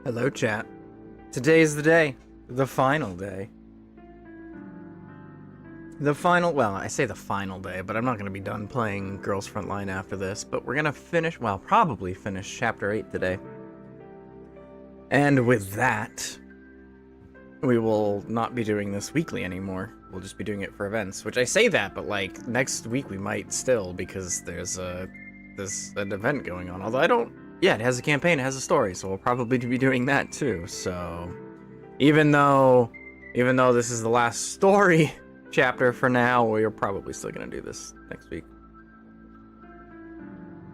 Hello, chat. Today's the day. The final day. Well, I say the final day, but I'm not going to be done playing Girls Frontline after this, but we're going to finish, well, probably finish Chapter 8 today. And with that, we will not be doing this weekly anymore. We'll just be doing it for events, which I say that, but like, next week we might still, because there's an event going on. Although I don't, yeah, it has a campaign, it has a story, so we'll probably be doing that too, so... Even though this is the last story chapter for now, we're probably still gonna do this next week.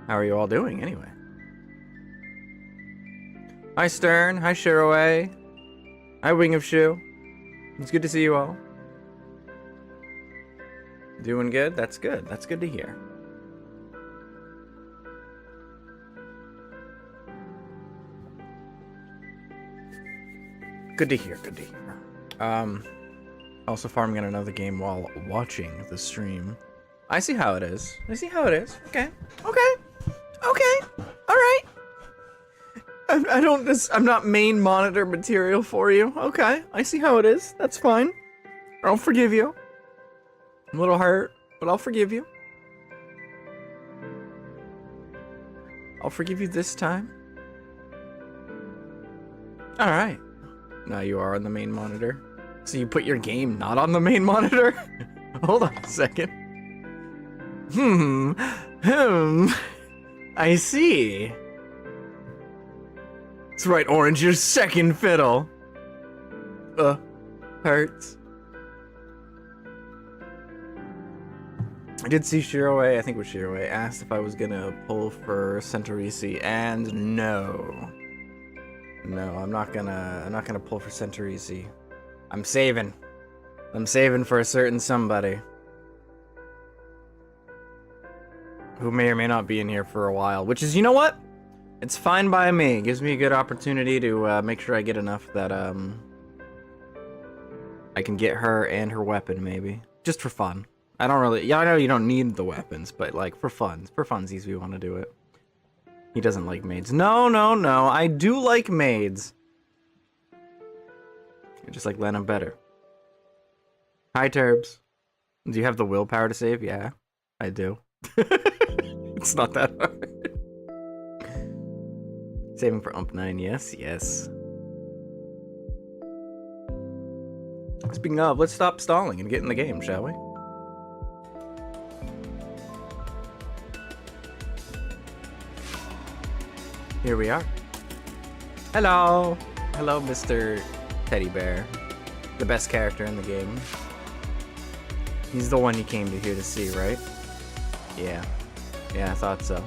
How are you all doing, anyway? Hi, Stern. Hi, Shiraway. Hi, Wing of Shu. It's good to see you all. Doing good? That's good. That's good to hear. Good to hear, good to hear. Also farming on another game while watching the stream. I see how it is. I see how it is. Okay. Alright. I'm not main monitor material for you. Okay. I see how it is. That's fine. I'll forgive you. I'm a little hurt, but I'll forgive you. I'll forgive you this time. Alright. Now you are on the main monitor. So you put your game not on the main monitor? Hold on a second. I see. That's right, Orange, your second fiddle. Hurts. I did see Shiraway, I think it was Shiraway, asked if I was gonna pull for Centaurissi, and no. No, I'm not gonna pull for Centaurissi. I'm saving for a certain somebody. Who may or may not be in here for a while, which is, you know what? It's fine by me. It gives me a good opportunity to make sure I get enough that I can get her and her weapon, maybe. Just for fun. I don't really, yeah, I know you don't need the weapons, but like for fun. For funsies we want to do it. He doesn't like maids. No, I do like maids. I just like Lena better. Hi, Turbs. Do you have the willpower to save? Yeah, I do. It's not that hard. Saving for Ump9, yes. Speaking of, let's stop stalling and get in the game, shall we? Here we are. Hello! Hello, Mr. Teddy Bear. The best character in the game. He's the one you came to here to see, right? Yeah. Yeah, I thought so.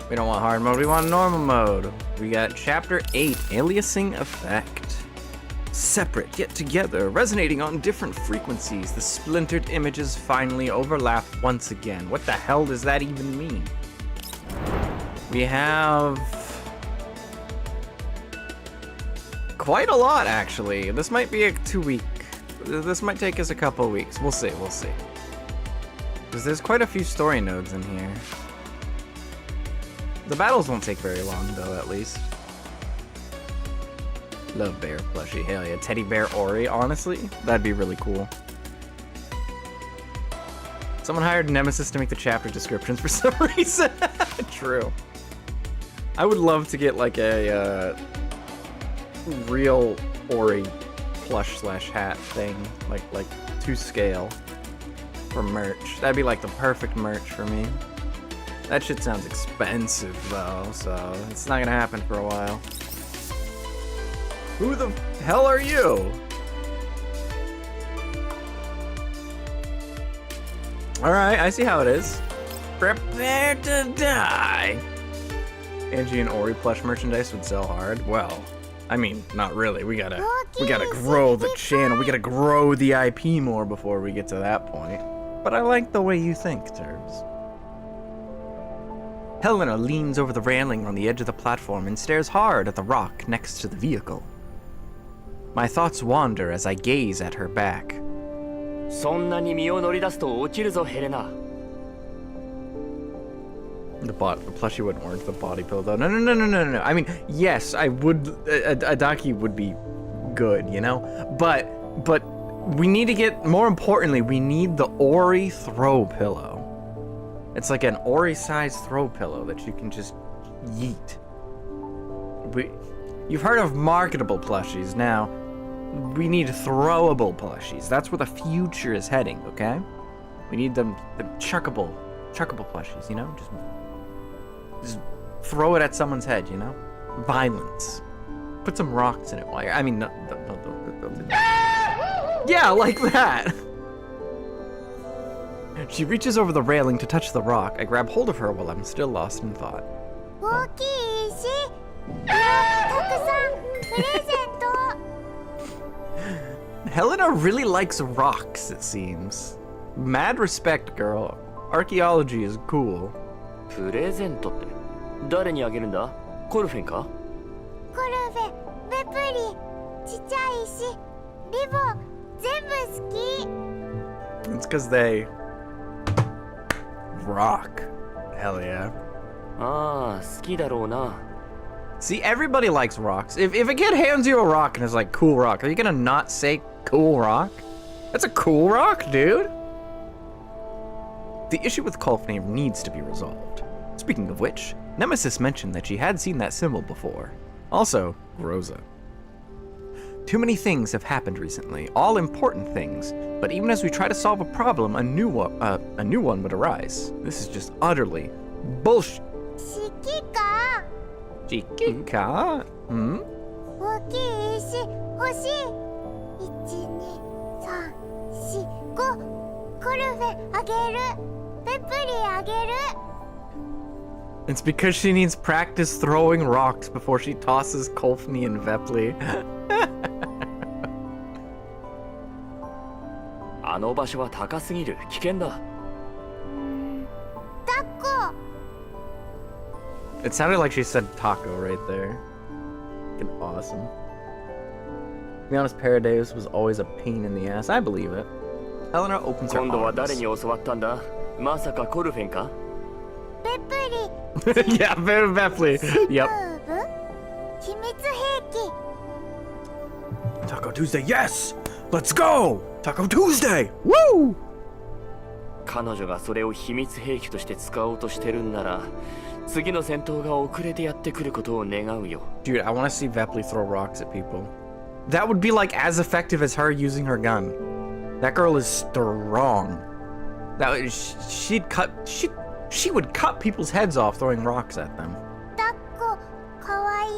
We don't want hard mode, we want normal mode. We got Chapter 8, Aliasing Effect. Separate, yet together, resonating on different frequencies, the splintered images finally overlap once again. What the hell does that even mean? We have quite a lot, actually. This might be a 2-week. This might take us a couple weeks. We'll see. Because there's quite a few story nodes in here. The battles won't take very long, though, at least. Love bear plushie. Hell yeah. Teddy Bear Ori, honestly. That'd be really cool. Someone hired Nemesis to make the chapter descriptions for some reason. True. I would love to get like a real Ori plush / hat thing, like to scale for merch. That'd be like the perfect merch for me. That shit sounds expensive though, so it's not gonna happen for a while. Who the hell are you? Alright, I see how it is. Prepare to die! Angie and Ori plush merchandise would sell hard. Well, I mean, not really. We gotta grow the channel. We gotta grow the IP more before we get to that point. But I like the way you think, Turbs. Helena leans over the railing on the edge of the platform and stares hard at the rock next to the vehicle. My thoughts wander as I gaze at her back. そんなに身を乗り出すと落ちるぞヘレナ。The plushie wouldn't work. The body pillow though. No. I mean, yes, I would. A Daki would be good, you know. But we need to get. More importantly, we need the Ori throw pillow. It's like an Ori-sized throw pillow that you can just yeet. You've heard of marketable plushies. Now, we need throwable plushies. That's where the future is heading. Okay. We need the chuckable plushies. You know, just throw it at someone's head, you know? Violence. Put some rocks in it while you're... I mean, no. Yeah, like that! She reaches over the railing to touch the rock. I grab hold of her while I'm still lost in thought. Helena really likes rocks, it seems. Mad respect, girl. Archaeology is cool. プレゼントって誰にあげるんだ？コルフェンか？コルフェ、ベプリ、ちっちゃい石、リボン、全部好き。It's because they rock. Hell yeah. ああ、好きだろうな。 See, everybody likes rocks. If a kid hands you a rock and is like, cool rock, are you gonna not say cool rock? That's a cool rock, dude. The issue with Colphne needs to be resolved. Speaking of which, Nemesis mentioned that she had seen that symbol before. Also, Rosa. Too many things have happened recently, all important things, but even as we try to solve a problem, a new one would arise. This is just utterly bullshit. Chikika? Hmm? 大きい石欲しい。1、2、3、4、5。コルフェあげる。ベプリあげる。 It's because she needs practice throwing rocks before she tosses Colphne and Vepli. あの場所は高すぎる。危険だ。タコ。 It sounded like she said taco right there. Fucking awesome. To be honest, Paradeus was always a pain in the ass. I believe it. Helena opens her 今度は arms. 誰に教わったんだ？まさかコルフェンか？ ベプリ。 Yeah, Vepli. Yep. 秘密兵器。 Taco Tuesday, yes! Let's go! Taco Tuesday! Woo! 彼女がそれを秘密兵器として使おうとしてるんなら、次の戦闘が遅れてやってくることを願うよ。 Dude, I want to see Vepli throw rocks at people. That would be like as effective as her using her gun. That girl is strong. She would cut people's heads off throwing rocks at them. タコかわいい。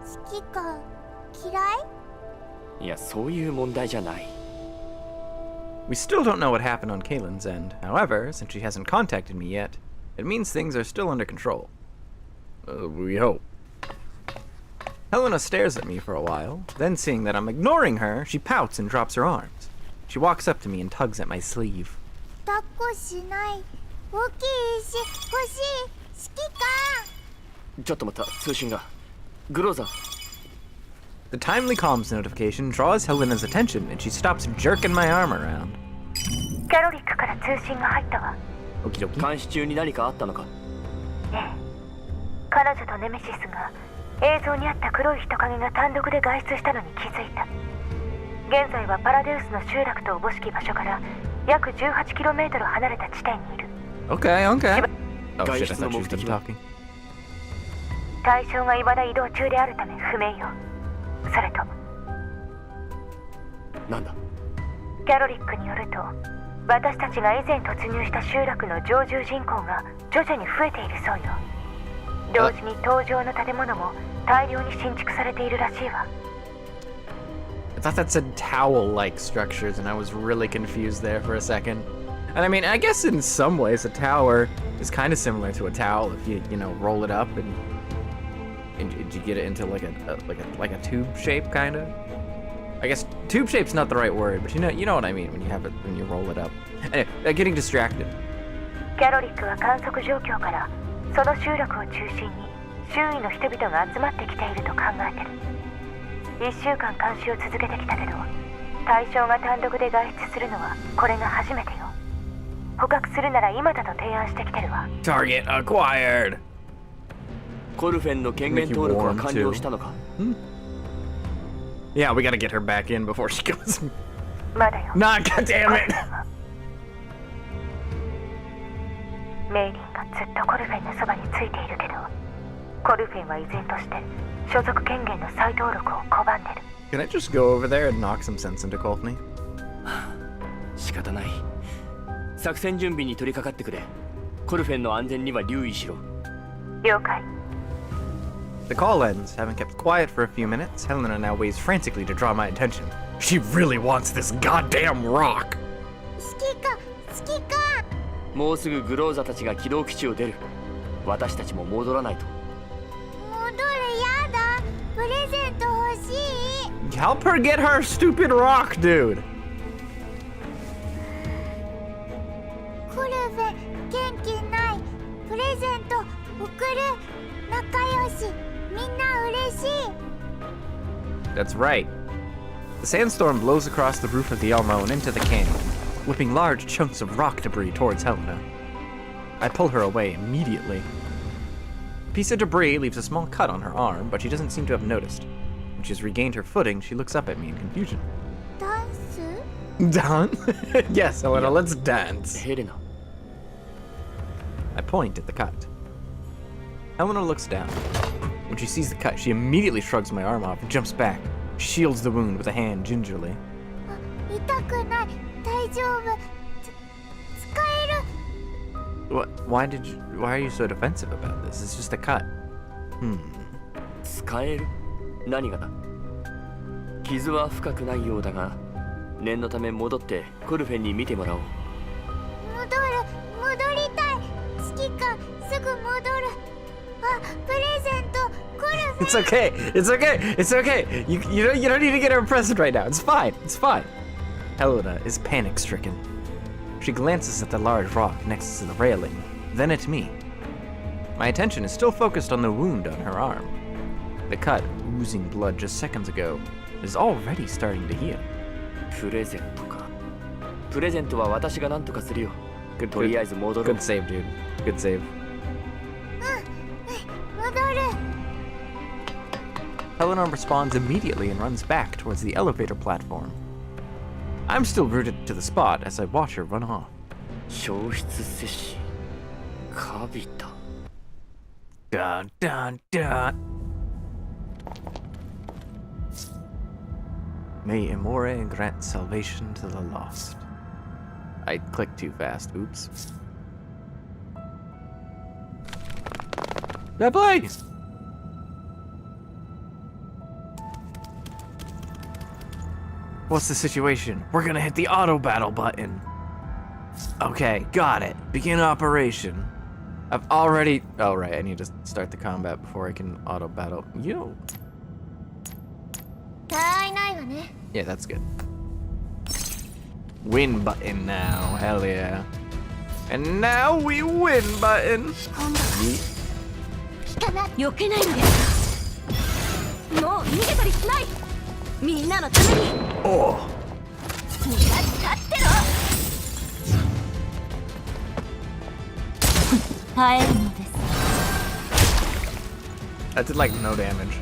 好きか嫌い？いや、そういう問題じゃない。 We still don't know what happened on Kaylin's end. However, since she hasn't contacted me yet, it means things are still under control. We hope. Helena stares at me for a while, then seeing that I'm ignoring her, she pouts and drops her arms. She walks up to me and tugs at my sleeve. タコしない。大きい石欲しい。好きか。ちょっと待った、通信が。グローザ。 The timely comms notification draws Helena's attention and she stops jerking my arm around. キャロリックから通信が入ったわ。 Okie dokie. 監視中に何かあったのか？ええ。彼女とネメシスが映像にあった黒い人影が単独で外出したのに気づいた。現在はパラデウスの集落とおぼしき場所から約 18km 離れた地点にいる。 Okay. Oh shit, I thought she was done talking. 対象が未だ移動中であるため不明よ。それとなんだ？キャロリックによると、私たちが以前突入した集落の常住人口が徐々に増えているそうよ。同時に搭乗の建物も大量に新築されているらしいわ。 I thought that said towel-like structures and I was really confused there for a second. And I mean, I guess in some ways a tower is kind of similar to a towel if you roll it up and you get it into like a tube shape kind of. I guess tube shape's not the right word, but you know what I mean when you roll it up. Anyway, getting distracted. キャロリックは観測状況からその集落を中心に周囲の人々が集まってきていると考えてる。1週間監視を続けてきたけど、対象が単独で外出するのはこれが初めてよ。捕獲するなら今だと提案してきてるわ。 Target acquired. コルフェンの権限登録は完了したのか？ Yeah, we gotta get her back in before she goes. まだよ。 Nah, goddamn it. メイリンがずっとコルフェンのそばについているけど、コルフェンは依然として所属権限の再登録を拒んでる。 Can I just go over there and knock some sense into Colphne? 仕方ない。作戦準備に取り掛かってくれ。コルフェンの安全には留意しろ。了解。 The call ends. Having kept quiet for a few minutes, Helena now waits frantically to draw my attention. She really wants this goddamn rock. 好きか好きか。もうすぐグローザたちが起動基地を出る。私たちも戻らないと。戻るやだ。プレゼント欲しい。 Help her get her stupid rock, dude. コルフェ元気ない。プレゼント送る。仲良し。みんな嬉しい。 That's right. The sandstorm blows across the roof of the Elmo and into the canyon, whipping large chunks of rock debris towards Helena. I pull her away immediately. A piece of debris leaves a small cut on her arm, but she doesn't seem to have noticed. When she's regained her footing, she looks up at me in confusion. ダンス？ Dance? Yes, Helena, let's dance. ヘレナ。 I point at the cut. Helena looks down. When she sees the cut, she immediately shrugs my arm off and jumps back. She shields the wound with a hand gingerly. 痛くない。大丈夫。使える。 What? Why are you so defensive about this? It's just a cut. 使える？何がだ？傷は深くないようだが、念のため戻ってコルフェンに見てもらおう。戻りたい。好きかすぐ戻る。あ、プレゼント。コルフェン。 It's okay. It's okay. It's okay. You don't need to get her a present right now. It's fine. It's fine. Helena is panic-stricken. She glances at the large rock next to the railing, then at me. My attention is still focused on the wound on her arm. The cut, oozing blood just seconds ago, is already starting to heal. プレゼントか。プレゼントは私が何とかするよ。 Good, とりあえず戻ろう。 good save, dude. Good save. 戻る。 Helena responds immediately and runs back towards the elevator platform. I'm still rooted to the spot as I watch her run off. 消失摂氏。カビタ。 Dun dun dun. May Amore grant salvation to the lost. I clicked too fast. Oops. That play! What's the situation? We're gonna hit the auto battle button. Okay, got it. Begin operation. I've already... Oh, right, I need to start the combat before I can auto battle. Yo. たわいないわね。 Yeah, that's good. Win button now. Hell yeah. And now we win button. 引かない。避けないのですか。もう逃げたりしない。みんなのために。 Oh. 逃がしたってろ。耐えるのです。 That did like no damage.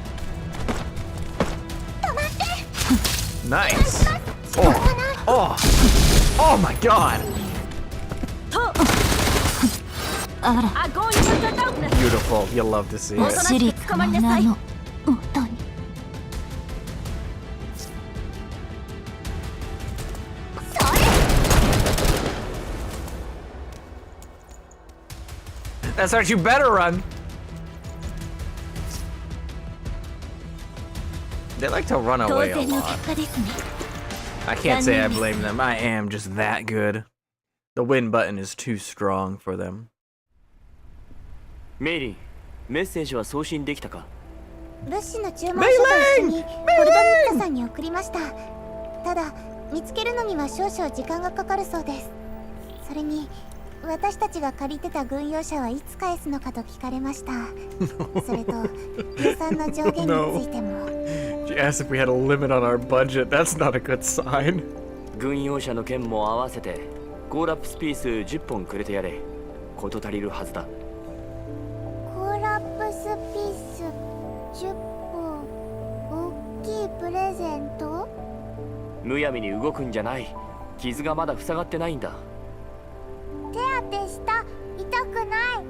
Nice. Oh. Oh. Oh my god. あら。あ、ゴーに向かった。 Beautiful. You'll love to see お it. となしく捕まりなさい。 元に。 That's right, you better run. They like to run 当 away a 然の lot. 結果ですね。 I can't say I blame them. I am just that good. The win button is too strong for them. メイリン、メッセージは送信できたか？物資の注文書と一緒にポルドミッタさんに送りました。ただ見つけるのには少々時間がかかるそうです。それに私たちが借りてた軍用車はいつ返すのかと聞かれました。それと予算の上限についても。She asked if we had a limit on our budget. That's not a good sign. 軍用車の件も合わせてコーラップスピース10本くれてやれ。事足りるはずだ。コーラップスピース10本、大きいプレゼント。むやみに動くんじゃない。傷がまだ塞がってないんだ。手当てした。痛くない。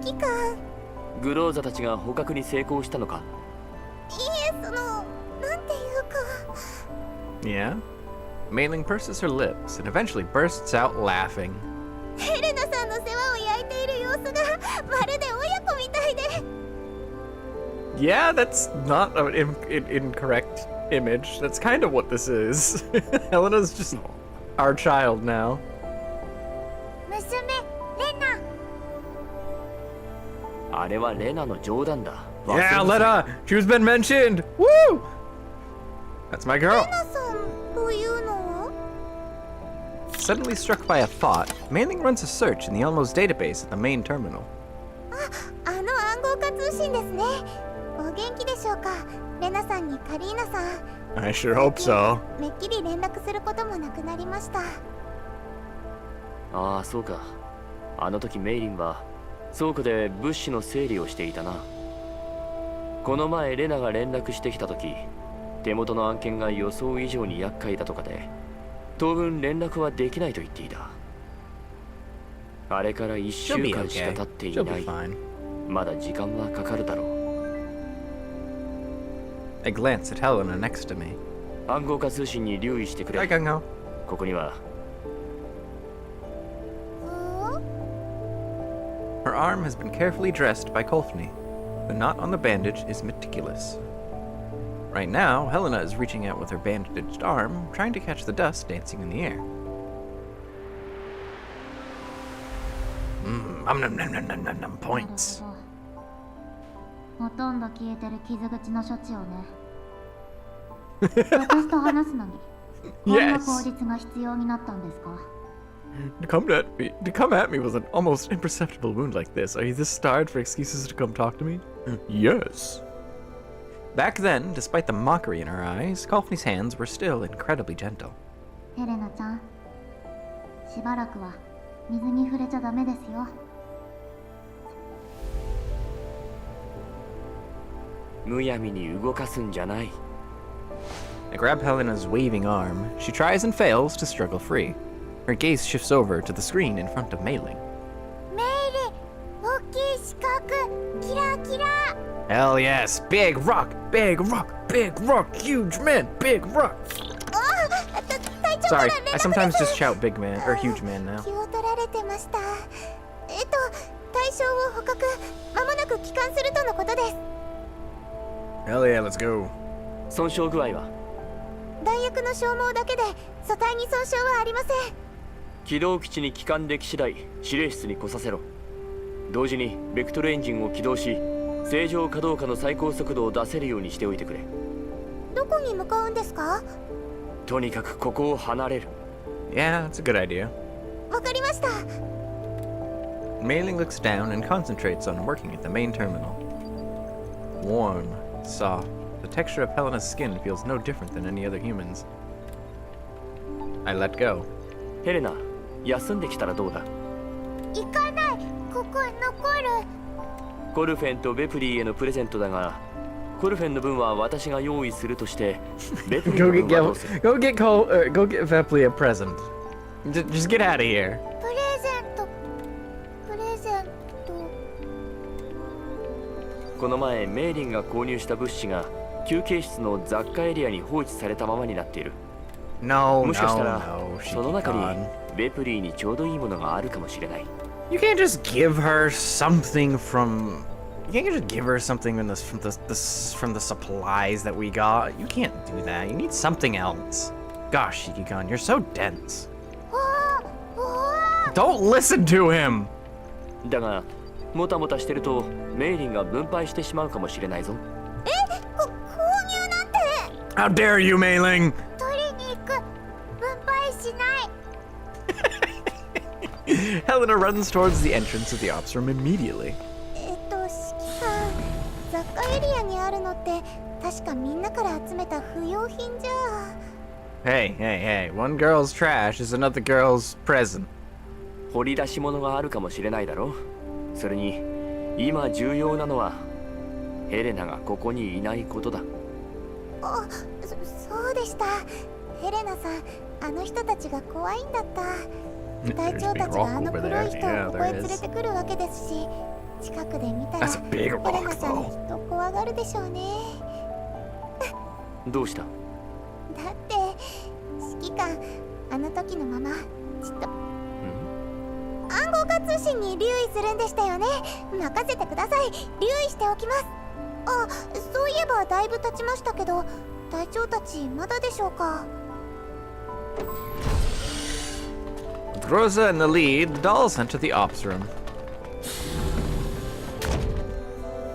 指揮官。グローザたちが捕獲に成功したのか。いえ、なんていうか。 Yeah? Mailing purses her lips and eventually bursts out laughing. ヘレナさんの世話を焼いている様子がまるで親子みたいで。 Yeah, that's not an incorrect image. That's kind of what this is. Helena's just our child now. 娘、レナ。あれはレナの冗談だ。 Yeah, Lena! She's been mentioned! Woo! That's my girl. レナさんというのは？ Suddenly struck by a thought, Mailing runs a search in the Elmo's database at the main terminal. あの暗号化通信ですね。お元気でしょうか、レナさんにカリーナさん。 I sure hope so. めっきり連絡することもなくなりました。ああ、そうか。あの時メイリンは倉庫で物資の整理をしていたな。この前レナが連絡してきた時、手元の案件が予想以上に厄介だとかで当分連絡はできないと言っていた。あれから1週 She'll be 間しか okay. 経ってい She'll な be い。 fine. まだ時間はかかるだろう。 I glance at Helena next to me. 暗号化通信に留意してくれ。 I can go. ここには Her arm has been carefully dressed by Colphne. The knot on the bandage is meticulous. Right now, Helena is reaching out with her bandaged arm, trying to catch the dust dancing in the air. Points. ほとんど消えてる傷口の処置をね。私と話すのにこんな効率が必要になったんですか？ To come at me with an almost imperceptible wound like this. Are you this starved for excuses to come talk to me? Yes. Back then, despite the mockery in her eyes, Colphne's hands were still incredibly gentle. ヘレナちゃん、しばらくは水に触れちゃダメですよ。むやみに動かすんじゃない。 I grab Helena's waving arm. She tries and fails to struggle free. Her gaze shifts over to the screen in front of Mailing. メイリ、大きい四角、キラキラ。 Hell yes! Big rock! Big rock! Big rock! Huge man! Big rock! 隊長から Sorry, 連絡 I sometimes just shout big man or huge man now. 気を取られてました。対象を捕獲、まもなく帰還するとのことです。 Hell yeah, let's go. 損傷具合は？弾薬の消耗だけで素体に損傷はありません。軌道基地に帰還でき次第指令室に来させろ。同時にベクトルエンジンを起動し、正常かどうかの最高速度を出せるようにしておいてくれ。どこに向かうんですか？とにかくここを離れる。 Yeah, that's a good idea. わかりました。 Mailing looks down and concentrates on working at the main terminal. Warm, soft, the texture of Helena's skin feels no different than any other human's. I let go. ヘレナ、休んできたらどうだ？行かない。ここ残る。コルフェンとベプリーへのプレゼントだが、コルフェンの分は私が用意するとして、ベプリー Go の get 分はどうする？ go get go get Vepli a present. Just get out of here. プレゼント。この前メイリンが購入した物資が休憩室の雑貨エリアに放置されたままになっている。 No, もしかしたら no, その中に Shiki-kan. ベプリーにちょうどいいものがあるかもしれない。 You can't just give her something from. You can't just give her something from the supplies that we got. You can't do that. You need something else. Gosh, Shiki-kan, you're so dense. Don't listen to him. だがもたもたしてるとメイリンが分配してしまうかもしれないぞ。購入なんて。 How dare you, Mailing? 取りに行く。分配しない。 Helena runs towards the entrance of the ops room immediately. 指揮官、雑貨エリアにあるのって確かみんなから集めた不要品じゃ。Hey. One girl's trash is another girl's present. 掘り出し物があるかもしれないだろ。それに今重要なのはヘレナがここにいないことだ。そうでした。ヘレナさん、あの人たちが怖いんだった。隊長たちがあの黒い人をここへ連れてくるわけですし、近くで見たらヘレナさんきっと怖がるでしょうね。どうした？だって指揮官、あの時のままちっと暗号化通信に留意するんでしたよね。任せてください。留意しておきます。あ、そういえばだいぶ経ちましたけど、隊長たちまだでしょうか。 With Rosa in the lead, the dolls enter the ops room.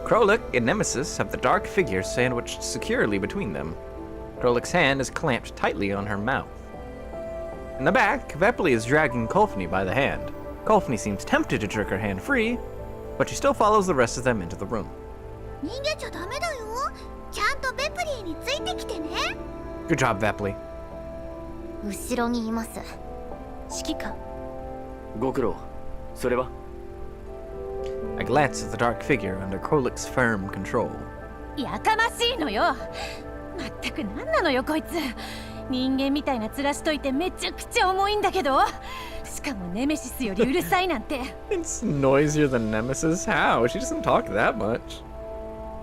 Krolik and Nemesis have the dark figure sandwiched securely between them. Krolik's hand is clamped tightly on her mouth. In the back, Vepli is dragging Colphne by the hand. Colphne seems tempted to jerk her hand free, but she still follows the rest of them into the room. 逃げちゃダメだよ。ちゃんとベプリーについてきてね。 Good job, Vepli. 後ろにいます。指揮官。ご苦労。それは？ I glance at the dark figure under Krolik's firm control. やかましいのよ。まったく何なのよこいつ。人間みたいな面しといてめちゃくちゃ重いんだけど。しかもネメシスよりうるさいなんて。It's noisier than Nemesis? How? She doesn't talk that much.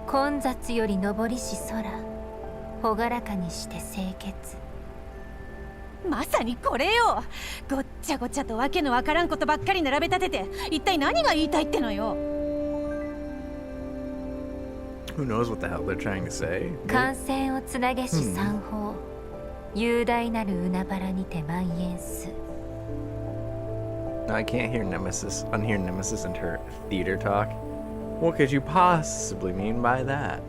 混雑より上りし空、朗らかにして清潔。まさにこれよ。ごっちゃごちゃとわけのわからんことばっかり並べ立てて、一体何が言いたいってのよ。Who knows what the hell they're trying to say? 感染をつなげし三方、雄大なる海原にて蔓延す。I can't hear unhear Nemesis and her theater talk. What could you possibly mean by that?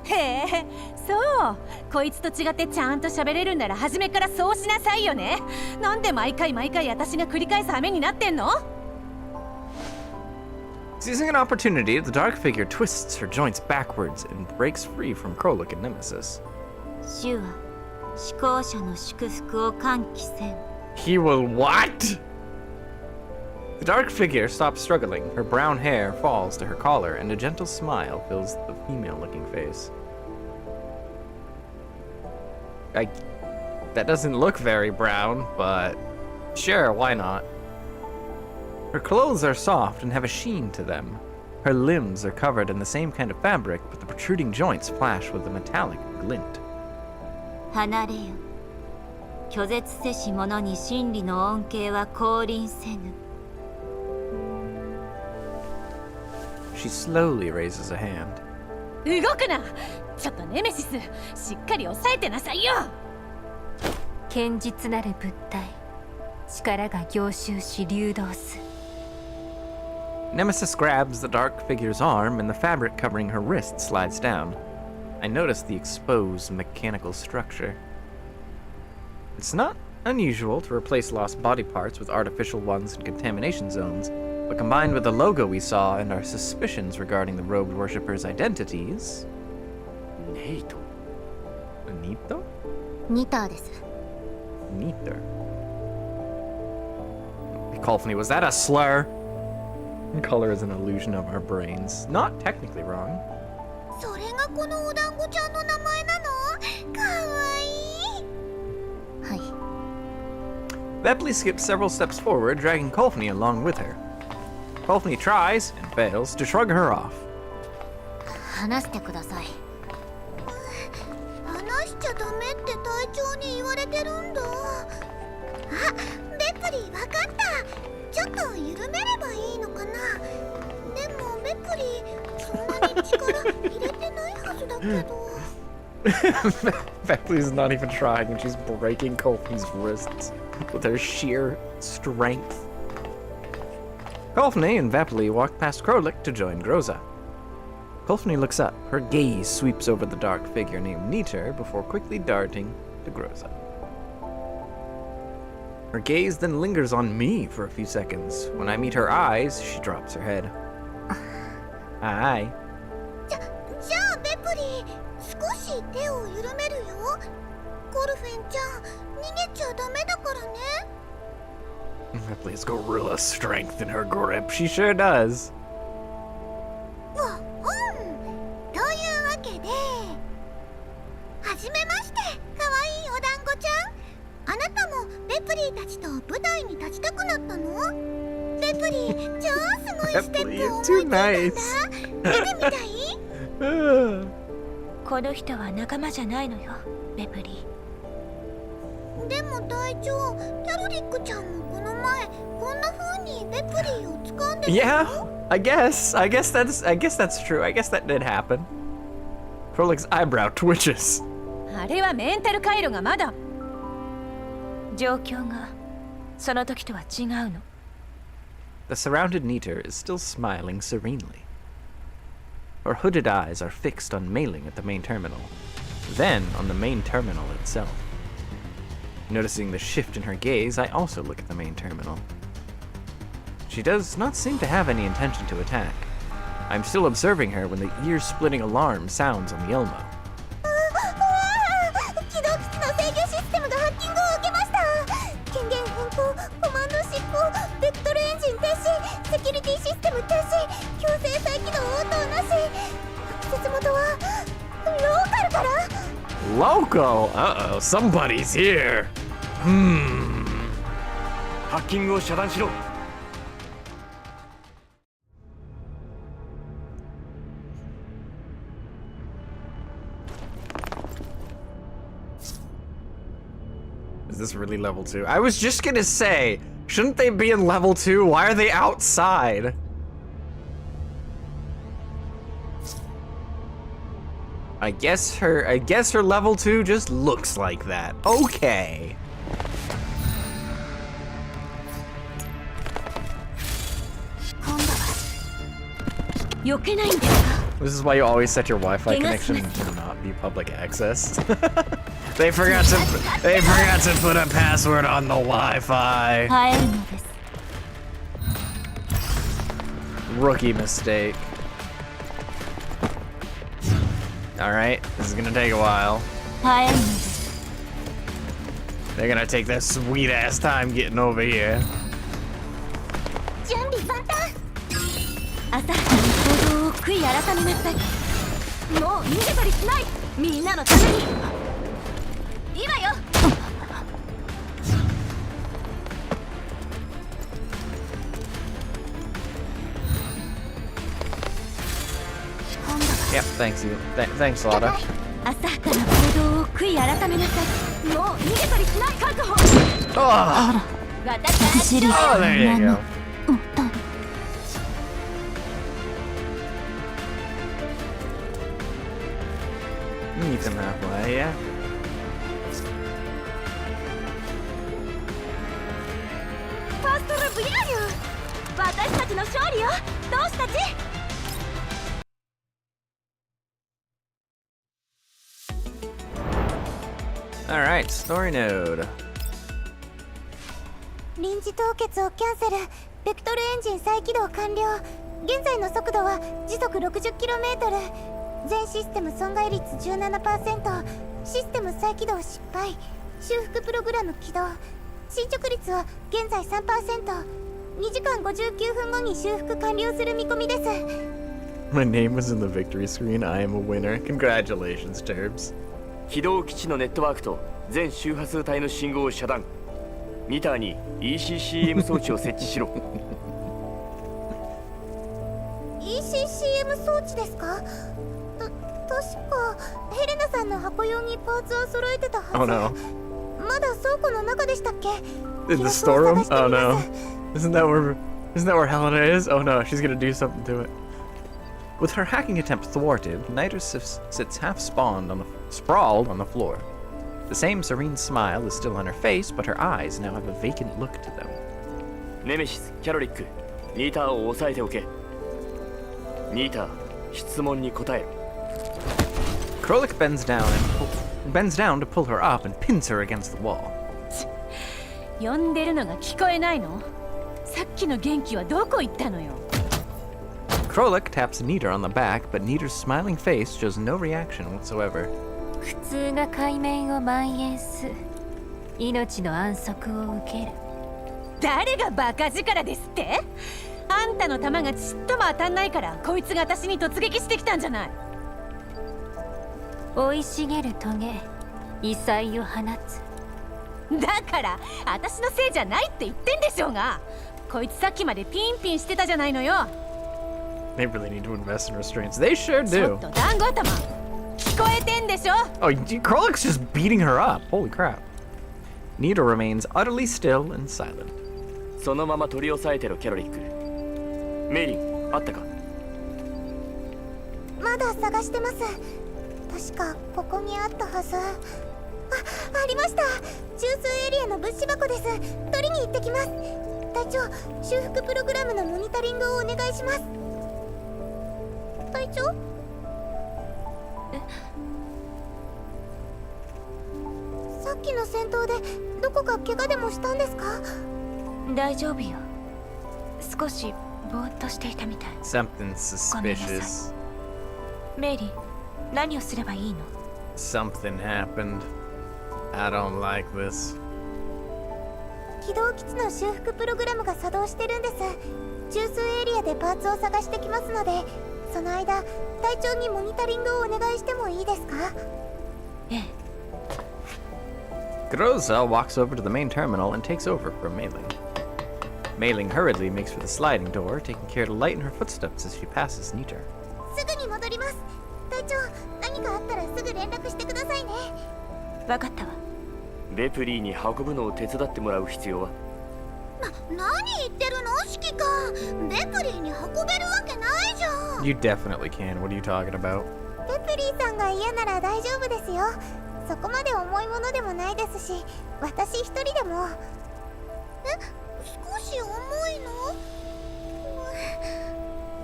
へえ、そう。こいつと違ってちゃんと喋れるんなら初めからそうしなさいよね。なんで毎回私が繰り返す羽目になってんの？ Seizing an opportunity, the dark figure twists her joints backwards and breaks free from Krolik and Nemesis. 主は思考者の祝福を喚起せん。 He will what? The dark figure stops struggling. Her brown hair falls to her collar, and a gentle smile fills the female-looking face. That doesn't look very brown, but sure, why not? Her clothes are soft and have a sheen to them. Her limbs are covered in the same kind of fabric, but the protruding joints flash with a metallic glint. 離れよ。拒絶せし者に真理の恩恵は降臨せぬ。 She slowly raises a hand. 動くな。ちょっとネメシス、しっかり抑えてなさいよ。堅実なる物体、力が凝集し流動す。 Nemesis grabs the dark figure's arm, and the fabric covering her wrist slides down. I notice the exposed mechanical structure. It's not unusual to replace lost body parts with artificial ones in contamination zones, but combined with the logo we saw and our suspicions regarding the robed worshippers' identities... ネイト。 Nito? ニターです。 Nito. Colphne, was that a slur? Color is an illusion of our brains. Not technically wrong. それがこのお団子ちゃんの名前なの？かわいい。はい。 Vepli skips several steps forward, dragging Colphne along with her. Colphne tries, and fails, to shrug her off. 話してください。話しちゃダメって隊長に言われてるんだ。あ、ベプリーわかった。ちょっと緩めればいいのかな。でもベプリーそんなに力入れてないはずだけど。Vepli's not even trying, and she's breaking Colphne's wrists with her sheer strength. Colphne and Vepli walk past Krolik to join Groza. Colphne looks up. Her gaze sweeps over the dark figure named Niter before quickly darting to Groza. Her gaze then lingers on me for a few seconds. When I meet her eyes, she drops her head. Aye. じゃあベプリー少し手を緩めるよ。コルフェンちゃん、逃げちゃダメだからね。 Ripley has gorilla strength in her grip. She sure does. というわけで、はじめまして、かわいいお団子ちゃん。あなたもレプリーたちと舞台に立ちたくなったの？レプリー、超すごいステップを思いついたんだ。見てみたい？この人は仲間じゃないのよ、レプリー。でも隊長、キャロリックちゃんもこの前こんな風にレプリーを掴んでたよ。 Yeah, I guess that's true. I guess that did happen. Krolik's eyebrow twitches. あれはメンタル回路がまだ。状況がその時とは違うの。 The surrounded Niter is still smiling serenely. Her hooded eyes are fixed on Mei-Ling at the main terminal, then on the main terminal itself. Noticing the shift in her gaze, I also look at the main terminal. She does not seem to have any intention to attack. I'm still observing her when the ear-splitting alarm sounds on the Elmo. 起動基地の制御システムがハッキングを受けました。権限変更、コマンド執行、ベクトルエンジン停止、セキュリティシステム停止、強制再起動応答なし。アクセス元はローカルから。 Local? Uh-oh, somebody's here. ハッキングを遮断しろ。 Is this really level 2? I was just gonna say, shouldn't they be in level 2? Why are they outside? I guess her level 2 just looks like that. Okay. This is why you always set your Wi-Fi connection to not be public access. They forgot to put a password on the Wi-Fi. Rookie mistake. Alright, this is gonna take a while. They're gonna take their sweet ass time getting over here. 準備万端。朝原の行動を悔い改めなさい。もう逃げたりしない。みんなのために。今よ。Yep, thanks you. Thanks, Lada. 浅はかな行動を悔い改めなさい。もう逃げたりしない確保。 Oh, 私 oh, there you go. Meet them halfway, yeah. ファーストラブやよ。私たちの勝利よ。同志たち。 Alright, story node. 臨時凍結をキャンセル。ベクトルエンジン再起動完了。現在の速度は時速 60km。全システム損害率 17%。システム再起動失敗。修復プログラム起動。進捗率は現在 3%。2時間59分後に修復完了する見込みです。 My name was in the victory screen. I am a winner. Congratulations, Terbs. 起動基地のネットワークと全周波数帯の信号を遮断。ニターに ECCM 装置を設置しろ。ECCM 装置ですか？確かヘレナさんの箱用にパーツは揃えてたはず。 Oh no. まだ倉庫の中でしたっけ？ In the storeroom? Oh no. Isn't that where Helena is? Oh no, she's gonna do something to it. With her hacking attempt thwarted, Niter sits half sprawled on the floor. The same serene smile is still on her face, but her eyes now have a vacant look to them. ネメシス、キャロリック、ニーターを抑えておけ。ニーター、質問に答えろ。Krolik bends down to pull her up and pins her against the wall. 呼んでるのが聞こえないの？さっきの元気はどこ行ったのよ？ Krolik taps Niter on the back, but Niter's smiling face shows no reaction whatsoever. 苦痛が海面を蔓延す命の安息を受ける。誰がバカ力ですって？あんたの弾がちっとも当たんないからこいつが私に突撃してきたんじゃない。生い茂るトゲ異彩を放つ。だから私のせいじゃないって言ってんでしょうが。こいつさっきまでピンピンしてたじゃないのよ。 They really need to invest in restraints. They sure ちょ do. っと団子頭聞こえてんでしょ。 Oh, Krollik's just beating her up. Holy crap. Nita remains utterly still and silent. そのまま取り押さえてろキャロリック。メイリンあったか？まだ探してます。確かここにあったはず。ありました。中枢エリアの物資箱です。取りに行ってきます。隊長、修復プログラムのモニタリングをお願いします。隊長？さっきの戦闘でどこか怪我でもしたんですか？大丈夫よ。少しぼーっとしていたみたい。 Something suspicious. メイリー、何をすればいいの？ Something happened. I don't like this. 起動基地の修復プログラムが作動してるんです。中枢エリアでパーツを探してきますので、その間隊長にモニタリングをお願いしてもいいですか？ええ。 Groza walks over to the main terminal and takes over from Mei-Ling. Mei-Ling hurriedly makes for the sliding door, taking care to lighten her footsteps as she passes Nita. すぐに戻ります。隊長、何かあったらすぐ連絡してくださいね。わかったわ。ベプリーに運ぶのを手伝ってもらう必要は？何言ってるの指揮官。ベプリーに運べるわけないじゃん。 You definitely can. What are you talking about? ベプリーさんが嫌なら大丈夫ですよ。そこまで重いものでもないですし、私一人でも。少し重いの？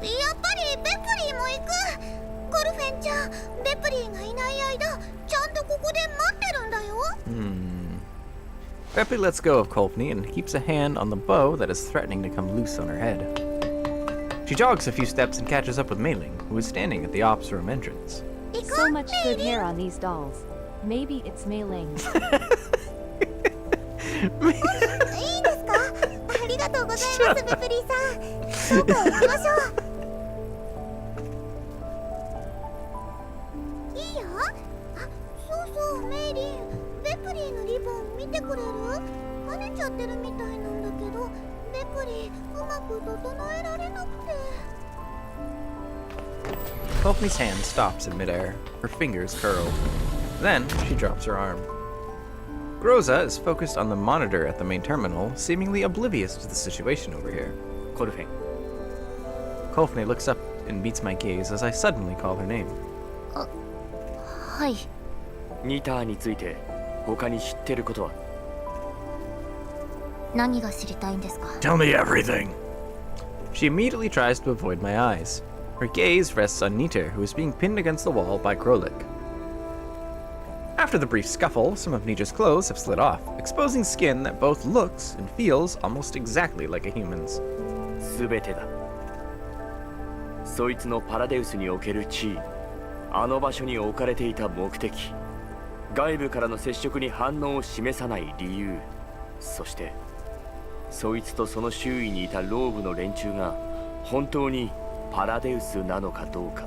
やっぱりベプリーも行く。コルフェンちゃん、ベプリーがいない間ちゃんとここで待ってるんだよ。Beppy lets go of Colphne and keeps a hand on the bow that is threatening to come loose on her head. She jogs a few steps and catches up with Mei-Ling, who is standing at the ops room entrance. So much good hair on these dolls. Maybe it's Mei Ling. いいですか？ありがとうございます、ベプリーさん。どうか行きましょう。いいよ。あ、そうそう、メイリン。ベプリーのリボン見てくれる？跳ねちゃってるみたいなんだけど、ベプリーうまく整えられなくて。Colphne's hand stops in midair, her fingers curl. Then, she drops her arm. Groza is focused on the monitor at the main terminal, seemingly oblivious to the situation over here. コルフェン。 Colphne looks up and meets my gaze as I suddenly call her name. はい。ニターについて他に知ってることは？何が知りたいんですか？ Tell me everything! She immediately tries to avoid my eyes. Her gaze rests on Nita, who is being pinned against the wall by Krolik. After the brief scuffle, some of Nita's clothes have slid off, exposing skin that both looks and feels almost exactly like a human's. すべてだ。そいつのパラデウスにおける地位、あの場所に置かれていた目的、外部からの接触に反応を示さない理由、そしてそいつとその周囲にいたローブの連中が本当にパラデウスなのかどうか。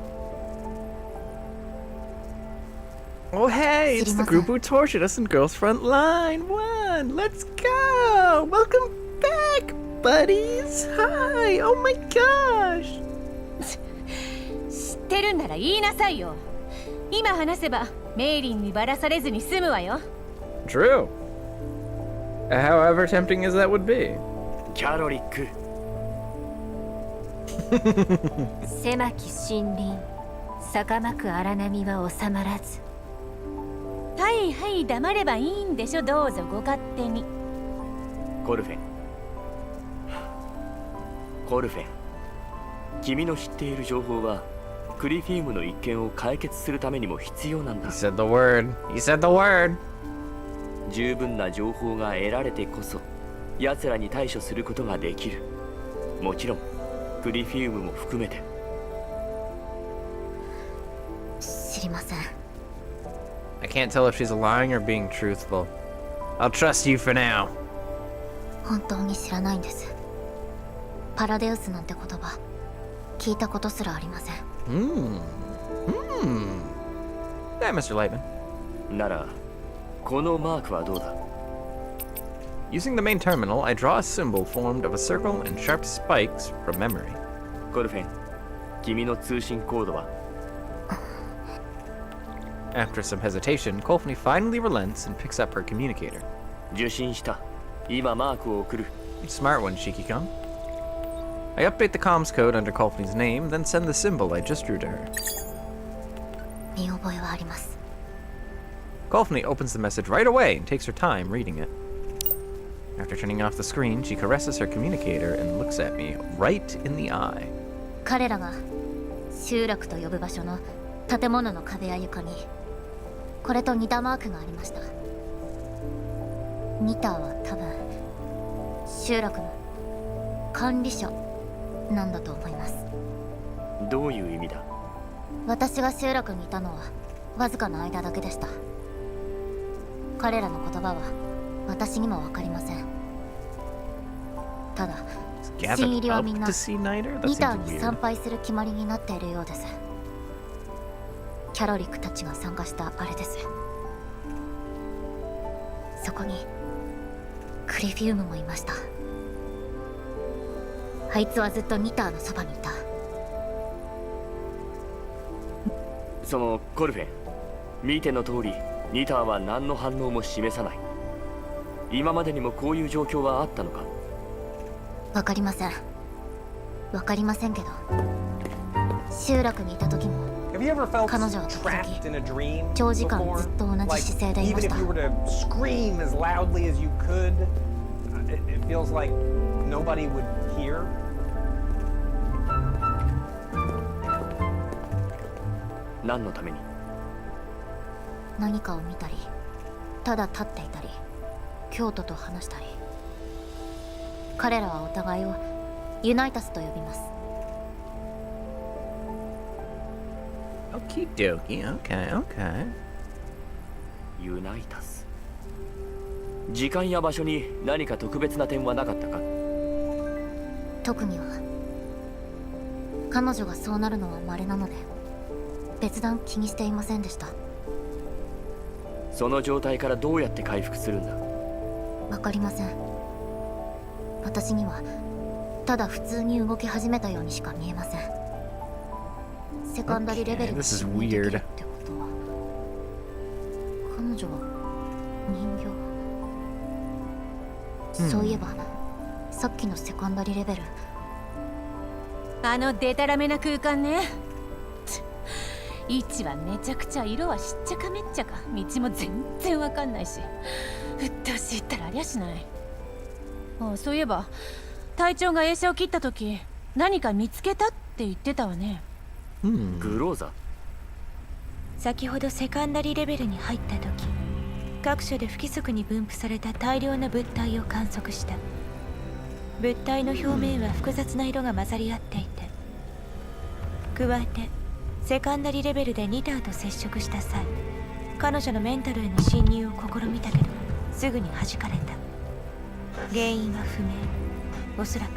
Oh hey, it's the group who tortured us in Girls Front Line 1! Let's go! Welcome back, buddies! Hi! Oh my gosh! 知ってるんなら言いなさいよ。今話せばメイリンにバラされずに済むわよ。 True. However tempting as that would be. キャロリック。狭き森林、坂巻く荒波は収まらず。はいはい黙ればいいんでしょ。どうぞご勝手に。コルフェン。コルフェン。君の知っている情報はクリフィームの一件を解決するためにも必要なんだ。 He said the word. He said the word. 十分な情報が得られてこそ奴らに対処することができる。もちろんクリフィウムも含めて。知りません。I can't tell if she's lying or being truthful. I'll trust you for now. 本当に知らないんです。パラデウスなんて言葉聞いたことすらありません。Yeah, Mr. Lightman. ならこのマークはどうだ？ Using the main terminal, I draw a symbol formed of a circle and sharp spikes from memory. コルフェン、君の通信コードは？ After some hesitation, Colphne finally relents and picks up her communicator. 受信した。今マークを送る。 Smart one, Shiki-kun. I update the comms code under Colphne's name, then send the symbol I just drew to her. 見覚えはあります。 Colphne opens the message right away and takes her time reading it. After turning off the screen, she caresses her communicator and looks at me right in the eye. 彼らが集落と呼ぶ場所の建物の壁や床にこれと似たマークがありました。ニターは多分集落の管理者なんだと思います。どういう意味だ？私が集落にいたのはわずかな間だけでした。彼らの言葉は私にも分かりません。ただ新入りはみんなニターに参拝する決まりになっているようです。キャロリックたちが参加したあれです。そこにクリフィウムもいました。あいつはずっとニターのそばにいた。そのコルフェン、見ての通りニターは何の反応も示さない。今までにもこういう状況はあったのか？わかりません。わかりませんけど、集落にいた時も彼女は時々長時間ずっと同じ姿勢でいました。何のために？何かを見たり、ただ立っていたり、京都と話したり。彼らはお互いをユナイタスと呼びます。Okie dokie, okay, okay. ユナイタス。時間や場所に何か特別な点はなかったか？特には。彼女がそうなるのは稀なので別段気にしていませんでした。その状態からどうやって回復するんだ？わかりません。私にはただ普通に動き始めたようにしか見えません。セカンダリレベルで侵入できるってことは、彼女は人形、そういえばさっきのセカンダリレベル、あのデタラメな空間ね。位置はめちゃくちゃ、色はしっちゃかめっちゃか、道も全然わかんないし、うっとうしいったらありゃしない。ああ、そういえば隊長が映写を切った時何か見つけたって言ってたわね。グローザ？先ほどセカンダリレベルに入った時、各所で不規則に分布された大量の物体を観測した。物体の表面は複雑な色が混ざり合っていて、加えてセカンダリレベルでニターと接触した際、彼女のメンタルへの侵入を試みたけどすぐに弾かれた。原因は不明。おそらく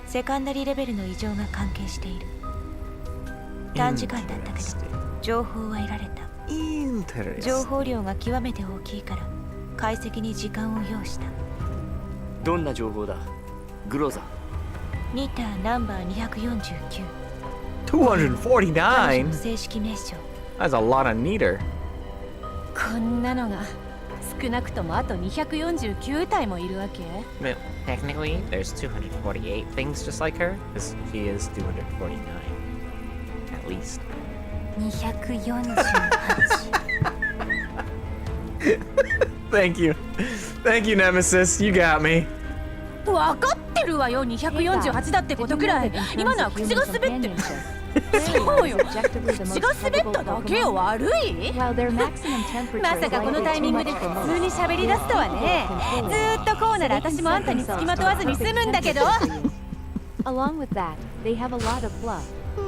セカンダリレベルの異常が関係している。短時間だったけど情報は得られた。情報量が極めて大きいから解析に時間を要した。どんな情報だ？グローザ？ニターナンバー249。 249? 正式名称。 That's a lot of neater. こんなのが少なくともあと249体もいるわけ？ Well, technically, there's 248 things just like her, because she is 249. At least. 248。Thank you. Thank you, Nemesis. You got me. わかってるわよ、248だってことくらい。今のは口が滑ってる。そうよ、口が滑っただけよ。悪い？まさかこのタイミングで普通に喋り出すとはね。ずーっとこうなら私もあんたに付きまとわずに済むんだけど。Along with that, they have a lot of fluff.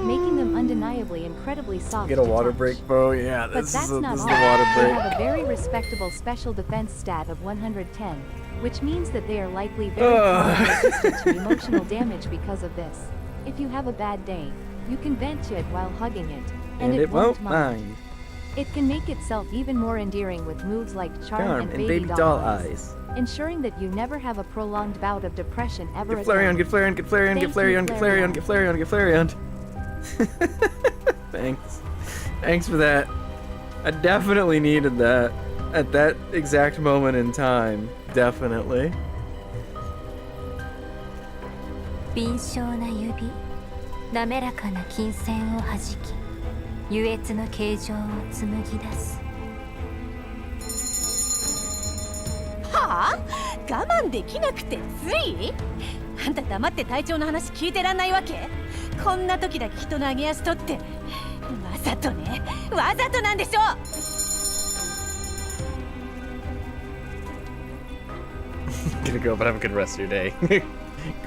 making them undeniably incredibly soft Get a to water touch. break, Bo. Yeah, But this that's is not the all. water They break. have a very respectable special defense stat of 110, which means that they are likely very resistant to emotional damage because of this. If you have a bad day, you can vent to it while hugging it, and it won't mind. It can make itself even more endearing with moves like charm and baby doll eyes, ensuring that you never have a prolonged bout of depression ever Get Flareon, again. get Flareon, get Flareon, get Thank you, Flareon, get Flareon, Flareon. get Flareon, get Flareon. Thanks. Thanks for that. I definitely needed that at that exact moment in time. Definitely. 敏捷な指、滑らかな金線を弾き、優越の形状を紡ぎ出す。はあ、我慢できなくてつい。あんた黙って隊長の話聞いてらんないわけ？こんな時だけ人の上げ足取って、わざとね、わざとなんでしょ。Gonna go, but have a good rest of your day.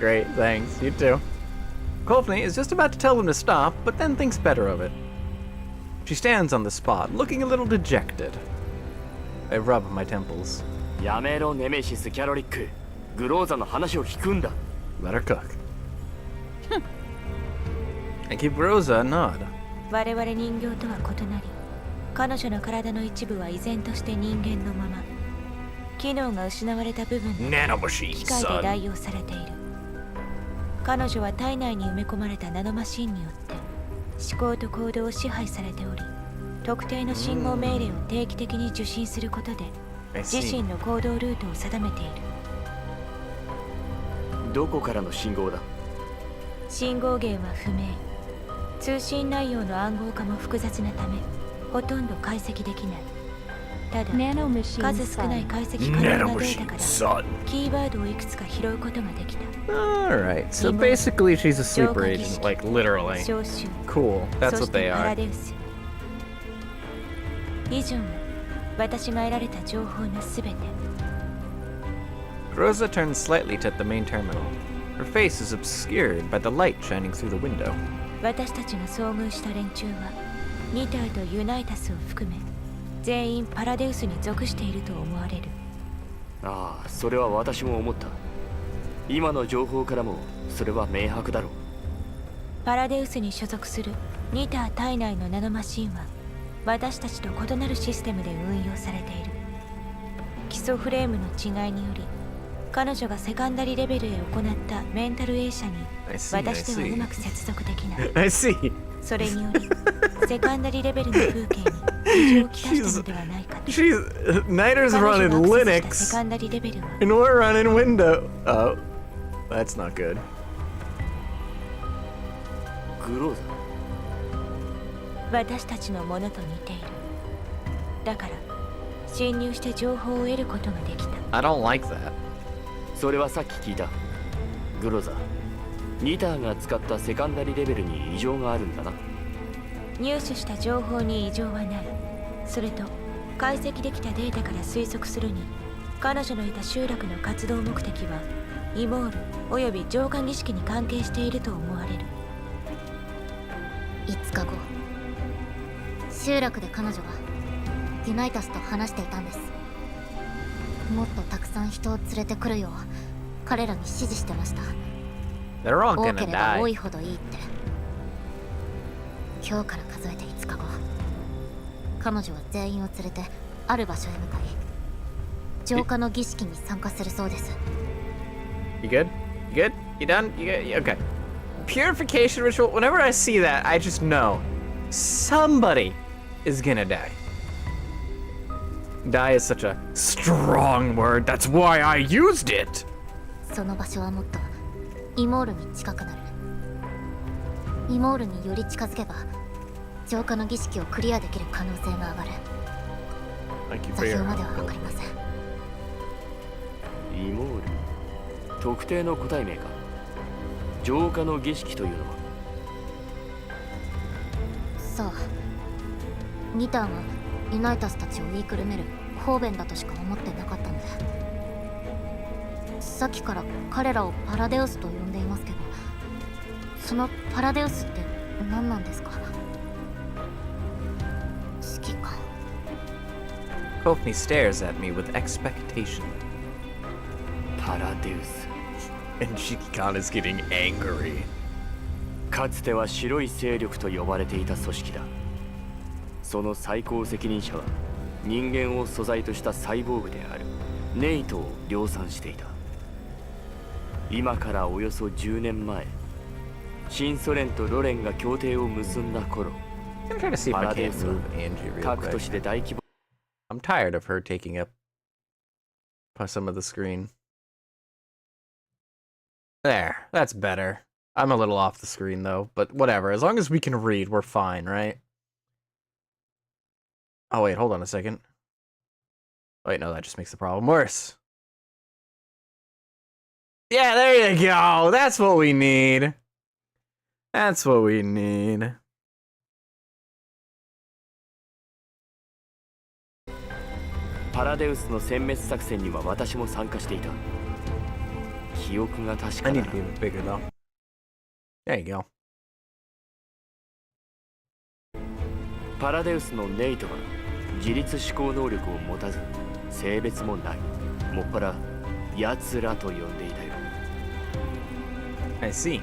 Great, thanks. You too. Colphne is just about to tell them to stop, but then thinks better of it. She stands on the spot, looking a little dejected. I rub my temples. やめろネメシス・キャロリック。グローザの話を聞くんだ。 Let her cook. I give Rosa a nod. 我々人形とは異なり、彼女の体の一部は依然として人間のまま、機能が失われた部分で Nano machine, 機械で son. 代用されている。彼女は体内に埋め込まれたナノマシンによって思考と行動を支配されており、特定の信号命令を定期的に受信することで I 自 see. 身の行動ルートを定めている。どこからの信号だ？信号源は不明。通信内容の暗号化も複雑なためほとんど解析できない。ただ Nano machine 数少ない sun. 解析可能なデ Nano ータ machine, から son. キーワードをいくつか拾うことができた。 Alright, so basically she's a sleeper agent, like literally. 召集 Cool, that's そ what して they パラ are. デウス。以上が私が得られた情報のすべて。 Rosa turns slightly to the main terminal. Her face is obscured by the light shining through the window. 私たちが遭遇した連中はニターとユナイタスを含め全員パラデウスに属していると思われる。ああ、それは私も思った。今の情報からもそれは明白だろう。パラデウスに所属するニター体内のナノマシンは私たちと異なるシステムで運用されている。基礎フレームの違いにより彼女がセカンダリレベルへ行ったメンタル映写に I see, 私ではうまく接続できない。 I see. それによりセカンダリレベルの風景に異常をきたしたのではないかと。 She's... Niter's 彼女 running がアクセスしたセ Linux, カンダリレベルは and we're running Windows. Oh, that's not good. グローザ。私たちのものと似ている。だから侵入して情報を得ることができた。 I don't like that. それはさっき聞いた。グローザ。ニターが使ったセカンダリレベルに異常があるんだな。入手した情報に異常はない。それと解析できたデータから推測するに彼女のいた集落の活動目的はイモールおよび浄化儀式に関係していると思われる。5日後、集落で彼女はユナイタスと話していたんです。もっとたくさん人を連れてくるよう彼らに指示してました。 They're all 多 gonna ければ多 die. いほどいいって。今日から数えて5日後、彼女は全員を連れてある場所へ向かい浄化の儀式に参加するそうです。 You good? You good? You done? You good? Okay. Purification ritual. Whenever I see that, I just know somebody is gonna die. Die is such a strong word. That's why I used it. その場所はもっとイモールに近くなる。イモールにより近づけば浄化の儀式をクリアできる可能性が上がる。 Thank you 座 for 標 your までは help. 分かりません。イモール。特定の個体名か。浄化の儀式というのは。さあ、ニターがユナイタスたちを言いくるめる方便だとしか思ってなかったので、さっきから彼らをパラデウスと呼んでいますけど、そのパラデウスって何なんですか？指揮官。 Colphne stares at me with expectation. パラデウス。 And Shikikan is getting angry. かつては白い勢力と呼ばれていた組織だ。その最高責任者は人間を素材としたサイボーグであるネイトを量産していた。今からおよそ10年前、新ソ連とロレンが協定を結んだ頃、 I'm trying to see if パ I ラデウ can't スは move Angie real 各都 quick. 市で大規模 I'm tired of her taking up some of the screen. There, that's better. I'm a little off the screen though, but whatever. As long as we can read, we're fine, right? Oh wait, hold on a second. Wait, no, that just makes the problem worse. Yeah, there you go. That's what we need. That's what we need. パラデウスの殲滅作戦には私も参加していた。記憶が確 I かな need ら to be a bit bigger though. There you go. パラデウスのネイトは自立思考能力を持たず性別もない、もっぱら奴らと呼んでいたよ。 I see.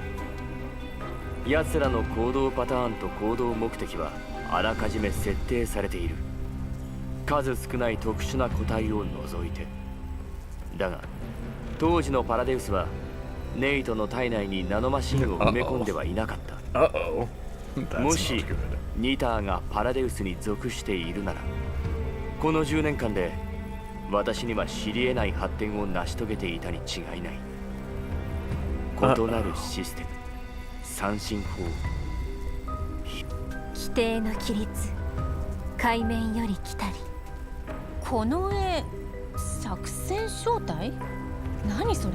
奴らの行動パターンと行動目的はあらかじめ設定されている。数少ない特殊な個体を除いて。だが当時のパラデウスはネイトの体内にナノマシンを埋め込んではいなかった。Uh-oh. もしニターがパラデウスに属しているなら、この10年間で私には知り得ない発展を成し遂げていたに違いない。異なるシステム、三進法、規定の規律、海面より来たり。この絵、作戦招待？何それ？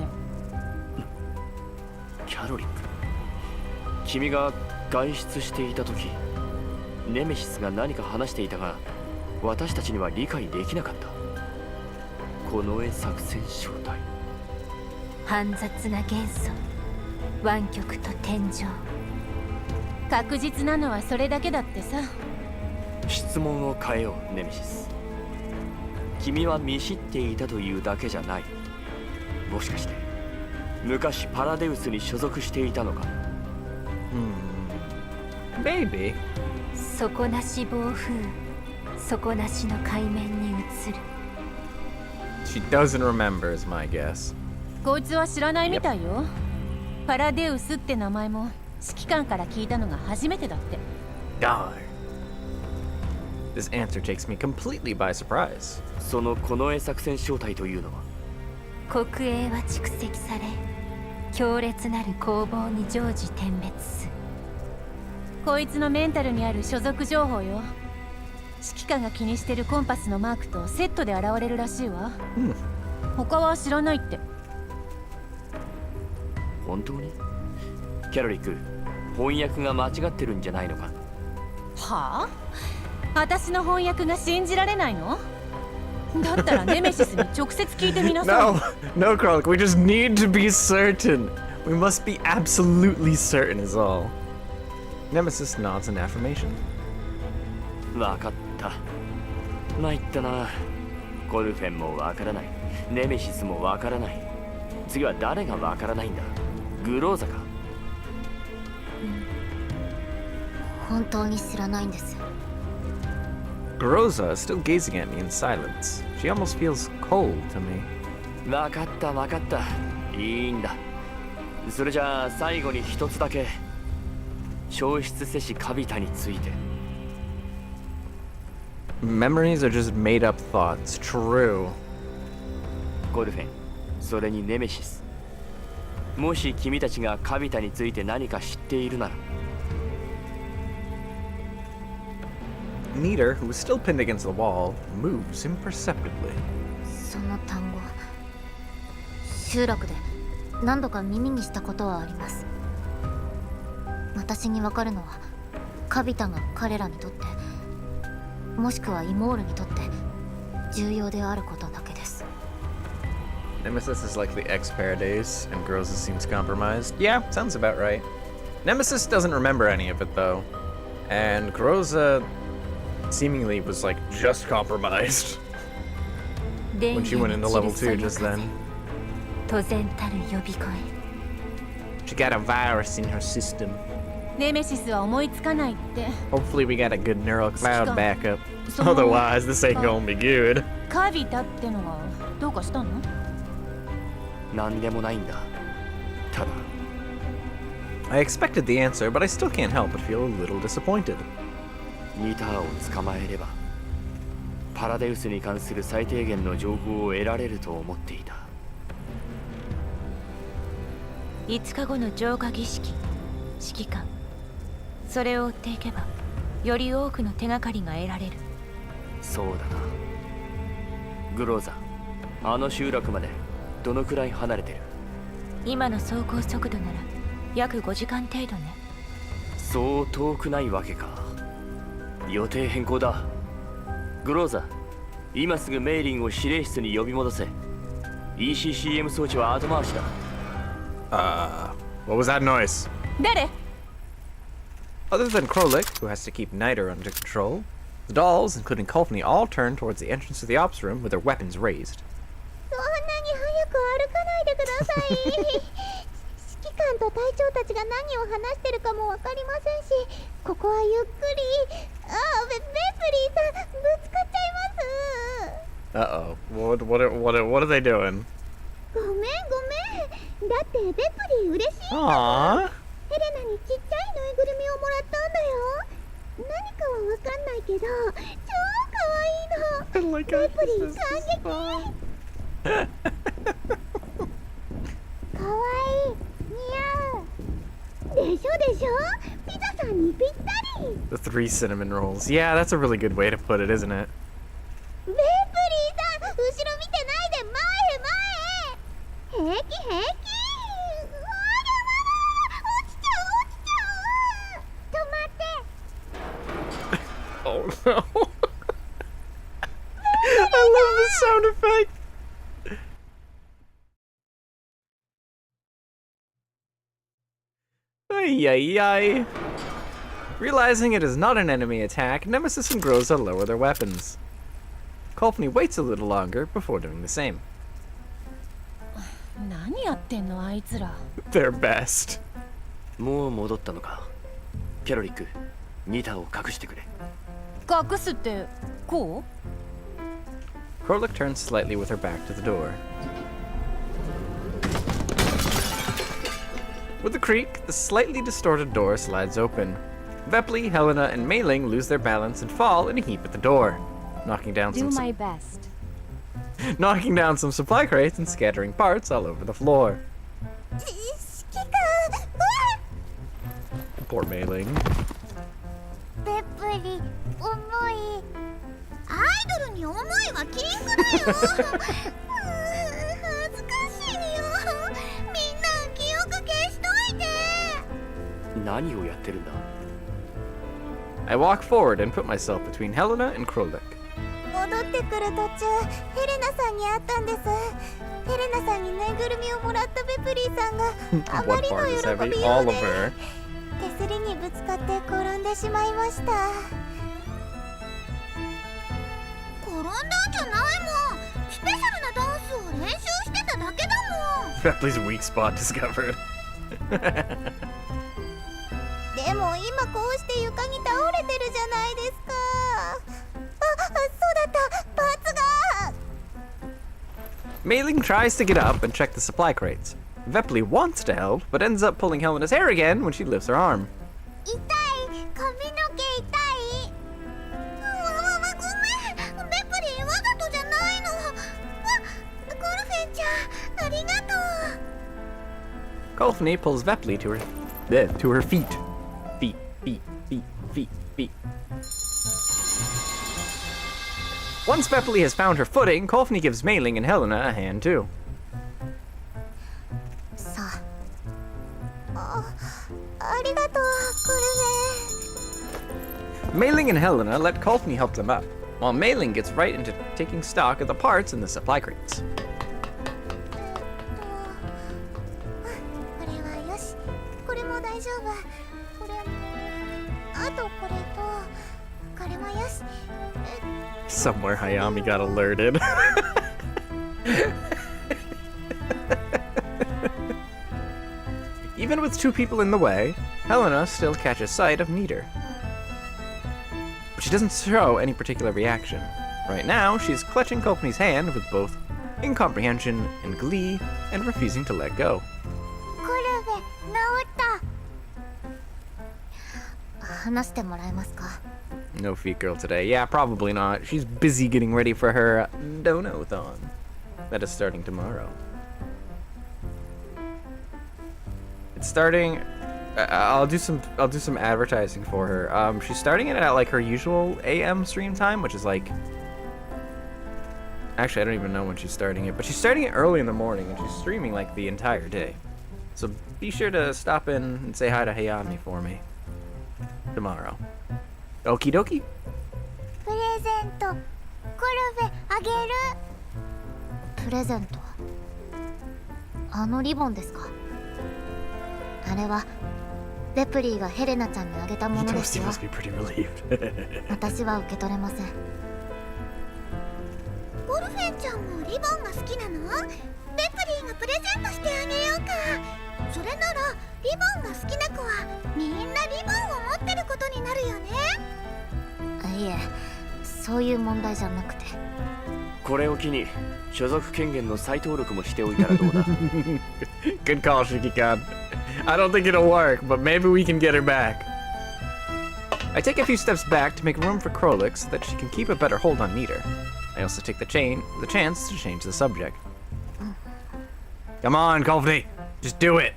キャロリック、君が外出していた時、ネメシスが何か話していたが、私たちには理解できなかった。この絵作戦招待。煩雑な元素、湾曲と天井。確実なのはそれだけだってさ。質問を変えよう、ネメシス。君は見知っていたというだけじゃない。もしかして昔パラデウスに所属していたのか？ Maybe. 底なし暴風、底なしの海面に映る。 She doesn't remember is my guess. こいつは知らないみたいよ。パラデウスって名前も指揮官から聞いたのが初めてだって。Darn. This answer takes me completely by surprise. その近衛作戦招待というのは？国営は蓄積され、強烈なる攻防に常時点滅す。こいつのメンタルにある所属情報よ。指揮官が気にしてるコンパスのマークとセットで現れるらしいわ。他は知らないって。本当に？キャロリック、翻訳が間違ってるんじゃないのか？はあ？私の翻訳が信じられないの？だったらネメシスに直接聞いてみなさい。No, no, Kralik. We just need to be certain. We must be absolutely certain is all. Nemesis nods in affirmation. わかった。参ったな。コルフェンもわからない。ネメシスもわからない。次は誰がわからないんだ？グローザか？本当に知らないんです。 Groza is still gazing at me in silence. She almost feels cold to me. わかったわかった。いいんだ。それじゃあ最後に一つだけ。消失せしカビタについて。Memories are just made up thoughts. True. コルフェン、それにネメシス。もし君たちがカビタについて何か知っているなら。Neater, who is still pinned against the wall, moves imperceptibly. その単語、集落で何度か耳にしたことはあります。私にわかるのはカビタが彼らにとって、もしくはイモールにとって重要であることだけです。 Nemesis is like the ex-Paradise, and Groza seems compromised. Yeah, sounds about right. Nemesis doesn't remember any of it, though. And Groza seemingly was, like, just compromised when she went into level 2 just then. 当然たる呼び声 She got a virus in her system. ネメシスは思いつかないって。 Hopefully we got a good neural cloud backup. その Otherwise, this ain't gonna be good. カビタってのがどうかしたの？なんでもないんだ。ただ I expected the answer, but I still can't help but feel a little disappointed. ニターを捕まえればパラデウスに関する最低限の情報を得られると思っていた。 5日後の浄化儀式指揮官それを追っていけばより多くの手がかりが得られる。そうだな。グローザ、あの集落までどのくらい離れてる？今の走行速度なら約5時間程度ね。そう遠くないわけか。予定変更だ。グローザ、今すぐメイリンを司令室に呼び戻せ。ECCM 装置は後回しだ。What was that noise? 誰？ Other than Krolik, who has to keep Niter under control, the dolls, including Colphne, all turn towards the entrance to the ops room with their weapons raised. そんなに早く歩かないでください。指揮官と隊長たちが何を話してるかもわかりませんし、ここはゆっくり。ベプリーさん、ぶつかっちゃいます。 Uh-oh. What are they doing? ごめんごめん。だってベプリー嬉しいんだもん。 Aww. ヘレナにちっちゃいぬいぐるみをもらったんだよ。何かはわかんないけど、超かわいいの。 Like ベプリー感激。かわいい。似合う。でしょでしょ。ピザさんにぴったり。 The 3 cinnamon rolls. Yeah, that's a really good way to put it, isn't it? ベプリーさん、後ろ見てないで前へ前へ。平気平気。Oh no. I love this sound effect. Ay ay ay. Realizing it is not an enemy attack, Nemesis and Groza lower their weapons. Colphne waits a little longer before doing the same. 何やってんのあいつら。 Their best. もう戻ったのか。キャロリック、ニターを隠してくれ。隠すってこう？ Krolik turns slightly with her back to the door. With a creak, the slightly distorted door slides open. Vepli, Helena, and Mei Ling lose their balance and fall in a heap at the door, knocking down Do some my best. knocking down some supply crates and scattering parts all over the floor. 指揮官。Poor Mei Ling. ベプリ、重い。アイドルに重いは禁句だよ。恥ずかしいよ。みんな記憶消しといて。何をやってるんだ？ I walk forward and put myself between Helena and Krolik. 戻ってくる途中、ヘレナさんに会ったんです。ヘレナさんにぬいぐるみをもらったベプリーさんがあま What りの part is 喜 heavy? び All よう of で her. 手すりにぶつかって転んでしまいました。転んだんじゃないもん。スペシャルなダンスを練習してただけだもん。 Vepli's weak spot discovered. でも今こうして床に倒れてるじゃないですか。そうだった。パーツが。 Mei Ling tries to get up and check the supply crates. Vepli wants to help, but ends up pulling Helena's hair again when she lifts her arm. 痛い。髪の毛痛い。ごめん。ベプリーわざとじゃないの。コルフェンちゃん、ありがとう。 Colphne pulls Vepli to her feet. Feet. Once Vepli has found her footing, Colphne gives Mei Ling and Helena a hand too. さあ。ありがとう、コルフェン。 Mei Ling and Helena let Colphne help them up, while Mei Ling gets right into taking stock of the parts in the supply crates. これはよし。これも大丈夫。とこれとこれもよし。 Somewhere Hayami got alerted. Even with 2 people in the way, Helena still catches sight of Niter. But she doesn't show any particular reaction. Right now, she's clutching Colphne's hand with both incomprehension and glee, and refusing to let go. コルベ治った。話してもらえますか？ No feet girl today. Yeah, probably not. She's busy getting ready for her dono-thon. That is starting tomorrow. It's starting. I'll do some advertising for her. She's starting it at like her usual AM stream time, which is like. Actually, I don't even know when she's starting it, but she's starting it early in the morning, and she's streaming like the entire day. So be sure to stop in and say hi to Hayami for me tomorrow. Okie dokie. プレゼントコルベあげる。プレゼント。あのリボンですか？あれはベプリーがヘレナちゃんにあげたものですよ。 must be pretty relieved. 私は受け取れません。コルフェンちゃんもリボンが好きなの？ベプリーがプレゼントしてあげようか。それならリボンが好きな子はみんなリボンを持ってることになるよね。いえ、そういう問題じゃなくて。これを機に所属権限の再登録もしておいたらどうだ？ Good call, Shiki-kan. I don't think it'll work, but maybe we can get her back. I take a few steps back to make room for Krolik so that she can keep a better hold on Niter. I also take the chance to change the subject. Come on, Colphne! Just do it!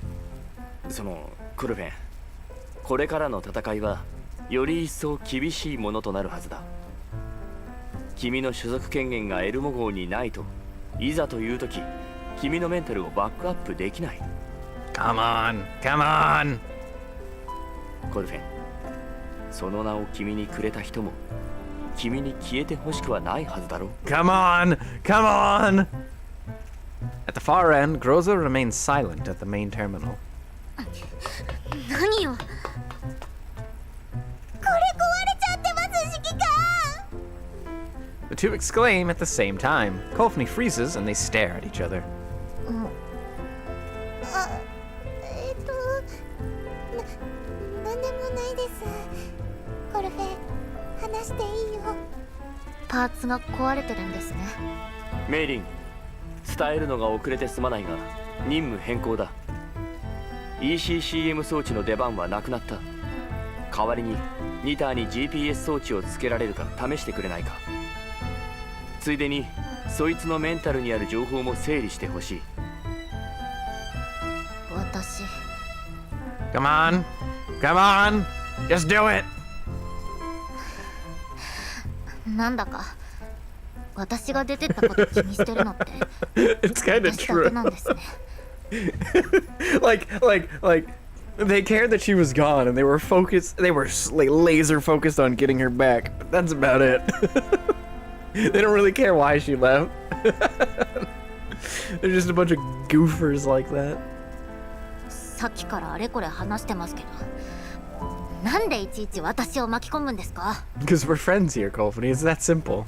そのコルフェン、これからの戦いはより一層厳しいものとなるはずだ。君の所属権限がエルモ号にないと、いざという時、君のメンタルをバックアップできない。Come on! Come on! コルフェン、その名を君にくれた人も君に消えてほしくはないはずだろう。 Come on! Come on! At the far end, Groza remains silent at the main terminal. 何よ。これ壊れちゃってます、指揮官。 The two exclaim at the same time. Colphne freezes and they stare at each other. あ、なんでもないです。コルフェ、話していいよ。パーツが壊れてるんですね。メイリン、伝えるのが遅れてすまないが任務変更だ。 ECCM 装置の出番はなくなった。代わりにニターに GPS 装置をつけられるか試してくれないか。ついでにそいつのメンタルにある情報も整理してほしい。私。 Come on! Come on! Just do it! なんだか私が出てったこと気にしてるのって It's kind of 私だ true. けなんですね。like they cared that she was gone and they were like laser focused on getting her back, but that's about it. They don't really care why she left. They're just a bunch of goofers like that. さっきからあれこれ話してますけど、なんでいちいち私を巻き込むんですか？ Because we're friends here, Colphne. It's that simple.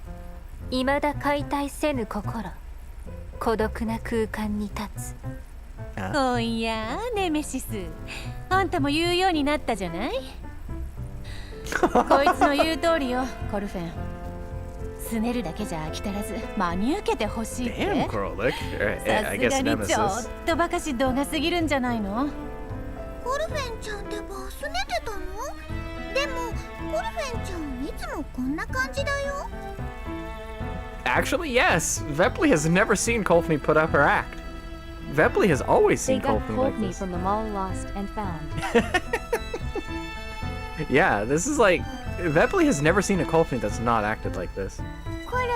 未だ解体せぬ心、孤独な空間に立つ。おやネメシス、あんたも言うようになったじゃない。こいつの言う通りよ、コルフェン。すねるだけじゃ飽き足らず真に受けてほしいって。 Damn, Krolik. さ I す guess がにちょっ Nemesis. とばかし度が過ぎるんじゃないの？コルフェンちゃんってバス寝てたの？でもコルフェンちゃんいつもこんな感じだよ。 Actually, yes. Vepley has never seen Colphne put up her act. Vepley has always They seen got Colphne like Colphne this. from the mall lost and found. Yeah, this is like Vepley has never seen a Colphne that's not acted like this. コルベ、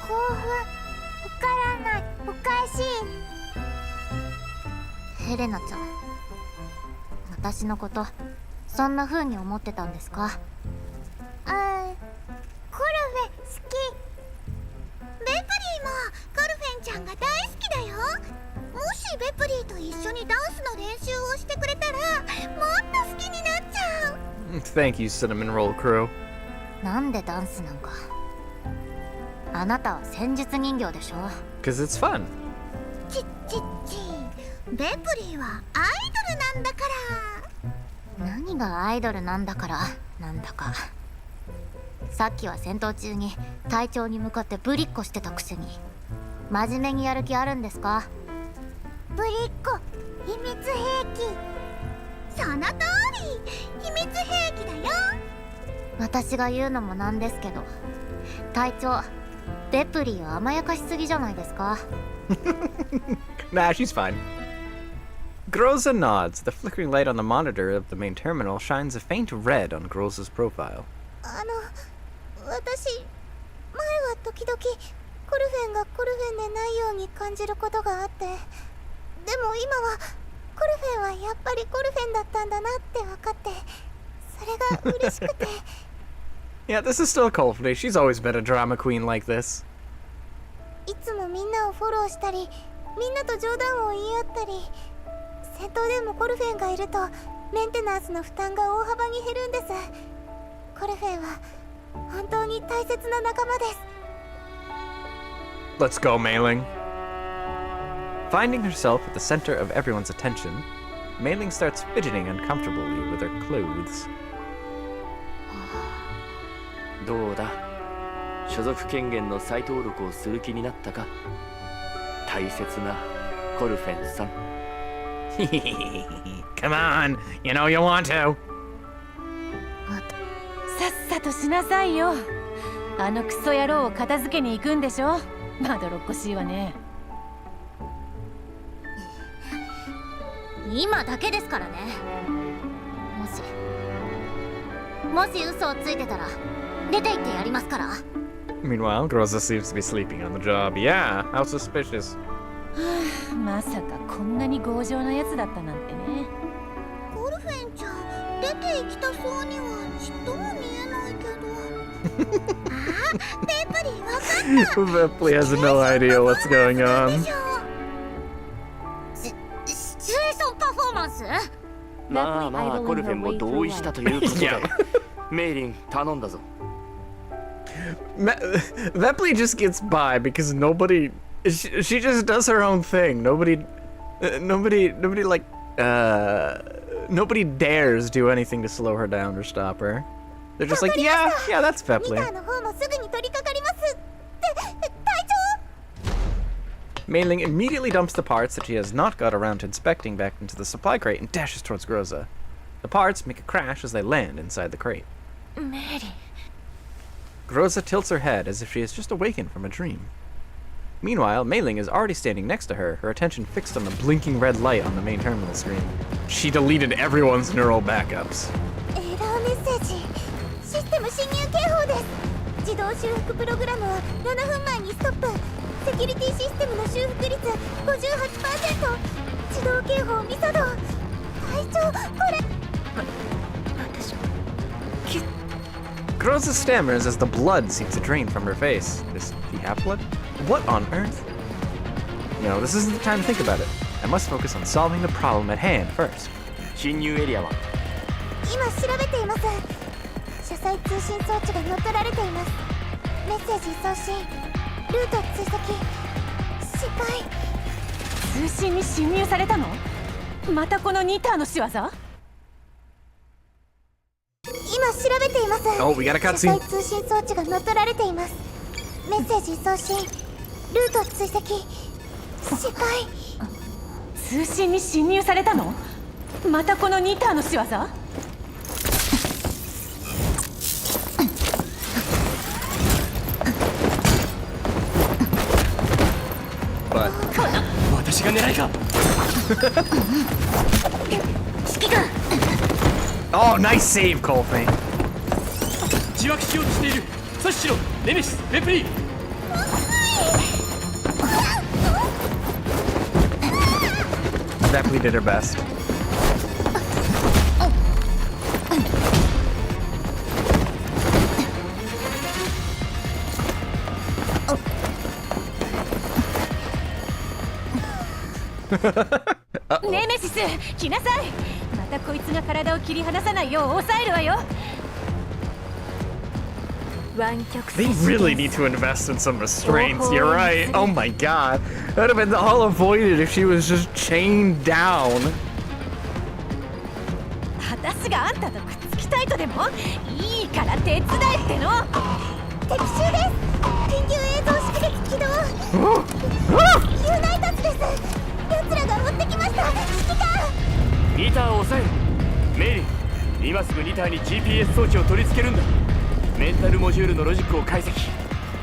興奮、わからない、おかしい。ヘレナちゃん、私のことそんな風に思ってたんですか？コルベ好き。ベプリーもコルフェンちゃんが大好きだよ。もしベプリーと一緒にダンスの練習をしてくれたらもっと好きになっちゃう。Thank you, Cinnamon Roll Crew. なんでダンスなんか。あなたは戦術人形でしょ。 Because it's fun. ちベプリーはアイドルなんだから。何がアイドルなんだからなんだか。さっきは戦闘中に隊長に向かってぶりっこしてたくせに。真面目にやる気あるんですか？ぶりっ子秘密兵器。その通り秘密兵器だよ。私が言うのもなんですけど、隊長ベプリーを甘やかしすぎじゃないですか。Nah, she's fine. Groza nods. The flickering light on the monitor of the main terminal shines a faint red on Groza's profile. 私前は時々コルフェンがコルフェンでないように感じることがあって、でも今はコルフェンはやっぱりコルフェンだったんだなって分かって、それが嬉しくて。Yeah, this is still Colphne. She's always been a drama queen like this. いつもみんなをフォローしたり、みんなと冗談を言い合ったり、戦闘でもコルフェンがいるとメンテナンスの負担が大幅に減るんです。コルフェンは本当に大切な仲間です。 Let's go, Mei-ling. Finding herself at the center of everyone's attention, Mei-ling starts fidgeting uncomfortably with her clothes. どうだ、所属権限の再登録をする気になったか、大切なコルフェンさん。Come on, you know you want to. さっさとしなさいよ。あのクソ野郎を片付けに行くんでしょ。まどろっこしいわね。今だけですからね。もし嘘をついてたら出て行ってやりますから。 Meanwhile, Groza seems to be sleeping on the job. Yeah, how suspicious. まさかこんなに強情なやつだったなんてね。コルフェンちゃん、出て行きたそうにはちっとも見えないけど。あ、ペプリーわかった。Vepley has no idea what's going on. シチュエーションパフォーマンス？まあまあ、コルフェンも同意したということで、メイリン頼んだぞ。Vepley just gets by because nobody. She just does her own thing. Nobody nobody dares do anything to slow her down or stop her. They're just like, yeah, that's Vepley. Mei-ling immediately dumps the parts that she has not got around to inspecting back into the supply crate and dashes towards Groza. The parts make a crash as they land inside the crate. Groza tilts her head as if she has just awakened from a dream. Meanwhile, Mei-ling is already standing next to her, her attention fixed on the blinking red light on the main terminal screen. She deleted everyone's neural backups. エラーメッセージ。システム侵入警報です。自動修復プログラムは7分前にストップ。セキュリティシステムの修復率 58%。自動警報未作動。隊長、これ。Groza stammers as the blood seems to drain from her face. Does she have blood? What on earth? No, this isn't the time to think about it. I must focus on solving the problem at hand first. 侵入エリアは今調べています。車載通信装置が乗っ取られています。メッセージ送信、ルート追跡、失敗。通信に侵入されたの？またこのニターの仕業？今調べています。 Oh, we got a 車 cutscene. 載通信装置が乗っ取られています。メッセージ送信、ルート追跡、失敗。通信に侵入されたの？またこのニターの仕業But 私が狙いか。oh, nice save, Colphne. 自爆しようとしている。阻止しろ、ネメシス、レプリー。Vepley did her best. Uh-oh. ネメシス、来なさい。またこいつが体を切り離さないよう抑えるわよ。 They really need to invest in some restraints. You're right. Oh my god. That would have been all avoided if she was just chained down. 私があんたとくっつきたいとでもいいから手伝えっての。敵襲です。緊急映像識別起動。ユナイタスです。奴らが追ってきました。指揮官。2ターを抑える。メイリン、今すぐ2ターに GPS 装置を取り付けるんだ。メンタルモジュールのロジックを解析。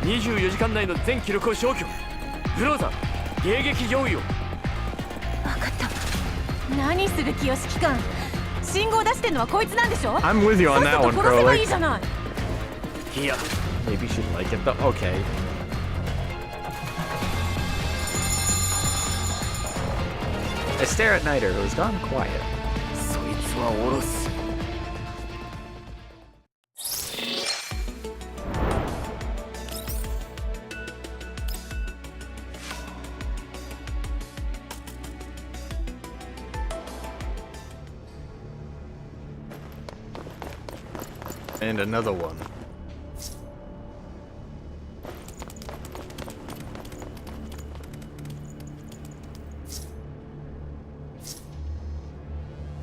24時間内の全記録を消去。フローザ、迎撃用意を。分かった。何する気よ指揮官。信号出してんのはこいつなんでしょ。 I'm with you on that one, 殺せばいい Crowley. じゃない。いや、 Maybe she'd like it though. Okay. I stare at Niter, who's gone quiet. そいつは下ろす。And another one.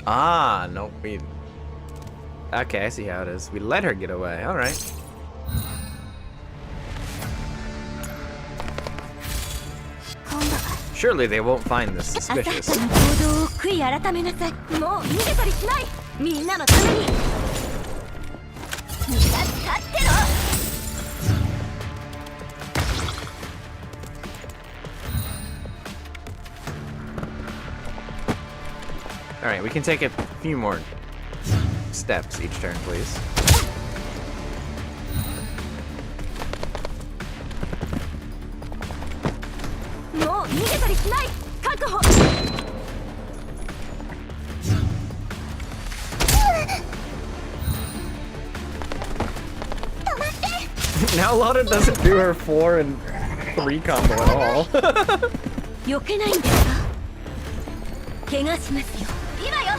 Ah, no, we... Okay, I see how it is. We let her get away, alright. Surely they won't find this suspicious. 行動を悔い改めなさい。もう逃げたりしない。みんなのために。Alright, we can take a few more steps each turn, please. Now Lotta doesn't do her 4 and 3 combo at all. 避けないんですか。怪我しますよ。今よ。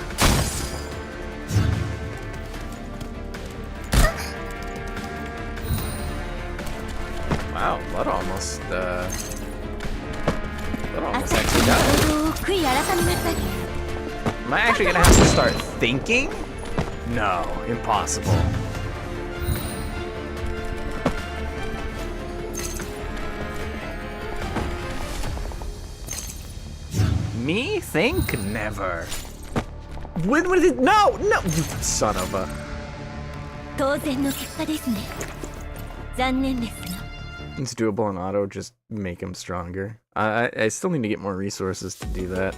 Wow, Lotta almost actually got it. Am I actually gonna have to start thinking? No, impossible. Me think? Never. When was it? No, no, you son of a. 当然の結果ですね。残念ですが。 It's doable on auto, just make him stronger. I still need to get more resources to do that.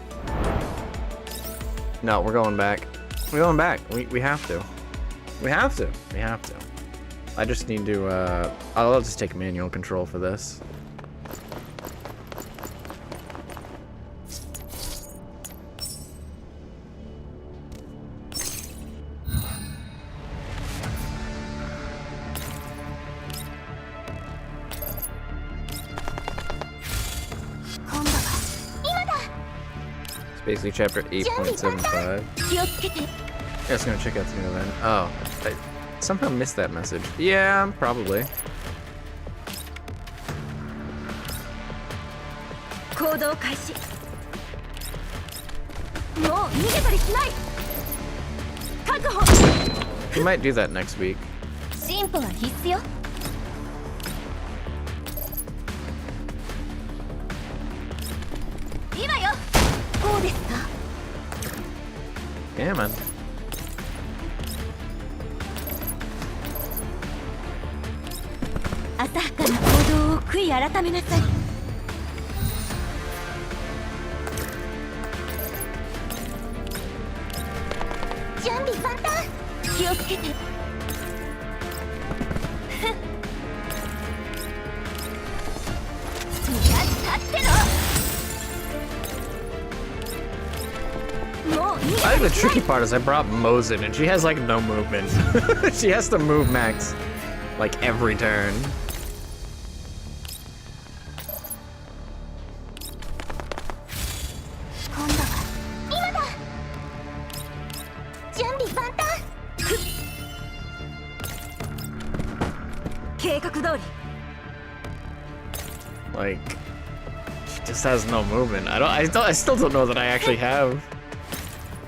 No, we're going back. We're going back. We have to. We have to. We have to. I just need to, I'll just take manual control for this. Basically chapter 8.75. Yeah, I was gonna check out the new event. Oh, I somehow missed that message. Yeah, probably. We might do that next week. 進歩は必須よ。 Yeah, man. 浅はかな行動を悔い改めなさい。準備万端。気をつけて。I think the tricky part is I brought Mosin and she has like no movement. She has to move max like every turn. 計画通り。 Like, she just has no movement. I still don't know that I actually have.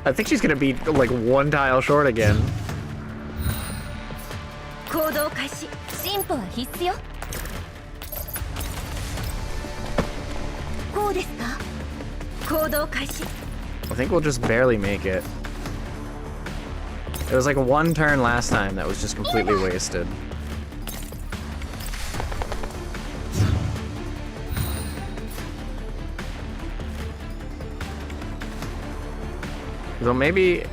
I think she's gonna be like one tile short again. 行動開始。進歩は必須よ。こうですか。行動開始。 I think we'll just barely make it. It was like one turn last time that was just completely wasted. So maybe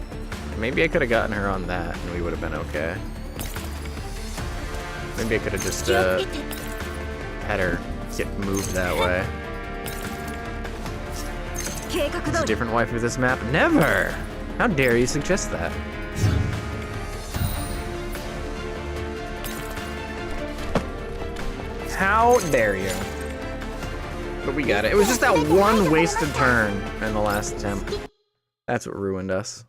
I could have gotten her on that and we would have been okay. Maybe I could have just had her get moved that way. 計画 Is 通 a り。 different wife for this map? Never! How dare you suggest that? How dare you? But we got it. It was just that one wasted turn in the last attempt. That's what ruined us.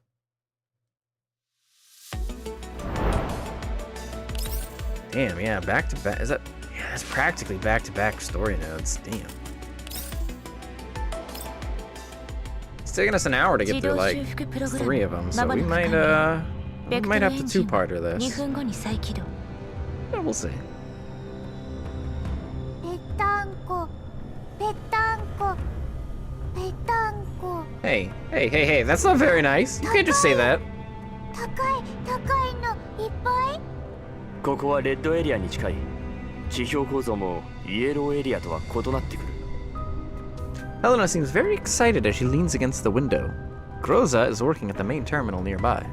Damn, yeah, back to back. Is that? Yeah, that's practically back to back story nodes. Damn. It's taking us an hour to get through like 3 of them, so we might have to two-parter 2 this. 分後に再起動。 Yeah, we'll see. ぺったんこぺったんこぺったんこ Hey, that's not very nice. You can't just say that. 高いのいっぱいここはレッドエリアに近い。地表構造もイエローエリアとは異なってくる。 Helena seems very excited as she leans against the window. Groza is working at the main terminal nearby.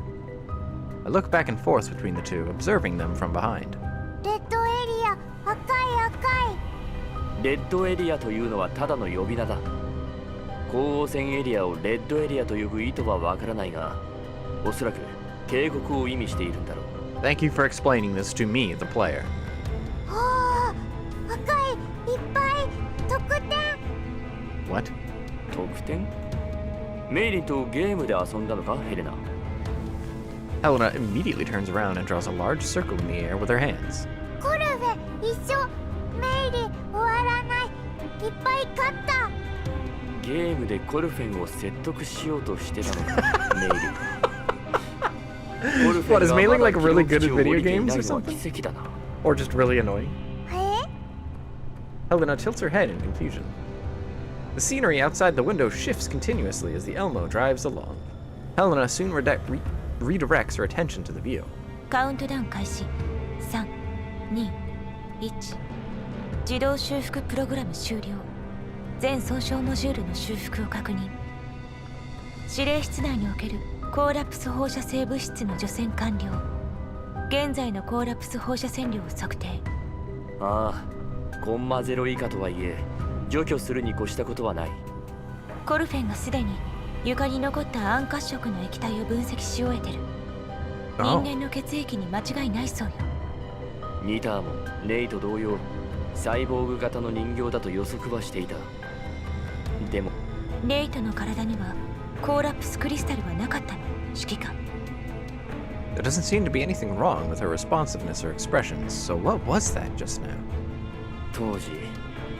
I look back and forth between the two, observing them from behind. レッドエリア赤いレッドエリアというのはただの呼び名だ。光応線エリアをレッドエリアと呼ぶ意図はわからないが、おそらく警告を意味しているんだろう。 Thank you for explaining this to me, the player. おー赤いいっぱい得点 What? 得点？メイリンとゲームで遊んだのか、ヘレナ。 Helena immediately turns around and draws a large circle in the air with her hands. コルフェ一緒メイリー終わらないいっぱい勝ったゲームでコルフェンを説得しようとしてたのか、メイリン。 What, is Mei Ling like really good at video 降りてい games ない or のは something? 奇跡だな。 Or just really annoying? え Helena tilts her head in confusion. The scenery outside the window shifts continuously as the Elmo drives along. Helena soon redirects her attention to the view. カウントダウン開始。3、2、1。自動修復プログラム終了。全損傷モジュールの修復を確認。指令室内におけるコーラプス放射性物質の除染完了。現在のコーラプス放射線量を測定。ああ、コンマ0以下とはいえ、除去するに越したことはない。コルフェンがすでに床に残った暗褐色の液体を分析し終えてる。人間の血液に間違いないそうよ。ニターもネイと同様、サイボーグ型の人形だと予測はしていた。でもネイトの体にはコーラプスクリスタルはなかったの、指揮官。 There doesn't seem to be anything wrong with her responsiveness or expressions, so what was that just now? 当時、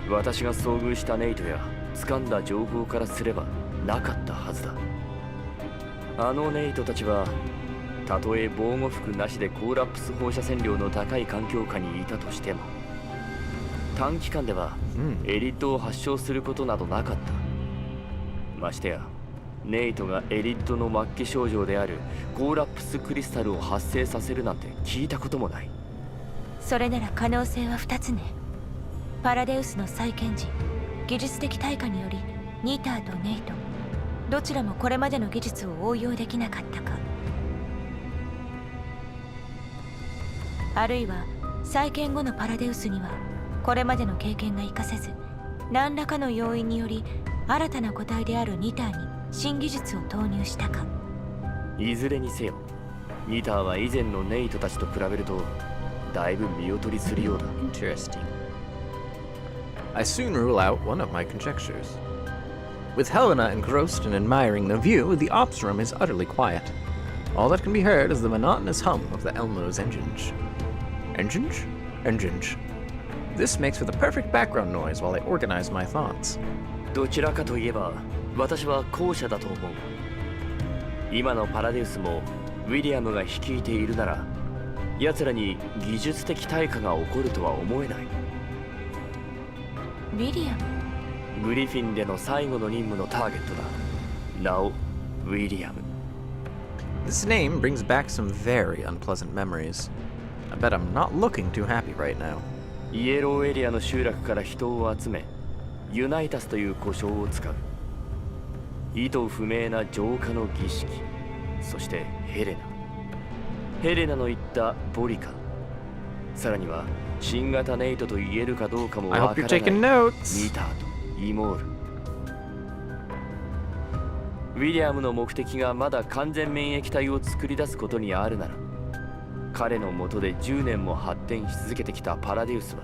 私が遭遇したネイトや掴んだ情報からすればなかったはずだ。あのネイトたちは、たとえ防護服なしでコーラプス放射線量の高い環境下にいたとしても、短期間ではエリットを発症することなどなかった。ましてや、ネイトがエリットの末期症状であるコーラプスクリスタルを発生させるなんて聞いたこともない。それなら可能性は2つね。パラデウスの再建時、技術的対価によりニターとネイトどちらもこれまでの技術を応用できなかったか、あるいは再建後のパラデウスにはこれまでの経験が活かせず、何らかの要因により新たな個体であるニターに新技術を投入したか。いずれにせよ、ニターは以前のネイトたちと比べるとだいぶ見劣りするようだ。 Interesting. I soon rule out one of my conjectures. With Helena engrossed in admiring the view, the ops room is utterly quiet. All that can be heard is the monotonous hum of the Elmo's engines. Engines? Engines. This makes for the perfect background noise while I organize my thoughts. どちらかといえば私は後者だと思う。今のパラデウスもウィリアムが率いているなら奴らに技術的対価が起こるとは思えない。ウィリアム。グリフィンでの最後の任務のターゲットだ。なお、ウィリアム。This name brings back some very unpleasant memories. I bet I'm not looking too happy right now. イエローエリアの集落から人を集め、ユナイタスという呼称を使う。意図不明な浄化の儀式、そしてヘレナ。ヘレナの言ったボリカ。さらには新型ネイトと言えるかどうかもわからない。I hope you're taking notes. ニターとイモール。ウィリアムの目的がまだ完全免疫体を作り出すことにあるなら、彼の下で10年も発展し続けてきたパラデウスは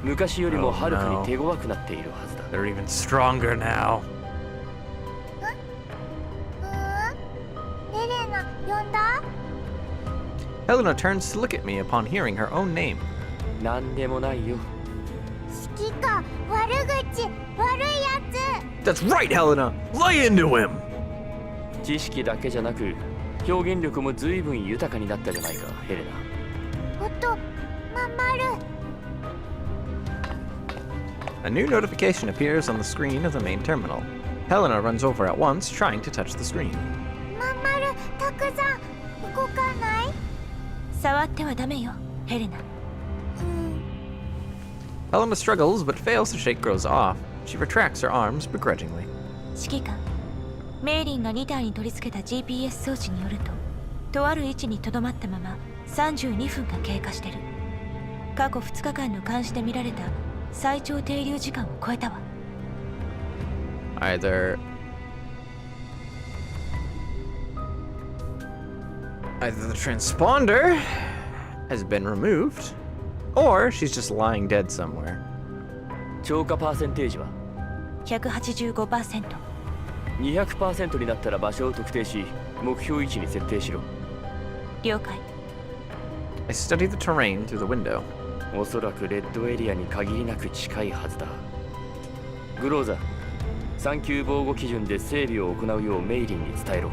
昔よりもはるかに手強くなっているはずだ。They're even stronger now. エレナ呼んだ？ Helena turns to look at me upon hearing her own name. なんでもないよ。指揮官、悪口、悪いやつ。 That's right, Helena! Lay into him! 知識だけじゃなく表現力も随分豊かになったじゃないか、ヘレナ。まる。A new notification appears on the screen of the main terminal. Helena runs over at once, trying to touch the screen. まんまる、たくさん、動かない？触ってはダメよ、ヘレナ。Helena struggles but fails to shake Groza off. She retracts her arms begrudgingly. 指揮官、メイリンが2体に取り付けた GPS 装置によると、とある位置にとどまったまま32分が経過してる。過去2日間の監視で見られた最長停留時間を超えたわ。Either the transponder has been removed, or she's just lying dead somewhere. 超過パーセンテージは 185%。200% になったら場所を特定し、目標位置に設定しろ。了解。I study the terrain through the window. おそらくレッドエリアに限りなく近いはずだ。グローザ、3級防護基準で整備を行うようメイリンに伝えろ。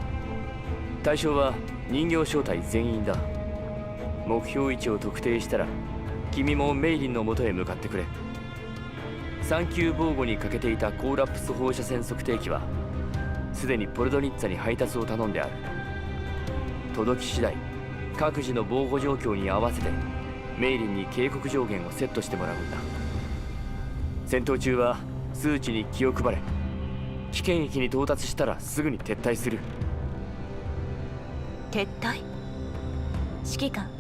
対象は人形正体全員だ。目標位置を特定したら君もメイリンの元へ向かってくれ。3級防護に欠けていたコーラプス放射線測定器はすでにポルドニッツァに配達を頼んである。届き次第各自の防護状況に合わせてメイリンに警告上限をセットしてもらうんだ。戦闘中は数値に気を配れ。危険域に到達したらすぐに撤退する。撤退？指揮官、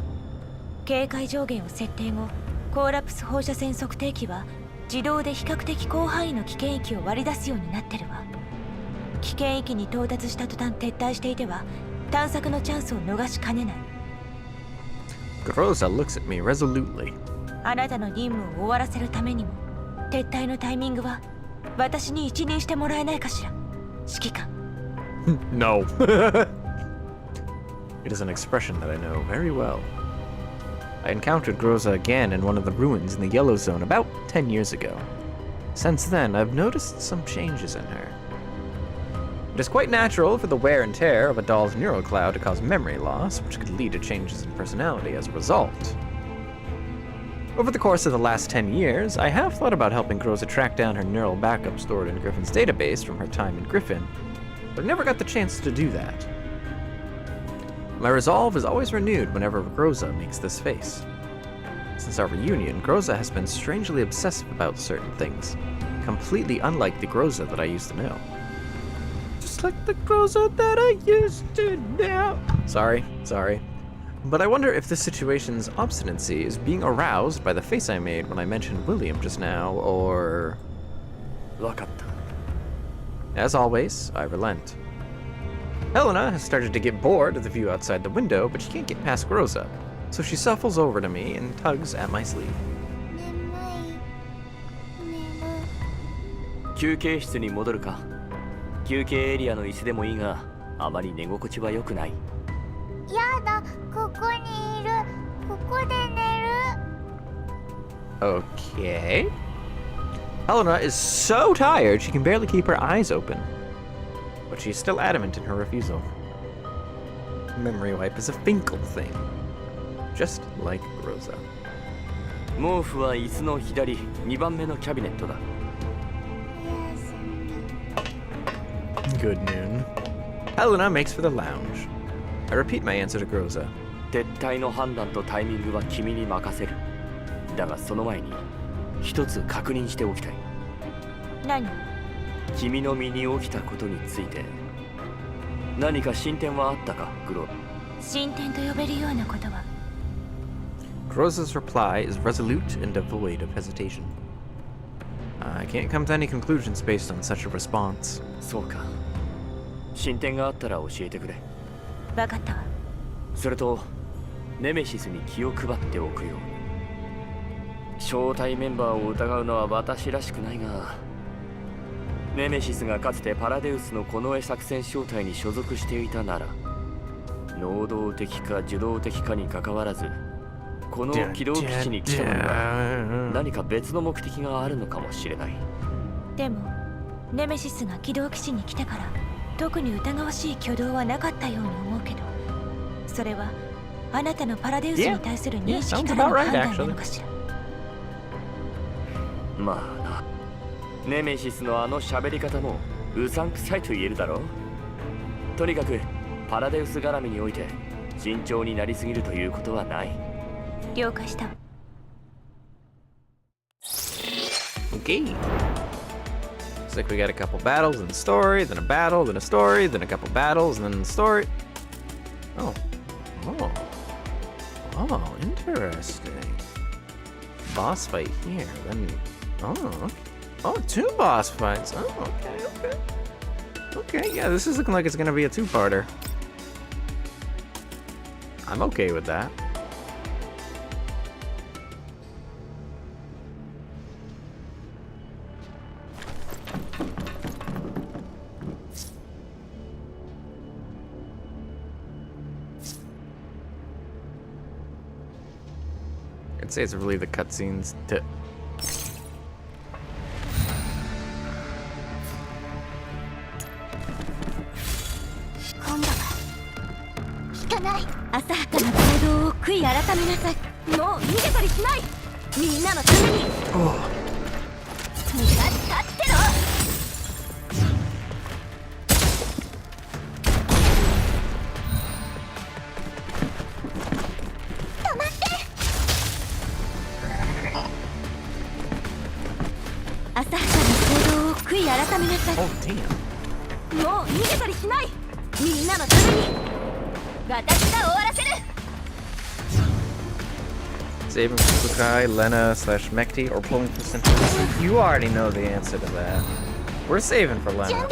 警戒上限を設定後、コーラプス放射線測定器は自動で比較的広範囲の危険域を割り出すようになってるわ。危険域に到達した途端撤退していては探索のチャンスを逃しかねない。 Groza looks at me resolutely. あなたの任務を終わらせるためにも撤退のタイミングは私に一任してもらえないかしら、指揮官。No. It is an expression that I know very well. I encountered Groza again in one of the ruins in the Yellow Zone about 10 years ago. Since then, I've noticed some changes in her. It is quite natural for the wear and tear of a doll's neural cloud to cause memory loss, which could lead to changes in personality as a result. Over the course of the last 10 years, I have thought about helping Groza track down her neural backup stored in Griffin's database from her time in Griffin, but I never got the chance to do that. My resolve is always renewed whenever Groza makes this face. Since our reunion, Groza has been strangely obsessive about certain things, completely unlike the Groza that I used to know. Just like the Groza that I used to know. Sorry. But I wonder if this situation's obstinacy is being aroused by the face I made when I mentioned William just now, or... わかった。 As always, I relent. Helena has started to get bored of the view outside the window, but she can't get past Groza, so she shuffles over to me and tugs at my sleeve. 休憩室に戻るか。休憩エリアの椅子でもいいが、あまり寝心地は良くない。やだ、ここにいる。ここで寝る。Okay. Helena is so tired she can barely keep her eyes open. But she's still adamant in her refusal. Memory wipe is a Finkel thing. Just like Rosa. 毛布は椅子の左2番目のキャビネットだ。 Good noon. Helena makes for the lounge. I repeat my answer to Groza. 撤退の判断とタイミングは君に任せる。だがその前に一つ確認しておきたい。何？君の身に起きたことについて何か進展はあったか、グロ。進展と呼べるようなことは。Groza's reply is resolute and devoid of hesitation. I can't come to any conclusions based on such a response. そうか。進展があったら教えてくれ。分かったわ。それとネメシスに気を配っておくように。招待メンバーを疑うのは私らしくないが、ネメシスがかつてパラデウスの近衛作戦小隊に所属していたなら、能動的か受動的かにかかわらず、この軌道基地に来たのには何か別の目的があるのかもしれない。でもネメシスが軌道基地に来てから特に疑わしい挙動はなかったように思うけど、それはあなたのパラデウスに対する認識からの判断なのかしら。まあな、ネメシスのあの喋り方もうさんくさいと言えるだろう。とにかくパラデウス絡みにおいて慎重になりすぎるということはない。了解した。 Okay. Looks like we got a couple battles and a story, then a battle, then a story, then a couple battles, and then a story. Oh. Oh. Oh, interesting. Boss fight here, then... Oh, okay. Oh, 2 boss fights. Oh, okay. Okay, yeah, this is looking like it's gonna be a 2-parter. I'm okay with that. I'd say it's really the cutscenes to... Oh, damn. Saving for Sukai, Lena / Mekti, or pulling for Centralist? You already know the answer to that. We're saving for Lena.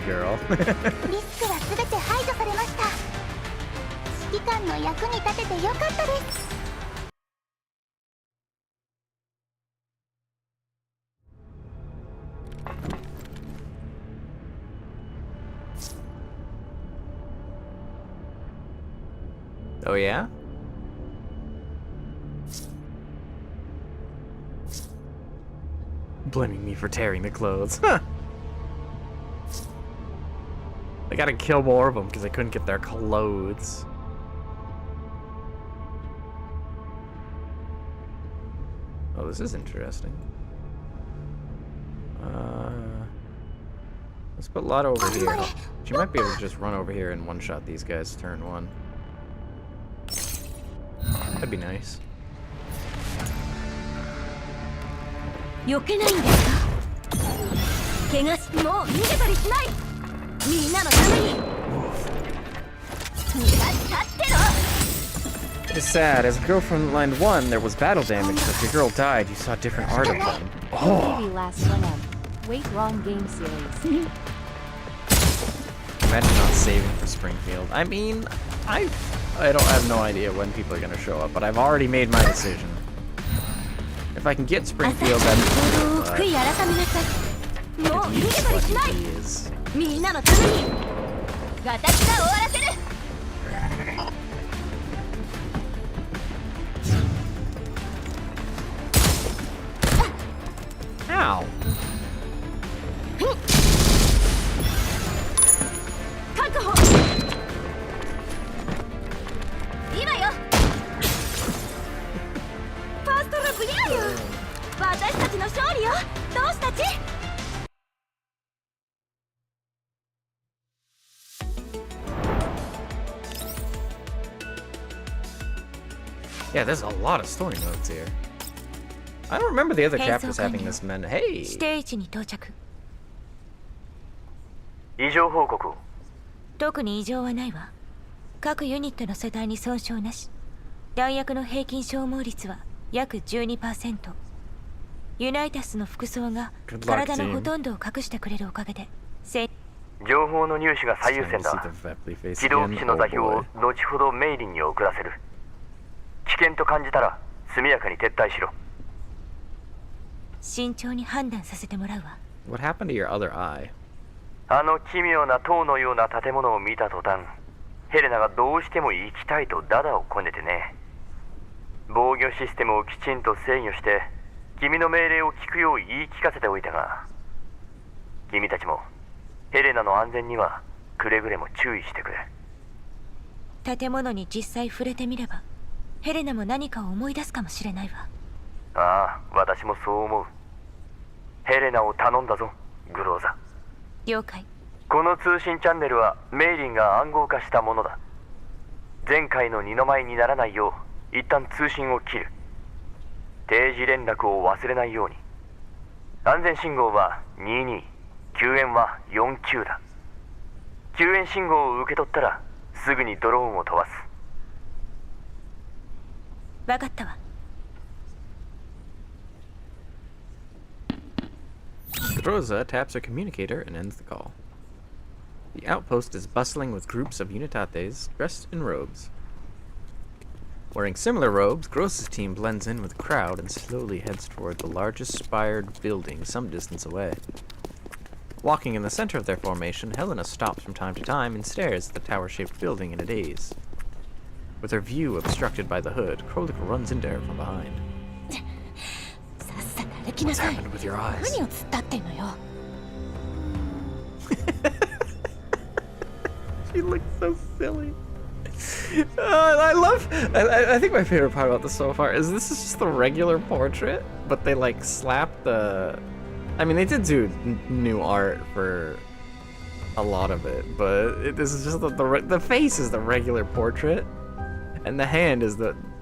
Girl. リスクはすべて排除されました。指揮官の役に立ててよかったです。 Oh yeah? Blaming me for tearing the clothes. Huh. I gotta kill more of them because I couldn't get their clothes. Oh, this is interesting. Let's put Lotta over here. She might be able to just run over here and one-shot these guys turn 1. That'd be nice. It's sad. As a girl from line 1, there was battle damage, but if your girl died, you saw different art of them. Oh! Maybe last one up. Wait, wrong game series. Imagine not saving for Springfield. I mean, I have no idea when people are gonna show up, but I've already made my decision. If I can get 朝 Springfield, 行 then 動を悔い改めなさい。もう could 逃げ use たりし what ない。 he is. みんなのために私が終わらせる。 Ow! 確保。今よ。ファーストラブ今よ。私たちの勝利よ。同志たち。 Yeah, there's a lot of story notes here. I don't remember the other Hey, chapters so having can this men. Hey! 指定位置に到着。異常報告を。特に異常はないわ。各ユニットの世帯に損傷なし。弾薬の平均消耗率は約 12%。ユナイタスの服装が Good luck, 体の team. ほとんどを隠してくれるおかげで、情報の入手が最優 Starting 先 to だ。 see the Vepley face 起動 again. 基地の Oh 座標を boy. 後ほどメイリンに送らせる。危険と感じたら速やかに撤退しろ。慎重に判断させてもらうわ。 What happened to your other eye? あの奇妙な塔のような建物を見た途端、ヘレナがどうしても行きたいとダダをこねてね。防御システムをきちんと制御して、君の命令を聞くよう言い聞かせておいたが、君たちもヘレナの安全にはくれぐれも注意してくれ。建物に実際触れてみれば、ヘレナも何かを思い出すかもしれないわ。ああ、私もそう思う。ヘレナを頼んだぞ、グローザ。了解。この通信チャンネルはメイリンが暗号化したものだ。前回の二の舞にならないよう一旦通信を切る。定時連絡を忘れないように。安全信号は22、救援は49だ。救援信号を受け取ったらすぐにドローンを飛ばす。わかったわ。 Rosa taps her communicator and ends the call. The outpost is bustling with groups of Unitates dressed in robes. Wearing similar robes, Gross's team blends in with the crowd and slowly heads toward the largest spired building some distance away. Walking in the center of their formation, Helena stops from time to time and stares at the tower-shaped building in a daze. With her view obstructed by the hood, Krolik runs into her from behind. さっさと歩きな What's さい。 happened with your eyes? 何を突っ立ってんのよ。 She looks so silly. I think my favorite part about this so far is this is just the regular portrait, but they like slap the. I mean, they did do new art for a lot of it, but this is just the face is the regular portrait, and the hand is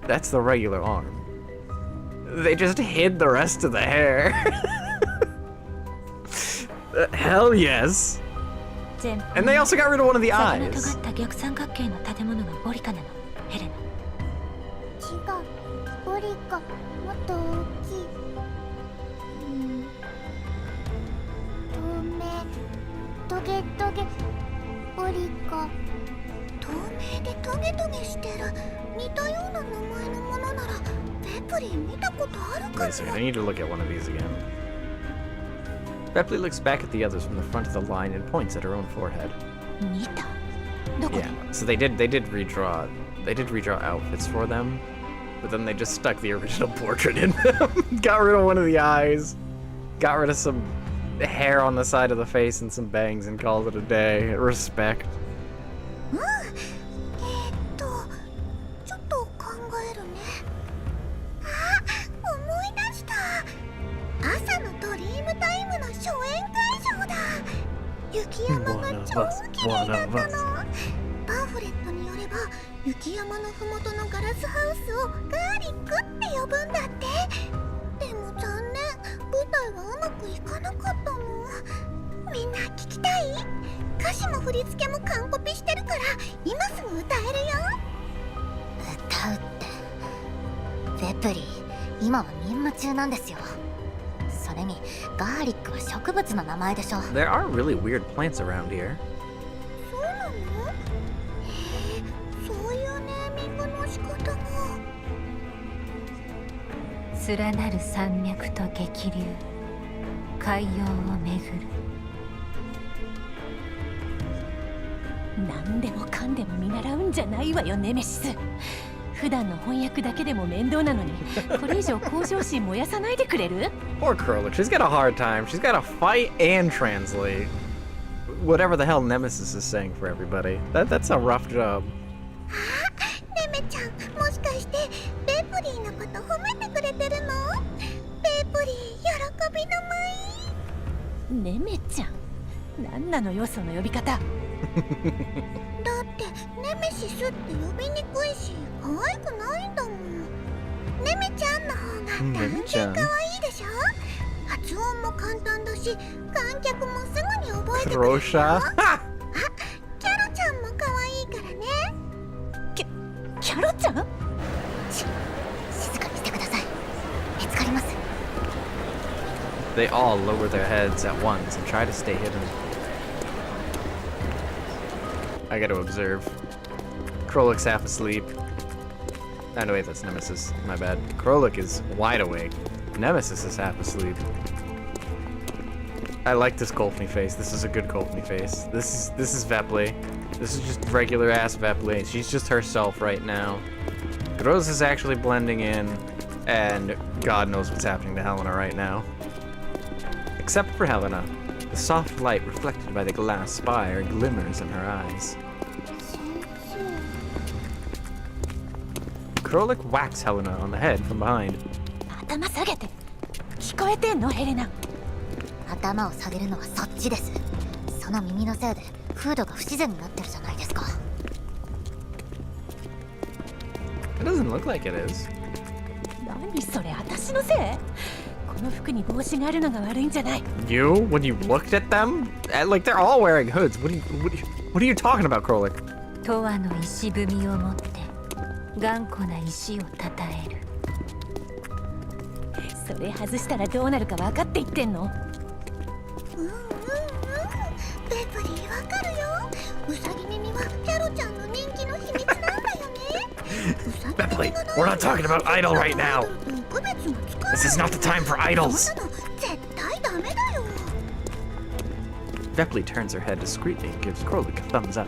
that's the regular arm. They just hid the rest of the hair. Hell yes. And they also got rid of one of the 魚の eyes. 尖った逆三角形の建物がボリカなの、ヘレナ。違う、ボリカもっと大きい。透明、トゲトゲ、ボリカ。透明でトゲトゲしてる。似たような名前のものならペプリン見たことあるか Wait a second, I need to look at one of these again. Bepley looks back at the others from the front of the line and points at her own forehead. 見た。どこで Yeah, so they did redraw outfits for them, but then they just stuck the original portrait in them. Got rid of one of the eyes, got rid of some hair on the side of the face and some bangs and called it a day. Respect. ちょっと考えるね。あ、思い出した。朝のドリームタイムの初演会場だ。雪山が超綺麗だったの。パンフレットによれば、雪山のふもとのガラスハウスをガーリックって呼ぶんだって。でも残念、舞台はうまくいかなかったの。みんな聞きたい？歌詞も振り付けも完コピしてるから今すぐ歌えるよ。歌うってベプリー、今は任務中なんですよ。それにガーリックは植物の名前でしょ。 There are really weird plants around here. そうなの？へえ、そういうネーミングの仕方が。連なる山脈と激流、海洋を巡る。何でもかんでも見習うんじゃないわよネメシス。普段の翻訳だけでも面倒なのに、これ以上向上心燃やさないでくれる？ Poor Krolik, she's got a hard time. She's got to fight and translate whatever the hell Nemesis is saying for everybody. That's a rough job. ネメちゃん、もしかしてベープリーのこと褒めてくれてるの？ベープリー喜びの舞。ネメちゃん、何なのよその呼び方。だってネメシスって呼びにくいし可愛くないんだもん。ネメちゃんの方が断然可愛いでしょ。発音も簡単だし観客もすぐに覚えてくれるよ。Krosha? あ、キャロちゃんも可愛いからね。キャロちゃん？静かにしてください。見つかります。 They all lower their heads at once and try to stay hidden. I gotta observe. Krolik's half asleep. Oh no, wait, that's Nemesis. My bad. Krolik is wide awake. Nemesis is half asleep. I like this Colphne face. This is a good Colphne face. This is Vepley. This is just regular ass Vepley. She's just herself right now. Groz is actually blending in, and God knows what's happening to Helena right now. Except for Helena. The soft light reflected by the glass spire glimmers in her eyes. Krolik whacks Helena on the head from behind. 頭下げて。聞こえてんのヘレナ？頭を下げるのはそっちです。その耳のせいでフードが不自然になってるじゃないですか。 It doesn't look like it is. 何それ、私のせい？この服に帽子があるのが悪いんじゃない。You? When you looked at them? Like they're all wearing hoods. What are you talking about, Krolik? 永遠の石踏みを持って頑固な石をたたえる。それ外したらどうなるか分かって言ってんの？ベープリーわかるよ。ウサギ耳はキャロちゃんの人気の秘密なんだよね。 Bepley, we're not talking about idol right now. This is not the time for idols. 絶対ダメだよ。 Bepley turns her head discreetly and gives Krolik a thumbs up.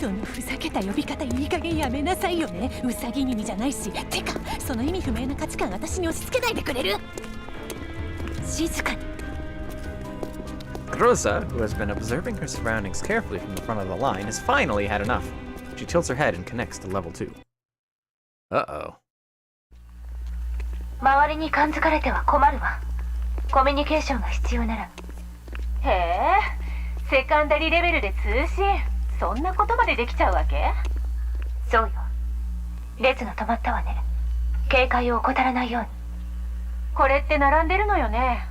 そのふざけた呼び方いい加減やめなさいよね。ウサギ耳じゃないし。てか、その意味不明な価値観私に押し付けないでくれる？静かに。 Groza, who has been observing her surroundings carefully from the front of the line, has finally had enough. She tilts her head and connects to level 2. Uh-oh. 周りに感づかれては困るわ。コミュニケーションが必要なら。へえ、セカンダリレベルで通信、そんなことまでできちゃうわけ？そうよ。列が止まったわね。警戒を怠らないように。これって並んでるのよね。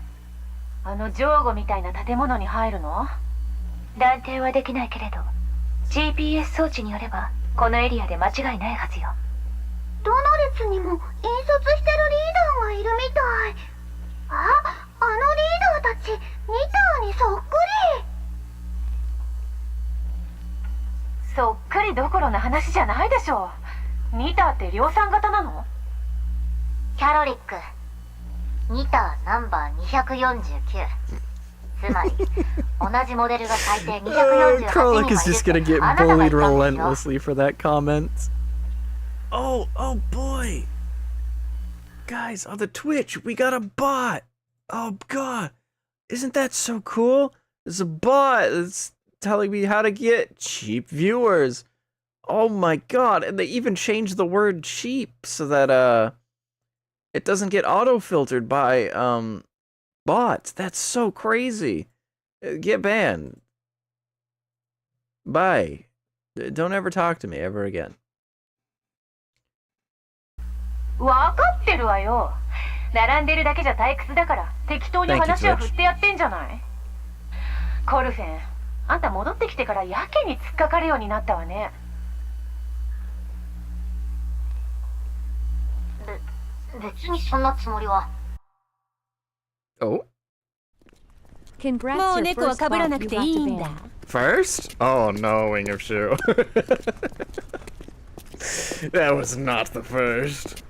あの上後みたいな建物に入るの？断定はできないけれど、GPS 装置によればこのエリアで間違いないはずよ。どの列にも引率してるリーダーがいるみたい。あのリーダーたち、ニターにそっくり。そっくりどころの話じゃないでしょう。ニターって量産型なの？キャロリック、ニターナンバー249。つまり同じモデルが最低248人はいる。 Krolik is just gonna get bullied relentlessly for that comment. Oh boy. Guys, on the Twitch, we got a bot. Oh god. Isn't that so cool? There's a bot that's telling me how to get cheap viewers. Oh my god. And they even changed the word cheap so that it doesn't get auto-filtered by bots. That's so crazy. Get banned. Bye. Don't ever talk to me ever again. わかってるわよ。並んでるだけじゃ退屈だから適当に話を振ってやってんじゃない。コルフェン、あんた戻ってきてからやけに突っかかるようになったわね。別にそんなつもりは。Oh? Congrats, もう your 猫は first 被ら boss なく you て got いい to んだ。 ban. First? Oh no, Wing of Shoe. That was not the first.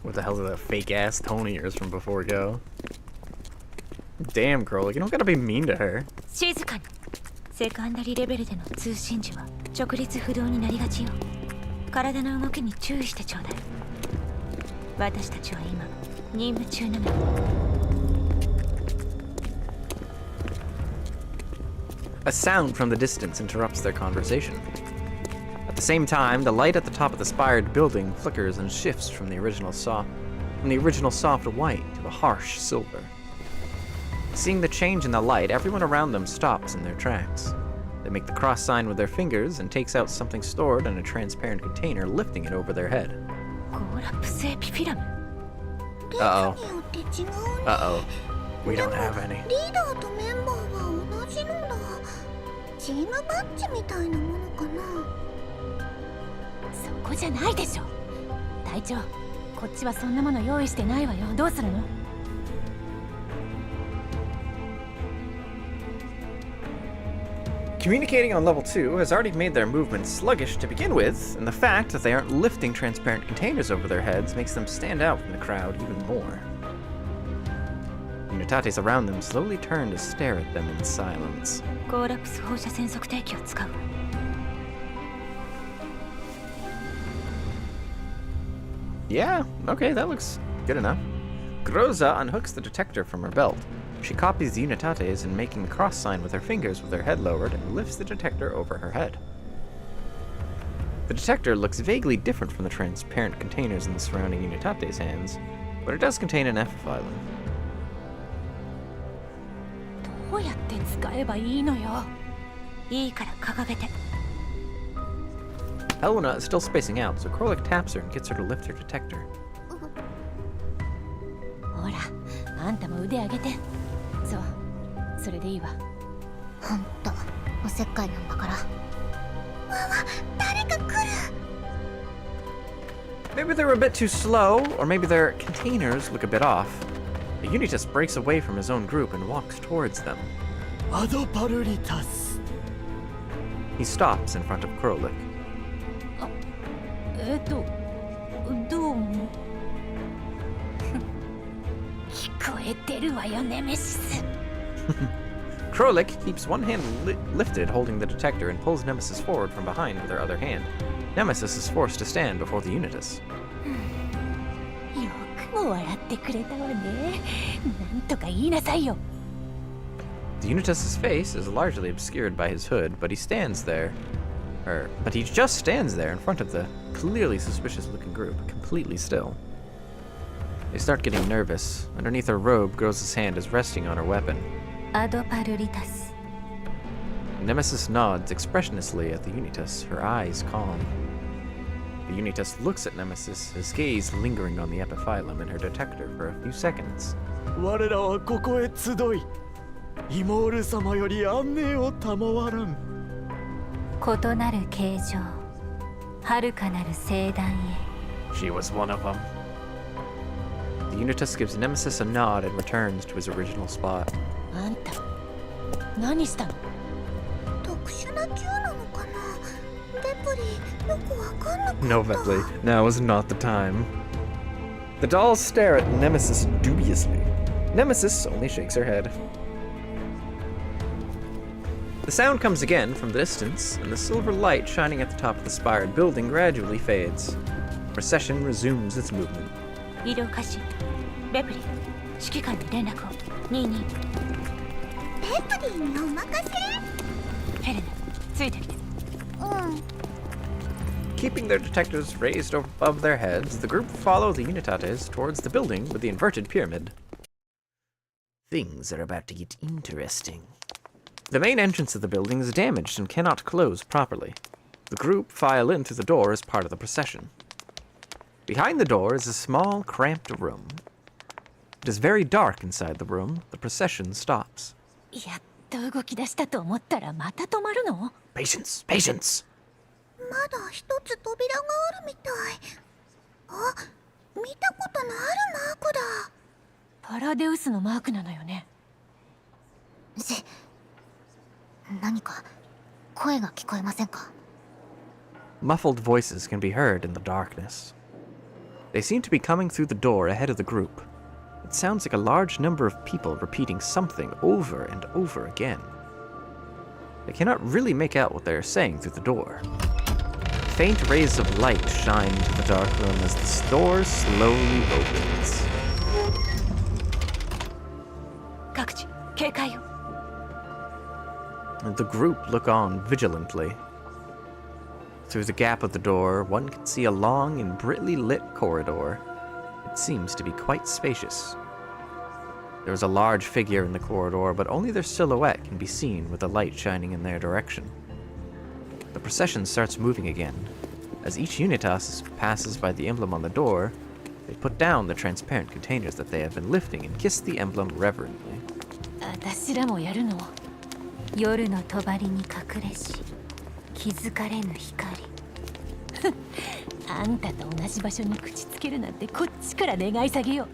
What the hell did that fake ass tone of yours from before go? Damn, girl, you don't gotta be mean to her. 静かに。セカンダリレベルでの通信時は直立不動になりがちよ。体の動きに注意してちょうだい。私たちは今任務中なの。A sound from the distance interrupts their conversation. At the same time, the light at the top of the spired building flickers and shifts from the original soft white to a harsh silver. Seeing the change in the light, everyone around them stops in their tracks. They make the cross sign with their fingers and takes out something stored in a transparent container, lifting it over their head. コーラプスエピフィラム。 Uh-oh. によって違うね。 Uh-oh. We don't have any. リーダーとメンバーは同じのだ。チームバッジみたいなものかな。そこじゃないでしょ。隊長、こっちはそんなもの用意してないわよ。どうするの？ Communicating on level 2 has already made their movements sluggish to begin with, and the fact that they aren't lifting transparent containers over their heads makes them stand out from the crowd even more. Unitates around them slowly turn to stare at them in silence. コーラプス放射線測定器を使う。 Yeah, okay, that looks good enough. Groza unhooks the detector from her belt. She copies the Unitates in making the cross sign with her fingers with her head lowered and lifts the detector over her head. The detector looks vaguely different from the transparent containers in the surrounding Unitates' hands, but it does contain an epiphyllum. どうやって使えばいいのよ。いいから掲げて。 Helena is still spacing out, so Krolik taps her and gets her to lift her detector. ほら、あんたも腕上げて。そう、それでいいわ。ほんとおせっかいなんだから。誰か来る。 Maybe they're a bit too slow, or maybe their containers look a bit off. The Unitas breaks away from his own group and walks towards them. He stops in front of Krolik. どうも。聞こえてるわよ、ネメシス。Krolik keeps one hand lifted holding the detector and pulls Nemesis forward from behind with her other hand. Nemesis is forced to stand before the Unitas. よくも笑ってくれたわね。なんとか言いなさいよ。 The Unitas' face is largely obscured by his hood, but he just stands there in front of the clearly suspicious-looking group, completely still. They start getting nervous. Underneath her robe, Groza's hand is resting on her weapon. アドパルリタス。 Nemesis nods expressionlessly at the Unitas, her eyes calm. The Unitas looks at Nemesis, his gaze lingering on the epiphyllum in her detector for a few seconds. 我らはここへ集い、イモール様より安寧を賜らん。異なる形状、遥かなる聖壇へ。 She was one of them. The Unitas gives Nemesis a nod and returns to his original spot. あんた、何したの？特殊な銃なのかな。レプリよくわかんなかった。 No, Vepley, now is not the time. The dolls stare at Nemesis dubiously. Nemesis only shakes her head. The sound comes again from the distance, and the silver light shining at the top of the spired building gradually fades. Procession resumes its movement. 医療開始。レプリ、指揮官に連絡を。22。レプリーにお任せ。ヘレナ、ついてきて。Keeping their detectors raised above their heads, the group follow the Unitates towards the building with the inverted pyramid. Things are about to get interesting. The main entrance of the building is damaged and cannot close properly. The group file in through the door as part of the procession. Behind the door is a small, cramped room. It is very dark inside the room. The procession stops. やっと動き出したと思ったらまた止まるの？ Patience, patience! まだ一つ扉があるみたい。あ、見たことのあるマークだ。パラデウスのマークなのよね。何か声が聞こえませんか？ Muffled voices can be heard in the darkness. They seem to be coming through the door ahead of the group. It sounds like a large number of people repeating something over and over again. I cannot really make out what they are saying through the door. Faint rays of light shine into the dark room as the door slowly opens. 各自警戒を。 The group look on vigilantly. Through the gap of the door, one can see a long and brightly lit corridor. It seems to be quite spacious. There is a large figure in the corridor, but only their silhouette can be seen with the light shining in their direction. The procession starts moving again. As each Unitas passes by the emblem on the door, they put down the transparent containers that they have been lifting and kiss the emblem reverently. 私らもやるの。夜の帳に隠れし気づかれぬ光。あんたと同じ場所に口つけるなんてこっちから願い下げよ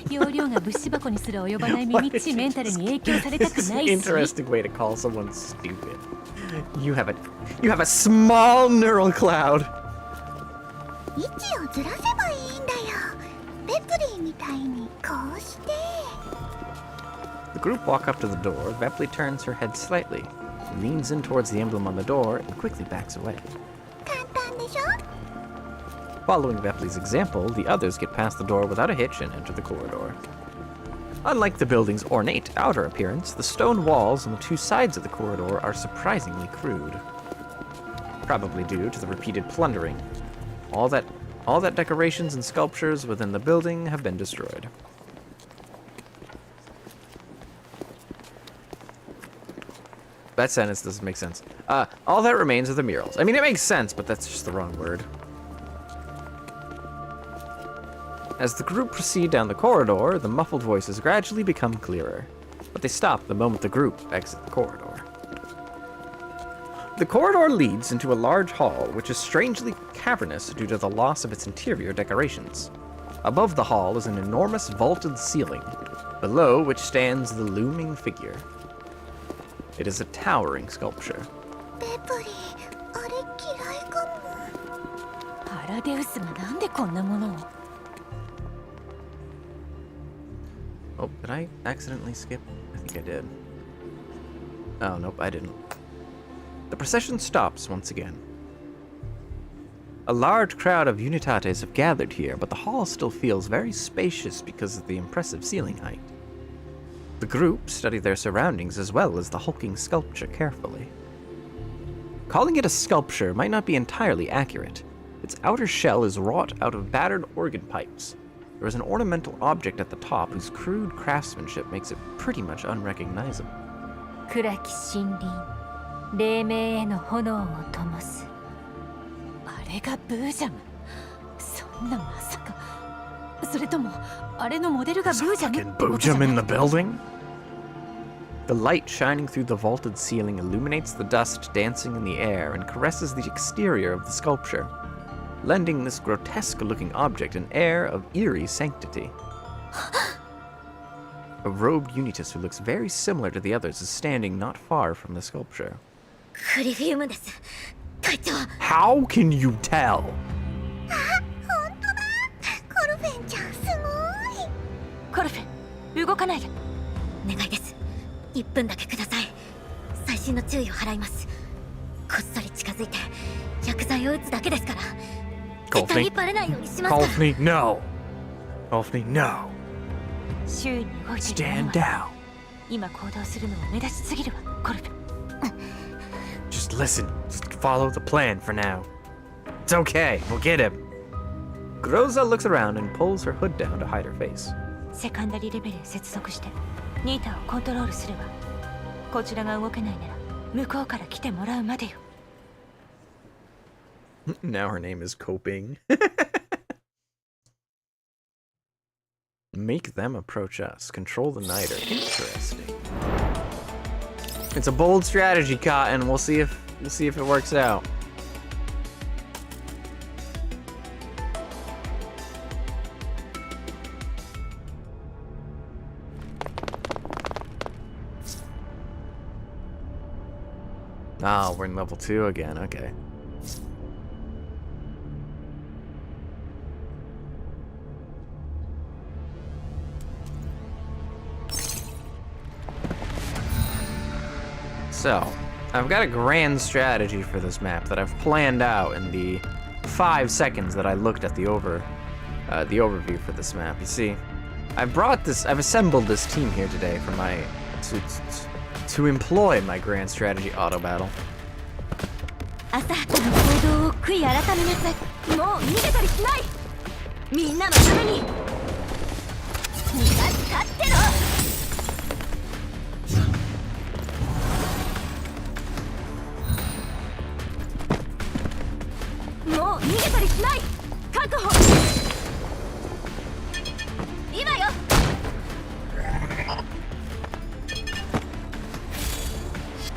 う。容量が物資箱にすら及ばない耳っちいメンタルに影響されたくないし。Interesting way to call someone stupid. You have a small neural cloud. 位置をずらせばいいんだよ。ペプリーみたいにこうして。 The group walk up to the door. Vepley turns her head slightly, leans in towards the emblem on the door, and quickly backs away. 簡単でしょ? Following Vepley's example, the others get past the door without a hitch and enter the corridor. Unlike the building's ornate outer appearance, the stone walls on the two sides of the corridor are surprisingly crude. Probably due to the repeated plundering. All that decorations and sculptures within the building have been destroyed. That sentence doesn't make sense. All that remains are the murals. I mean, it makes sense, but that's just the wrong word. As the group proceed down the corridor, the muffled voices gradually become clearer, but they stop the moment the group exit the corridor. The corridor leads into a large hall, which is strangely cavernous due to the loss of its interior decorations. Above the hall is an enormous vaulted ceiling, below which stands the looming figure. It is a towering sculpture. ペプリー、あれ嫌いかも。パラデウスがなんでこんなものを。 Oh, did I accidentally skip? I think I did. Oh, nope, I didn't. The procession stops once again. A large crowd of Unitates have gathered here, but the hall still feels very spacious because of the impressive ceiling height. The group study their surroundings as well as the hulking sculpture carefully. Calling it a sculpture might not be entirely accurate. Its outer shell is wrought out of battered organ pipes. There is an ornamental object at the top whose crude craftsmanship makes it pretty much unrecognizable. 暗き森林、黎明への炎を灯す。あれがブージャム。そんなまさか。それともあれのモデルがブージャム。 Fucking Boojum in the building? The light shining through the vaulted ceiling illuminates the dust dancing in the air and caresses the exterior of the sculpture, lending this grotesque-looking object an air of eerie sanctity. A robed Unitas who looks very similar to the others is standing not far from the sculpture. クリフィウムです。隊長。 How can you tell? あ、本当だ。コルフェンちゃんすごい。コルフェ、動かないで。お願いです。1分だけください。細心の注意を払います。こっそり近づいて薬剤を打つだけですから。絶対にバレないようにしますから。 Colphne, no. Colphne, no. 周囲に動いているも Stand のは down. 今行動するのは目立ちすぎるわ、コルフェ。 Just listen. Just follow the plan for now. It's okay. We'll get him. Groza looks around and pulls her hood down to hide her face. セカンダリーレベルへ接続してニータをコントロールするわ。こちらが動けないなら向こうから来てもらうまでよ。 Now her name is Coping. Make them approach us. Control the Niter. Interesting. It's a bold strategy, Cotton. We'll see if it works out. Oh, we're in level 2 again. Okay. So, I've got a grand strategy for this map that I've planned out in the 5 seconds that I looked at the overview for this map. You see, I've assembled this team here today for to employ my grand strategy auto battle. 浅はかの行動を悔い改めなさい。もう逃げたりしない。みんなのために。逃がすかっての。もう逃げたりしない。確保。今よ。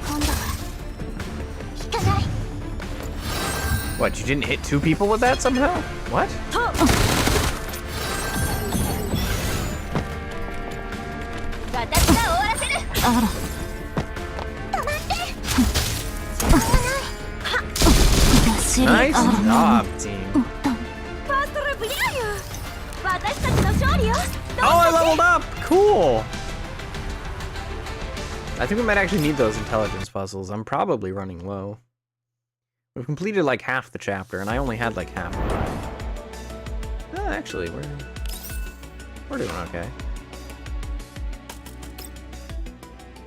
今度は引かない。What, you didn't hit 2 people with that somehow? What? 私が終わらせる。あら。止まって。Nice job, team. ファーストループやよ。私たちの勝利よ。 Oh, I leveled up! Cool! I think we might actually need those intelligence puzzles. I'm probably running low. We've completed like half the chapter, and I only had like half of it. Actually, we're doing okay.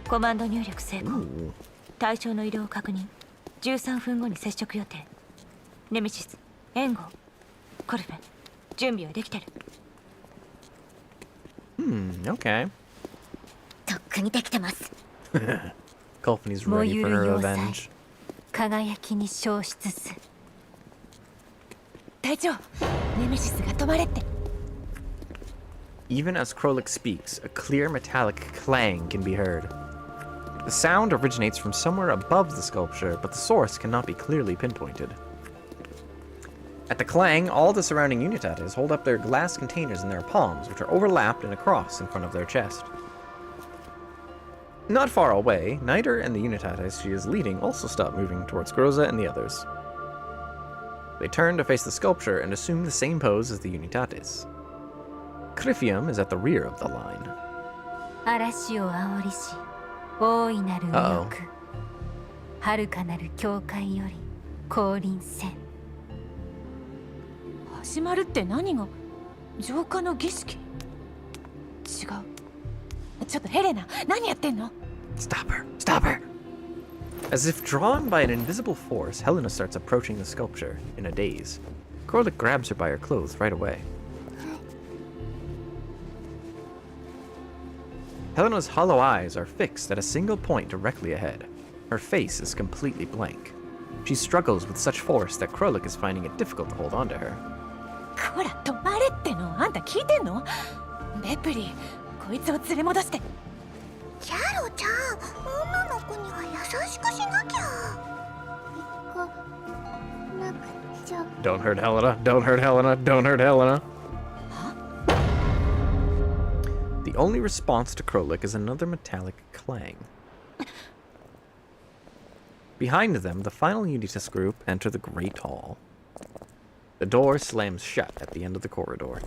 コマンド入力成功。 Ooh. 対象の移動を確認。13分後に接触予定。ネメシス、援護、コルフェン、準備はできてる。Okay. とっくにできてます。 Colphne's ready for her revenge. 輝きに消失す。隊長、ネメシスが止まれって。 Even as Krolik speaks, a clear metallic clang can be heard. The sound originates from somewhere above the sculpture, but the source cannot be clearly pinpointed. At the clang, all the surrounding Unitates hold up their glass containers in their palms, which are overlapped in a cross in front of their chest. Not far away, Niter and the Unitates she is leading also stop moving towards Groza and the others. They turn to face the sculpture and assume the same pose as the Unitates. Crifium is at the rear of the line. 嵐を煽りし、大いなる右翼。遥かなる境界より降臨せん。始まるって何が？浄化の儀式？違う。ちょっとヘレナ、何やってんの？ Stop her! Stop her! As if drawn by an invisible force, Helena starts approaching the sculpture in a daze. Krolik grabs her by her clothes right away. Helena's hollow eyes are fixed at a single point directly ahead. Her face is completely blank. She struggles with such force that Krolik is finding it difficult to hold on to her. こら、止まれっての。あんた聞いてんの？ベプリ、こいつを連れ戻して。キャロちゃん、女の子には優しくしなきゃ。行かなくちゃ。 Don't hurt Helena! Don't hurt Helena! Don't hurt Helena! The only response to Krolik is another metallic clang. Behind them, the final Unitas group enter the Great Hall. The door slams shut at the end of the corridor.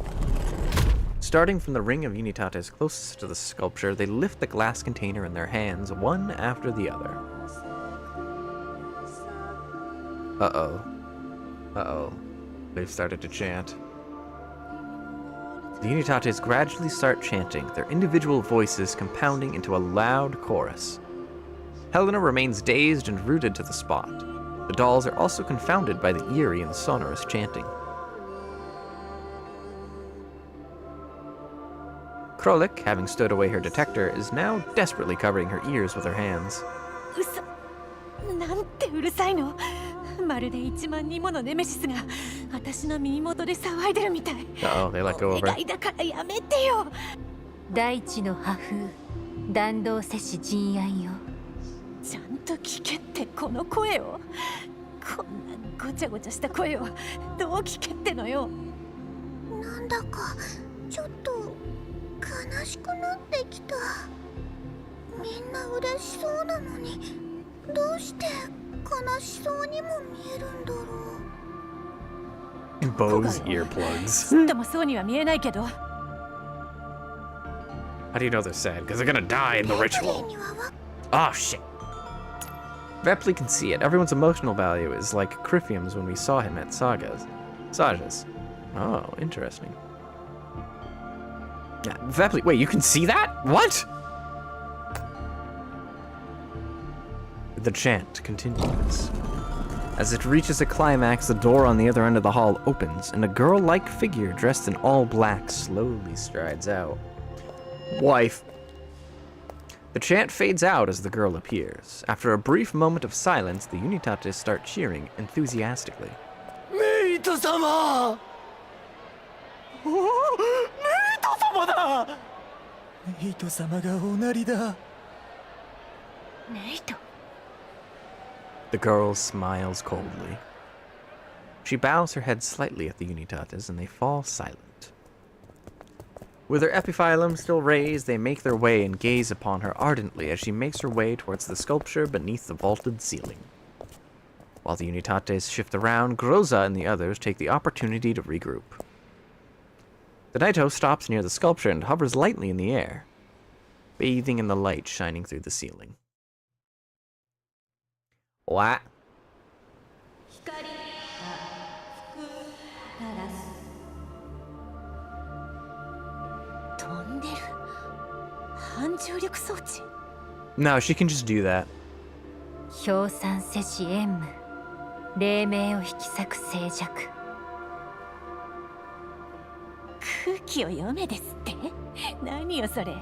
Starting from the ring of Unitates closest to the sculpture, they lift the glass container in their hands, one after the other. Uh-oh. Uh-oh. They've started to chant. The Unitates gradually start chanting, their individual voices compounding into a loud chorus. Helena remains dazed and rooted to the spot. The dolls are also confounded by the eerie and sonorous chanting. Krolik, having stowed away her detector, is now desperately covering her ears with her hands. 嘘。なんてうるさいの。まるで1万人ものネメシスが私の耳元で騒いでるみたい。Uh-oh, they let go of お her. 願いだからやめてよ。大地の破風、弾道せし陣愛よ。ちゃんと聞けってこの声を。こんなごちゃごちゃした声をどう聞けってのよ。なんだかちょっと悲しくなってきた。みんな嬉しそうなのに、どうして悲しそうにも見えるんだろう。 Bose earplugs. ちっともそうには見えないけど。 How do you know they're sad? Because they're gonna die in the ritual. Oh shit. Vepley can see it. Everyone's emotional value is like Crifium's when we saw him at Saja's. Oh, interesting. Yeah, Vepley, wait, you can see that? What? The chant continues. As it reaches a climax, the door on the other end of the hall opens, and a girl-like figure dressed in all black slowly strides out. Wife. The chant fades out as the girl appears. After a brief moment of silence, the Unitates start cheering enthusiastically. Meito-sama! Meito-sama da! Meito-sama ga onari da. The girl smiles coldly. She bows her head slightly at the Unitates, and they fall silent. With her epiphyllum still raised, they make their way and gaze upon her ardently as she makes her way towards the sculpture beneath the vaulted ceiling. While the Unitates shift around, Groza and the others take the opportunity to regroup. The Naito stops near the sculpture and hovers lightly in the air, bathing in the light shining through the ceiling. What? No, she can just do that. 氷酸せし縁無黎明を引き裂く静寂空気を読めですって何よそれ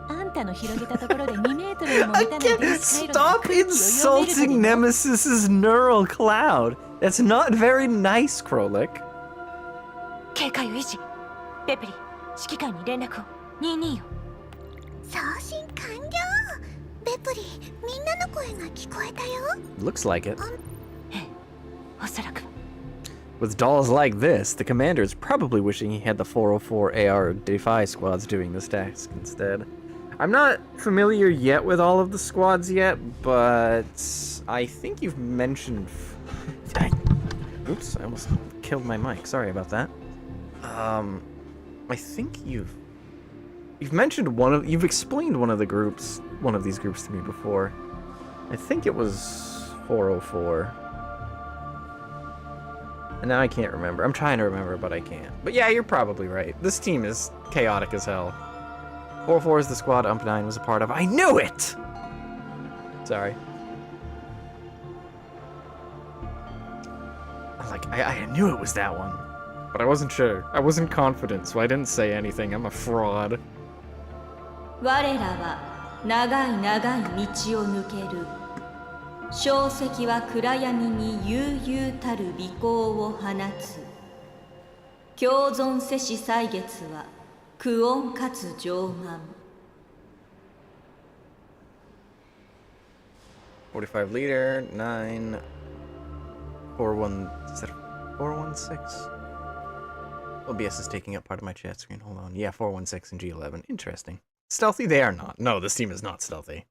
あんたの広げたところで2メートルにも満たない電子回路で Stop insulting Nemesis's neural cloud. That's not very nice, Krolik. 警戒を維持。ベプリ、指揮官に連絡を。22よ。送信完了。ベプリ、みんなの声が聞こえたよ。Looks like it. おそらく。With dolls like this, the commander is probably wishing he had the 404 AR Defy squads doing this task instead. I'm not familiar yet with all of the squads yet, but I think you've mentioned... Oops, I almost killed my mic. Sorry about that. I think you've mentioned you've explained one of these groups to me before. I think it was 404. And now I can't remember. I'm trying to remember, but I can't. But yeah, you're probably right. This team is chaotic as hell. 404 is the squad Ump9 was a part of. I knew it! Sorry. I knew it was that one. But I wasn't sure. I wasn't confident, so I didn't say anything. I'm a fraud. 我らは長い長い道を抜ける。小石は暗闇に悠々たる微光を放つ。共存せし歳月は苦音かつ上慢。45 liter, 9, 41, is that 416? OBS is taking up part of my chat screen. Hold on. Yeah, 416 and G11. Interesting. Stealthy? They are not. No, this team is not stealthy.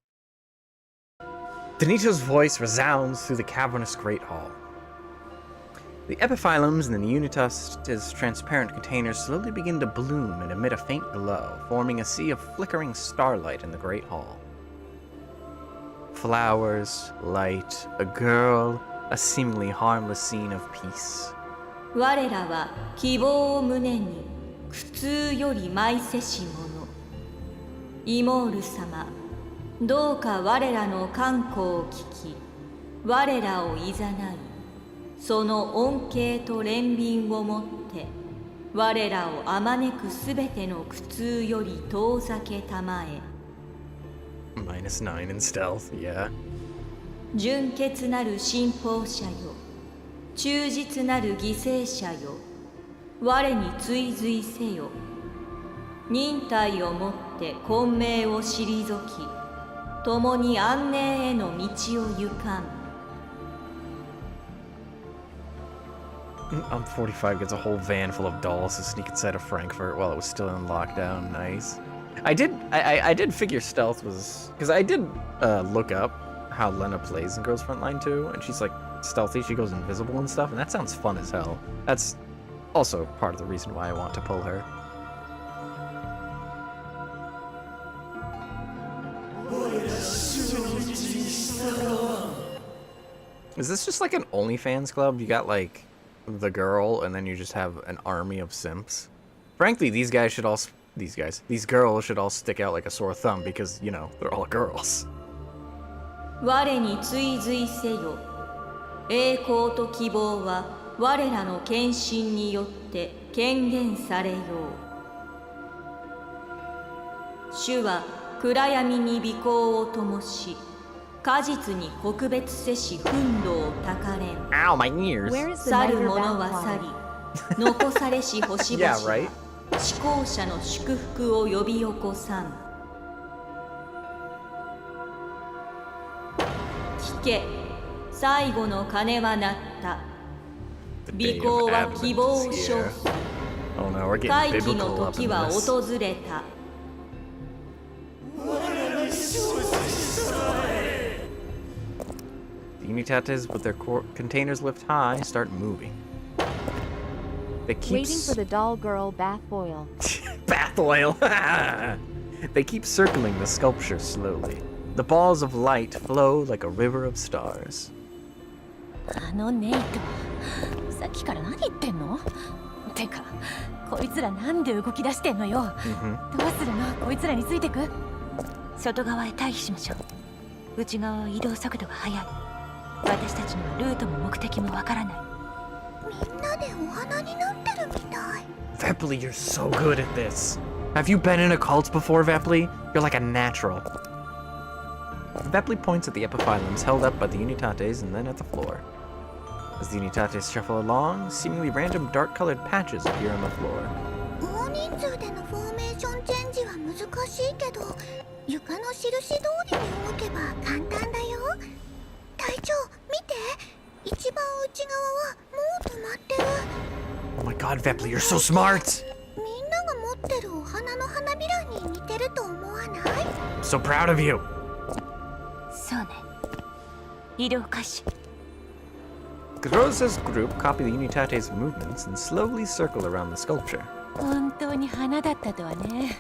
Danito's voice resounds through the cavernous Great Hall. The epiphyllums in the Unitas' transparent containers slowly begin to bloom and emit a faint glow, forming a sea of flickering starlight in the Great Hall. Flowers, light, a girl, a seemingly harmless scene of peace. 我らは希望を胸に苦痛より舞いせし者。イモール様、どうか我らの観光を聞き、我らをいざない、その恩恵と憐憫をもって、我らをあまねくすべての苦痛より遠ざけたまえ。-9 in stealth, yeah. 純潔なる信奉者よ、忠実なる犠牲者よ、我に追随せよ。忍耐をもって混迷を退き、共に安寧への道を行かん。45 gets a whole van full of dolls to sneak inside of Frankfurt while it was still in lockdown. Nice. I did figure stealth was... Because I did look up how Lena plays in Girls Frontline 2, and she's like stealthy, she goes invisible and stuff, and that sounds fun as hell. That's also part of the reason why I want to pull her. Is this just like an OnlyFans club? You got like the girl, and then you just have an army of simps. Frankly, these girls should all stick out like a sore thumb because, you know, they're all girls. 我に追随せよ。栄光と希望は我らの献身によって権限されよう。主は暗闇に微光を灯し、果実に告別せし憤怒をたかれん。Ow, my ears. 去る者は去り、残されし星々 Yeah, は right? 思考者の祝福を呼び起こさん。聞け、最後の鐘は鳴った。 The 微 day 光 of は Advent 希望を is 消 here. 費。 Oh no, we're getting 回帰の biblical up 時 in は this. 訪れた。 The Unitates, with their containers lift high, start moving. They keep Waiting for the doll girl bath oil. bath oil. They keep circling the sculpture slowly. The balls of light flow like a river of stars. あのネイト、さっきから何言ってんの？てか、こいつらなんで動き出してんのよ。どうするの？こいつらについてく？外側へ退避しましょう。内側は移動速度が速い。私たちにはルートも目的もわからない。みんなでお花になってるみたい。 Vepli, you're so good at this. Have you been in a cult before, Vepli? You're like a natural. Vepli points at the epiphyllums held up by the Unitates and then at the floor. As the Unitates shuffle along, seemingly random dark-colored patches appear on the floor. 大人数でのフォーメーションチェンジは難しいけど、床の印通りに動けば簡単だよ。隊長、見て。一番内側はもう止まってる。 Oh my god, Vepli, you're so smart! みんなが持ってるお花の花びらに似てると思わない？ I'm so proud of you! そうね。移動開始。 Groza's group copy the Unitates' movements and slowly circle around the sculpture. 本当に花だったとはね。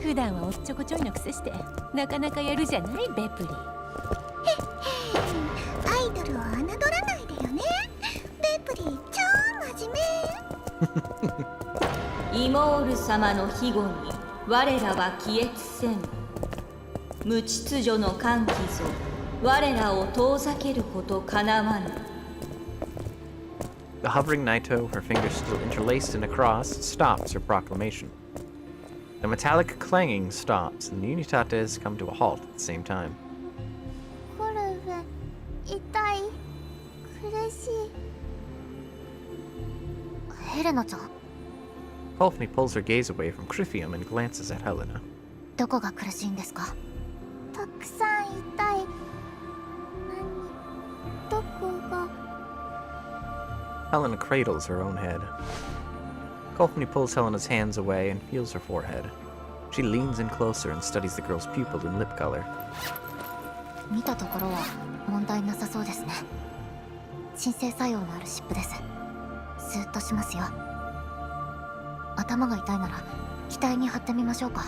普段はおっちょこちょいのくせして、なかなかやるじゃない、ベプリ。アイドルを侮らないでよね。ベプリー超真面目。イモール様の庇護に我らは帰依せん。無秩序の歓喜ぞ、我らを遠ざけることかなわぬ。 The hovering Naito, her fingers still interlaced in a cross, stops her proclamation. The metallic clanging stops, and the Unitates come to a halt at the same time. コルヴ、痛い、苦しい。ヘレナちゃん、 Colphne pulls her gaze away from Criphium and glances at Helena. どこが苦しいんですか？たくさん痛い。どこが？ Helena cradles her own head. Colphne pulls Helena's hands away and feels her forehead. She leans in closer and studies the girl's pupil and lip color. 見たところは問題なさそうですね。鎮静作用のある湿布です。スーッとしますよ。頭が痛いなら機体に貼ってみましょうか。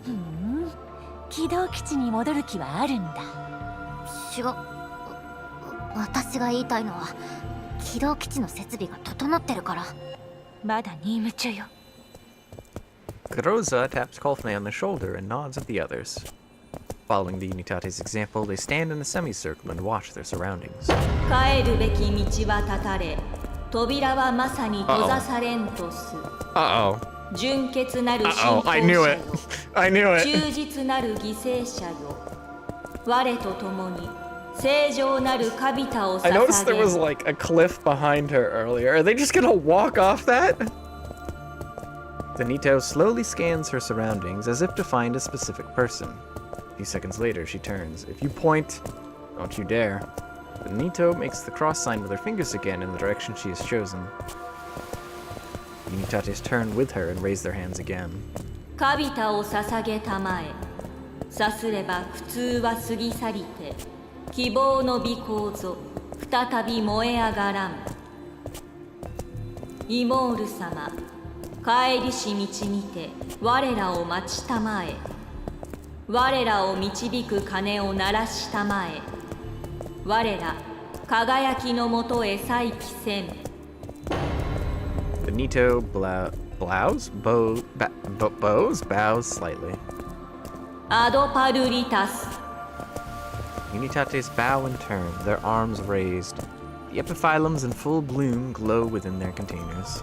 ふん、軌道基地に戻る気はあるんだ。私が言いたいのは軌道基地の設備が整ってるから。まだ任務中よ。 Groza taps Colphne on the shoulder and nods at the others. Following the Unitates' example, they stand in a semicircle and watch their surroundings. 帰るべき道は断たれ、扉はまさに閉ざされんとす。Uh-oh. 純潔なる信仰 I 者 knew よ it. I knew it. 忠実なる犠牲者よ。我と共に正常なるカビタを I noticed 捧 there was げ。 like a cliff behind her earlier. Are they just gonna walk off that? The Nito slowly scans her surroundings as if to find a specific person. A few seconds later, she turns. If you point, don't you dare. The Nito makes the cross sign with her fingers again in the direction she has chosen. The Unitates turn with her and raise their hands again. カビタを捧げたまえ。さすれば苦痛は過ぎ去りて、希望の微光ぞ再び燃え上がらん。イモール様、帰りし道にて我らを待ちたまえ。我らを導く鐘を鳴らしたまえ。我ら輝きのもとへ再起せん。 Benito bows slightly. アドパルリタス。 Unitates bow in turn, their arms raised. The epiphyllums in full bloom glow within their containers.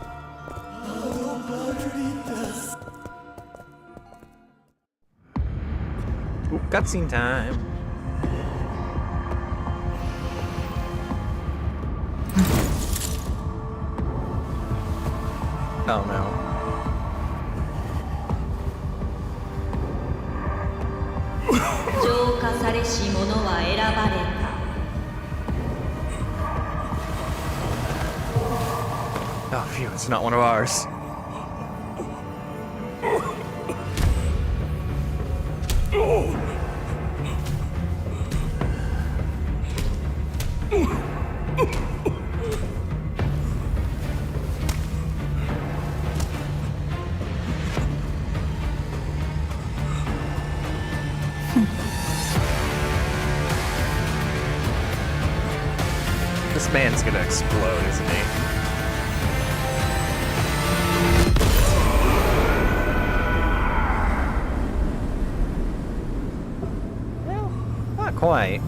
Ooh, cutscene time. Oh no. Oh phew, it's not one of ours. This man's gonna explode, isn't he? Well, not quite.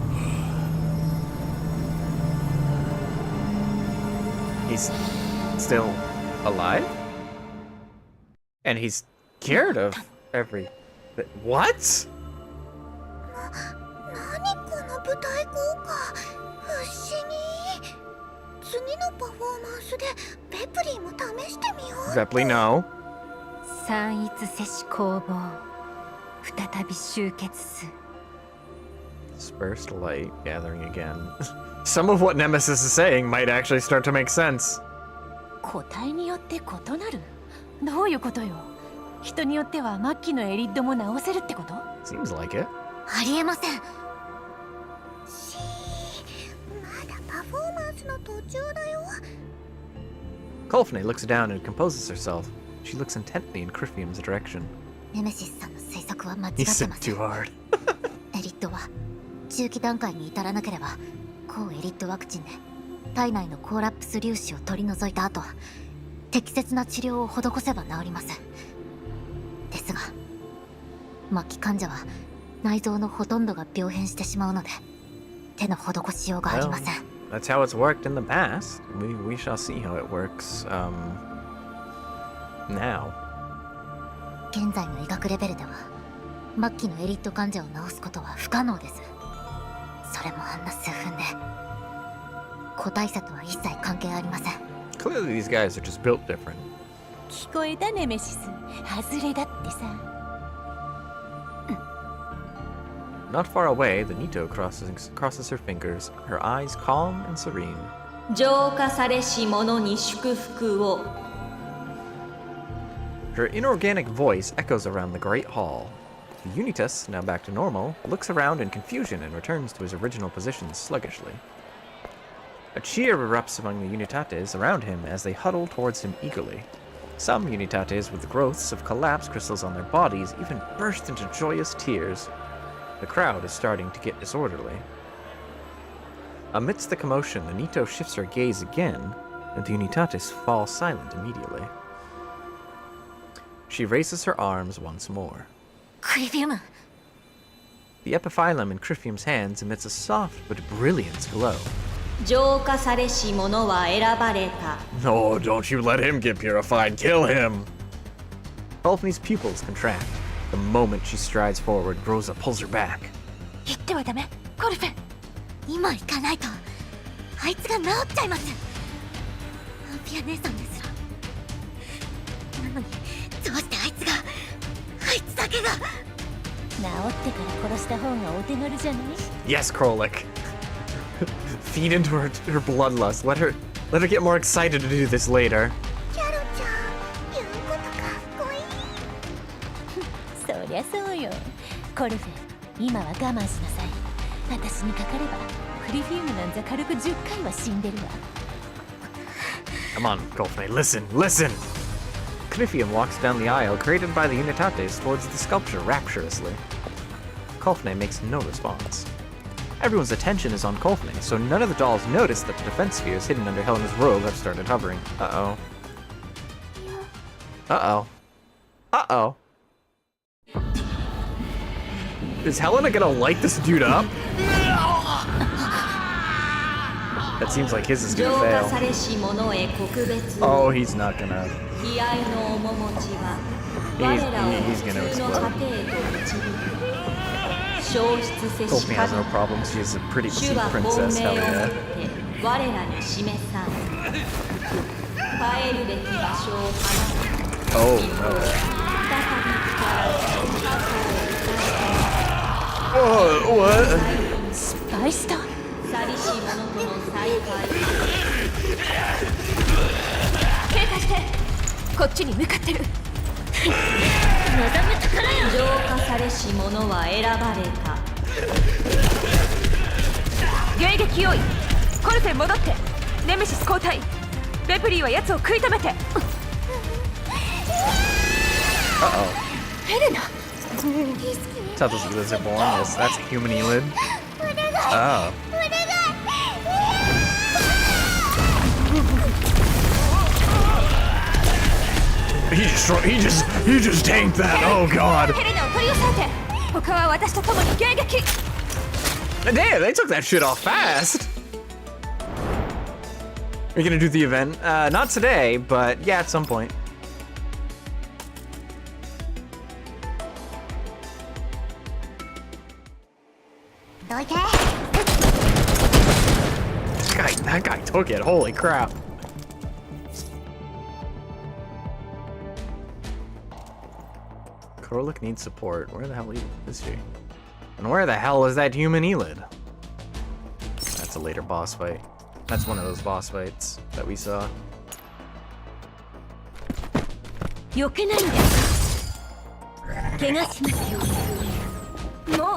He's still alive? And he's cured of every... What? 何この舞台効果不思議。次のパフォーマンスでベプリーも試してみよう。 Zeppeli, no. 三一世子攻防再び集結す Dispersed light gathering again. Some of what Nemesis is saying might actually start to make sense. 個体によって異なる？どういうことよ？人によっては末期のエリッドも治せるってこと？ Seems like it. ありえません。まだパフォーマンスの途中だよ。 Colphne looks down and composes herself. She looks intently in Crifium's direction. ネメシスさんの推測は間違っ He て said ません。 too hard. エリットは中期段階に至らなければ抗エリットワクチンで体内のコーラップス粒子を取り除いた後適切な治療を施せば治ります。ですが末期患者は内臓のほとんどが病変してしまうので手の施しようがありません。 That's how it's worked in the past. We shall see how it works now. 現在の医学レベルでは末期のエリット患者を治すことは不可能です。それもあんな数分で個体差とは一切関係ありません。 Clearly these guys are just built different. 聞こえたネメシス。外れだってさ。 Not far away, the Nito crosses her fingers, her eyes calm and serene. 浄化されし者に祝福を。 Her inorganic voice echoes around the great hall. The Unitas, now back to normal, looks around in confusion and returns to his original position sluggishly. A cheer erupts among the Unitates around him as they huddle towards him eagerly. Some Unitates with growths of collapse crystals on their bodies even burst into joyous tears. The crowd is starting to get disorderly. Amidst the commotion, the Nito shifts her gaze again, and the Unitates fall silent immediately. She raises her arms once more. クリフィウム The epiphyllum in Crifium's hands emits a soft but brilliant glow. 浄化されし者は選ばれた。 No, don't you let him get purified. Kill him! Colphne's pupils contract. The moment she strides forward, Rosa pulls her back. 言ってはダメコルフェ今行かないとあいつが治っちゃいます。アンピア姉さんですらなのにどうしてあいつだけが治ってから殺した方がお手軽じゃない？ Yes, Krolik. Feed into her bloodlust. Let her get more excited to do this later. キャロちゃん言うことかっこいい。そりゃそうよ。コルフェ、今は我慢しなさい。私にかかればクリフィウムなんざ軽く10回は死んでるわ。 Come on, Colphne, listen. Crifium walks down the aisle created by the Unitates towards the sculpture rapturously. Colphne makes no response. Everyone's attention is on Colphne, so none of the dolls notice that the defense spheres hidden under Helena's robe have started hovering. Uh-oh. Uh-oh. Uh-oh. Is Helena gonna light this dude up? That seems like his is gonna fail. Oh, he's not gonna. He's gonna explode. Colphne has no problem. She's a pretty petite princess. Hell yeah. Oh no. Oh, what? Spice time. 警戒してこっちに向かってる望むところよ浄化されし者は選ばれた迎撃用意コルフェン戻ってネメシス交代ベプリーは奴を食い止めて Uh-oh. ヘレナ That's how those elids are born. Yes, that's a human elid. Oh. He just tanked that. Oh god. ヘレナを取り押さえて他は私と共に迎撃 Damn, they took that shit off fast. Are you gonna do the event? Not today, but yeah, at some point. That guy took it. Holy crap. Krolik needs support. Where the hell is she? And where the hell is that human Elid? That's a later boss fight. That's one of those boss fights that we saw. 避けないんだ怪我しますよも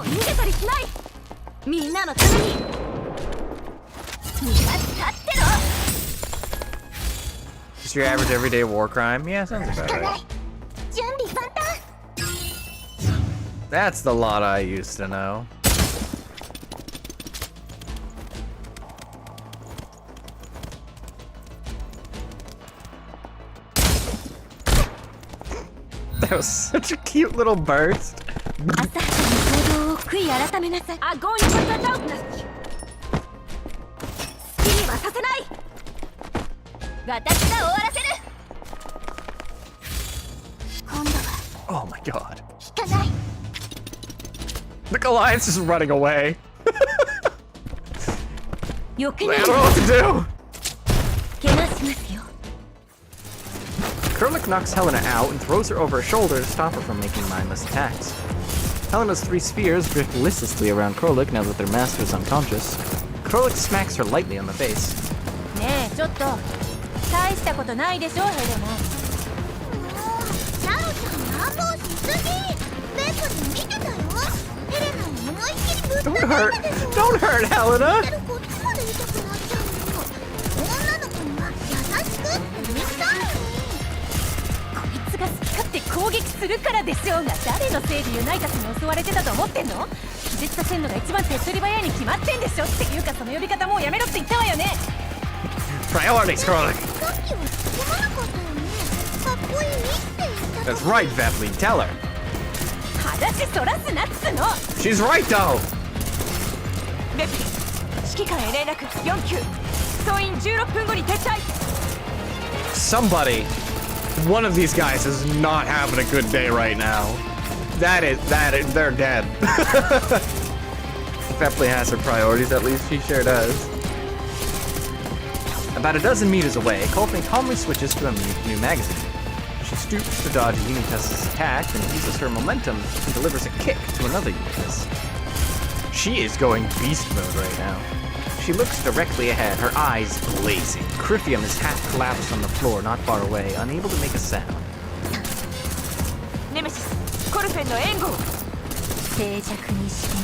う逃げたりしないみんなのために立ってろ Just your average everyday war crime? Yeah, sounds about right. That's the lot I used to know. That was such a cute little burst. 朝の行動を悔い改めなさいあゴーにまたダウンな好きにはさせない私が終わらせる今度は Oh my god. 引かない The Goliath's just running away. 避け I ない don't know what to do. 怪我しますよ Krolik knocks Helena out and throws her over her shoulder to stop her from making mindless attacks. Helena's 3 spheres drift listlessly around Krolik now that their master is unconscious. Krolik smacks her lightly on the face. ねえちょっと大したことないでしょヘレナシャロちゃん乱暴しすぎベッドで見てたよヘレナを思いっきりぶったたいたでしょ Don't hurt Helena! こっちまで痛くなっちゃうの女の子には優しくって言ったのにこいつが好き勝手攻撃するからでしょうが誰のせいでユナイタスに襲われてたと思ってんの気絶させんのが一番手っ取り早いに決まってんでしょっていうかその呼び方もうやめろって言ったわよね Priorities, Krolik! さっきは突っ込まなかったよねかっこいいって言った That's right, Veplin, tell her. 話そらすなっつの She's right, though! レプリ指揮官へ連絡4級総員16分後に撤退 Somebody, one of these guys is not having a good day right now. They're dead. Veplin has her priorities, at least she sure does. About a dozen meters away, Colphne calmly switches to a new magazine. She stoops to dodge Unitas' attack and uses her momentum and delivers a kick to another Unitas. She is going beast mode right now. She looks directly ahead, her eyes blazing. Criphium is half collapsed on the floor not far away, unable to make a sound. ネメシスコルフェンの援護静寂にして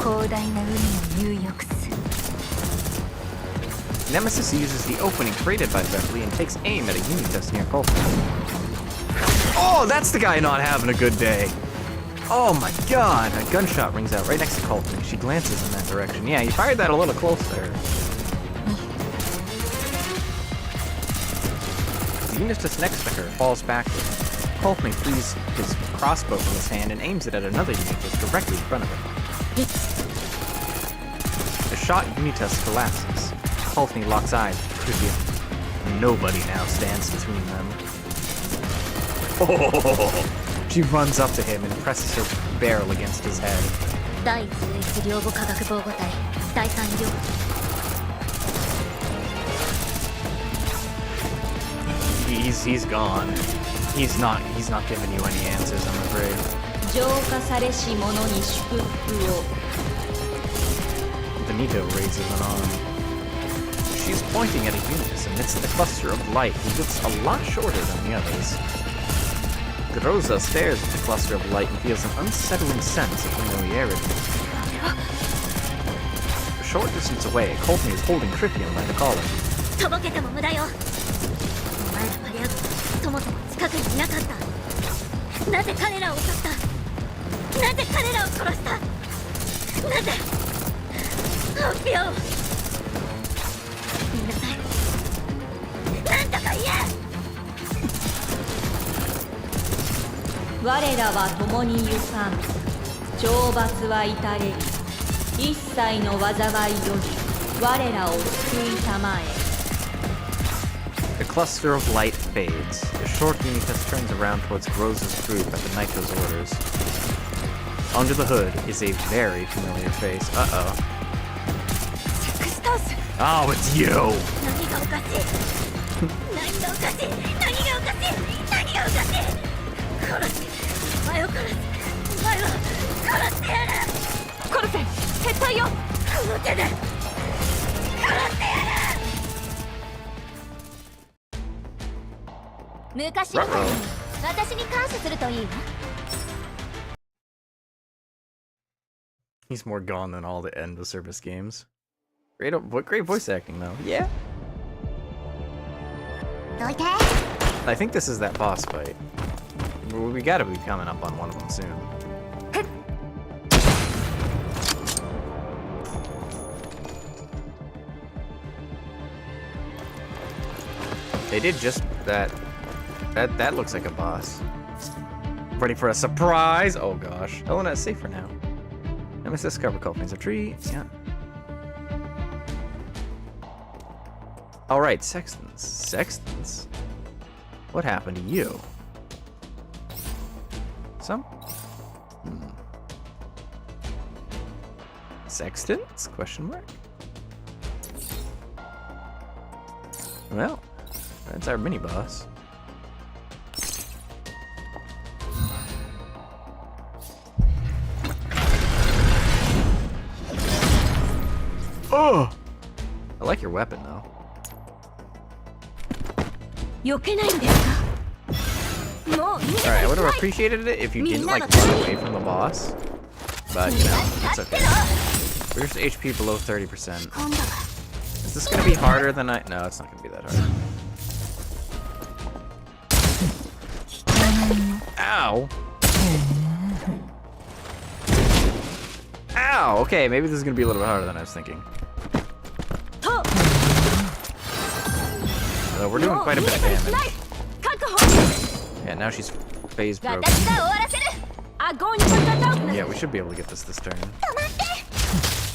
無を広大な海を入浴する Nemesis uses the opening created by Veplin and takes aim at a Unitas near Colphne. Oh, that's the guy not having a good day. Oh my god! A gunshot rings out right next to Colphne. She glances in that direction. Yeah, you fired that a little closer. The unit just next to her falls backward. Colphne frees his crossbow from his hand and aims it at another unit just directly in front of him. The shot Unitas collapses. Colphne locks eyes with Tritium. Nobody now stands between them. Oh, she runs up to him and presses her barrel against his head. He's gone. He's not giving you any answers, I'm afraid. Benito raises an arm. She's pointing at a Unitas amidst the cluster of light who looks a lot shorter than the others. Groza stares at the cluster of light and feels an unsettling sense of familiarity. A short distance away, Colphne is holding Tritium by the collar. The cluster of light fades. The short Unitas turns around towards Groza's group at the Nito's orders. Under the hood is a very familiar face. Uh-oh. Oh, it's you! He's more gone than all the end of service games. Great voice acting though. Yeah. I think this is that boss fight. We gotta be coming up on one of them soon. They did just that. That looks like a boss. Ready for a surprise? Oh gosh. Helena is safe for now. Nemesis cover Colphne's a tree. Yeah. Alright, Sextons. Sextons? What happened to you? Sextons? Question mark? Well, that's our mini boss. Oh! I like your weapon though. Alright, I would have appreciated it if you didn't like run away from the boss. But you know, it's okay. Where's the HP below 30%? Is this gonna be harder than I... No, it's not gonna be that hard. Ow! Ow! Okay, maybe this is gonna be a little bit harder than I was thinking. So we're doing quite a bit of damage. Yeah, now she's phase broken. Yeah, we should be able to get this turn.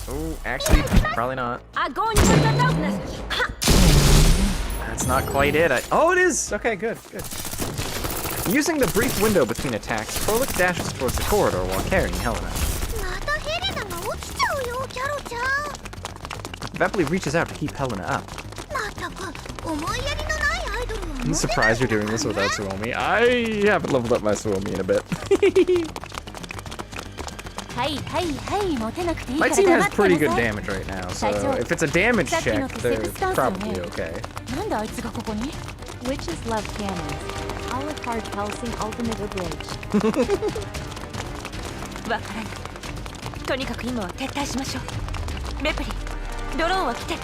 Oh, actually, probably not. That's not quite it. Oh, it is! Okay, good. Using the brief window between attacks, Frolic dashes towards the corridor while carrying Helena. Vepley reaches out to keep Helena up. I'm surprised you're doing this without Suomi. I haven't leveled up my Suomi in a bit. My team has pretty good damage right now, so if it's a damage check, they're probably okay. Witches love cannons. A la carte Helsing Ultimate Abridged. わからない。とにかく今は撤退しましょう。レプリ、ドローンは来てる。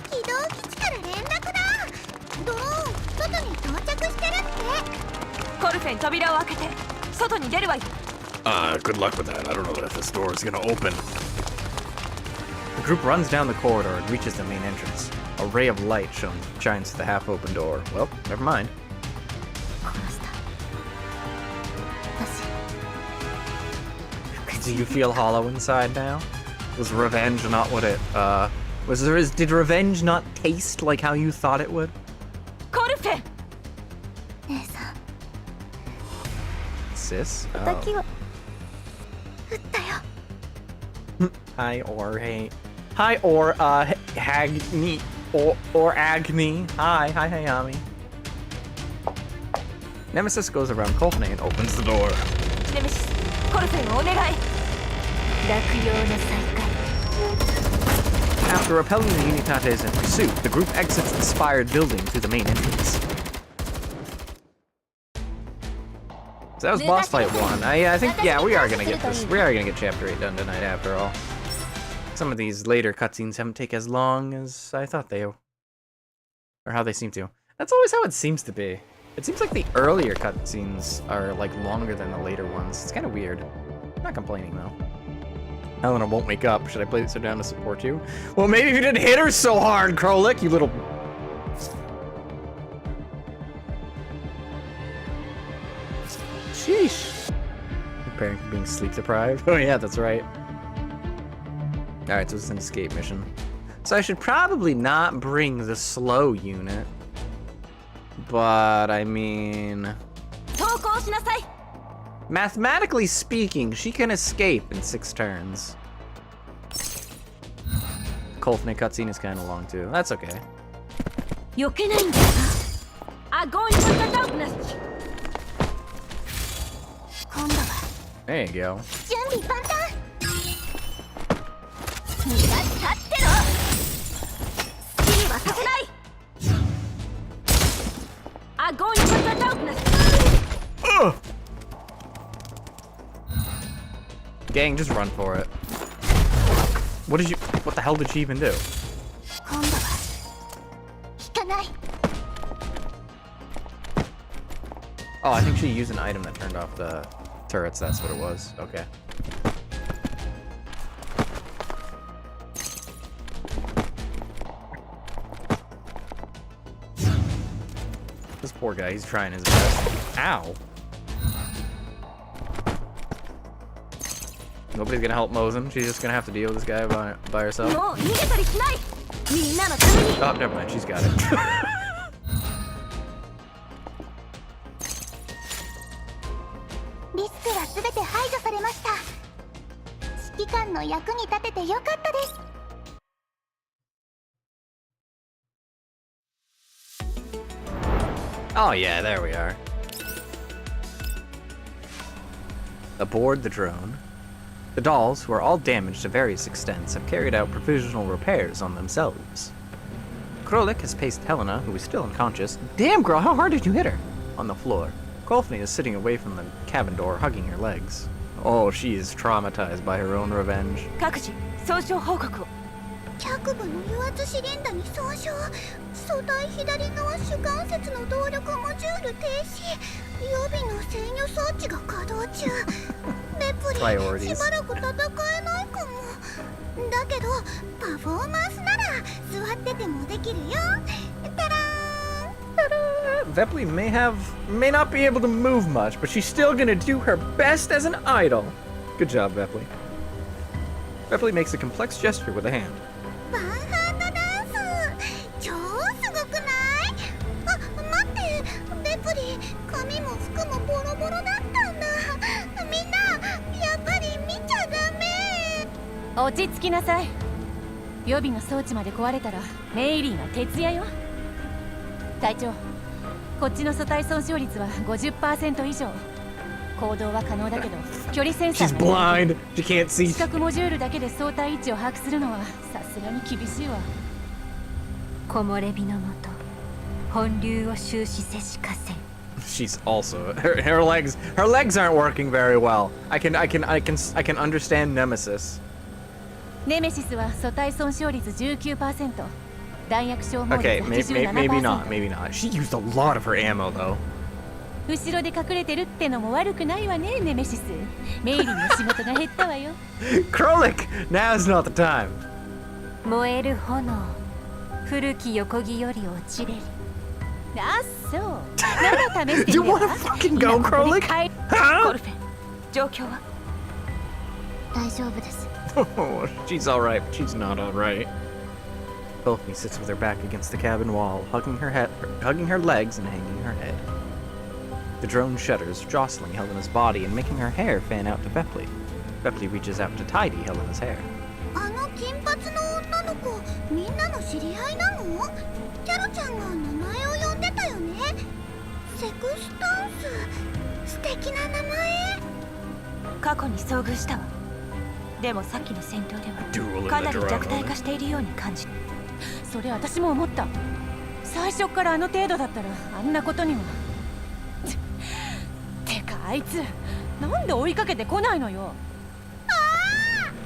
軌道基地から連絡だ。ドローン外に到着してるって。こコルフェン扉を開けて外に出るわよ。 Good luck with that. I don't know if this door is gonna open. The group runs down the corridor and reaches the main entrance. A ray of light shines through the half-open door. Well, never mind. 殺した。私。 Do you feel hollow inside now? Was revenge not what it, did revenge not taste like how you thought it would? コルフェン。姉さん。 Sis? 敵を。撃ったよ。 Hi, or hey. Hi, or, Hagni. Or Agni. Hi, Hayami. Nemesis goes around Colphne and opens the door. ネメシス、コルフェンをお願い。落葉の再会。 After repelling the Unitates in pursuit, the group exits the spired building through the main entrance. So that was boss fight 1. I think, yeah, we are gonna get this. We are gonna get Chapter 8 done tonight after all. Some of these later cutscenes haven't taken as long as I thought they... Or how they seem to. That's always how it seems to be. It seems like the earlier cutscenes are, like, longer than the later ones. It's kind of weird. I'm not complaining, though. Helena won't wake up. Should I play this down to support you? Well, maybe if you didn't hit her so hard, Krolik, you little... Sheesh. Apparently being sleep deprived. Oh yeah, that's right. Alright, so it's an escape mission. So I should probably not bring the slow unit. But, I mean... Mathematically speaking, she can escape in 6 turns. Colphne cutscene is kind of long too. That's okay. There you go. Ugh! Gang, just run for it. What the hell did she even do? Oh, I think she used an item that turned off the turrets, that's what it was. Okay. This poor guy, he's trying his best. Ow! Nobody's gonna help Mosen. She's just gonna have to deal with this guy by herself. Oh, never mind. She's got it. Oh yeah, there we are. Aboard the drone. The dolls, who are all damaged to various extents, have carried out provisional repairs on themselves. Krolik has placed Helena, who is still unconscious. Damn, girl, how hard did you hit her? On the floor. Colphne is sitting away from the cabin door, hugging her legs. Oh, she is traumatized by her own revenge. 脚部の油圧シリンダに損傷、素体左側主関節の動力モジュール停止、予備の制御装置が稼働中。レプリ、しばらく戦えないかも。だけど、パフォーマンスなら座っててもできるよ。タラーン。Vepli may not be able to move much, but she's still gonna do her best as an idol. Good job, Vepli. Vepli makes a complex gesture with a hand. ワンハンドダンス超すごくない？あ、待って、レプリ、髪も服もボロボロだったんだ。みんな、やっぱり見ちゃダメ。落ち着きなさい。予備の装置まで壊れたらメイリーが徹夜よ。隊長、こっちの素体損傷率は 50% 以上。行動は可能だけど、距離センサーが She's blind. She can't see. 視覚モジュールだけで相対位置を把握するのはさすがに厳しいわ。木漏れ日のもと、本流を終始せしかせ。She's also her legs aren't working very well. I can understand Nemesis. ネメシスは素体損傷率 19%。弾薬消耗率 Okay, 87%。maybe not. She used a lot of her ammo though. 後ろで隠れてるってのも悪くないわね、ネメシス。メイリンの仕事が減ったわよ。Krolik, now's not the time. 燃える炎、古き横木より落ちれり。あ、そう。なら試してみ You れば。 wanna fucking go, Krolik? コ Huh? ルフェン、状況は？大丈夫です。 Oh, she's alright, but she's not alright. Colphne sits with her back against the cabin wall, hugging her legs and hanging her head. The drone shudders, jostling Helena's body and making her hair fan out to Bepley. Bepley reaches out to tidy Helena's hair. あの金髪の女の子、みんなの知り合いなの？キャロちゃんが名前を呼んでたよね。セクスタンス、素敵な名前。過去に遭遇したわ。でもさっきの戦闘で Duel in はかな the り drone. 弱体化しているように感じる。それ私も思った。最初からあの程度だったらあんなことには。てかあいつなんで追いかけてこないのよ。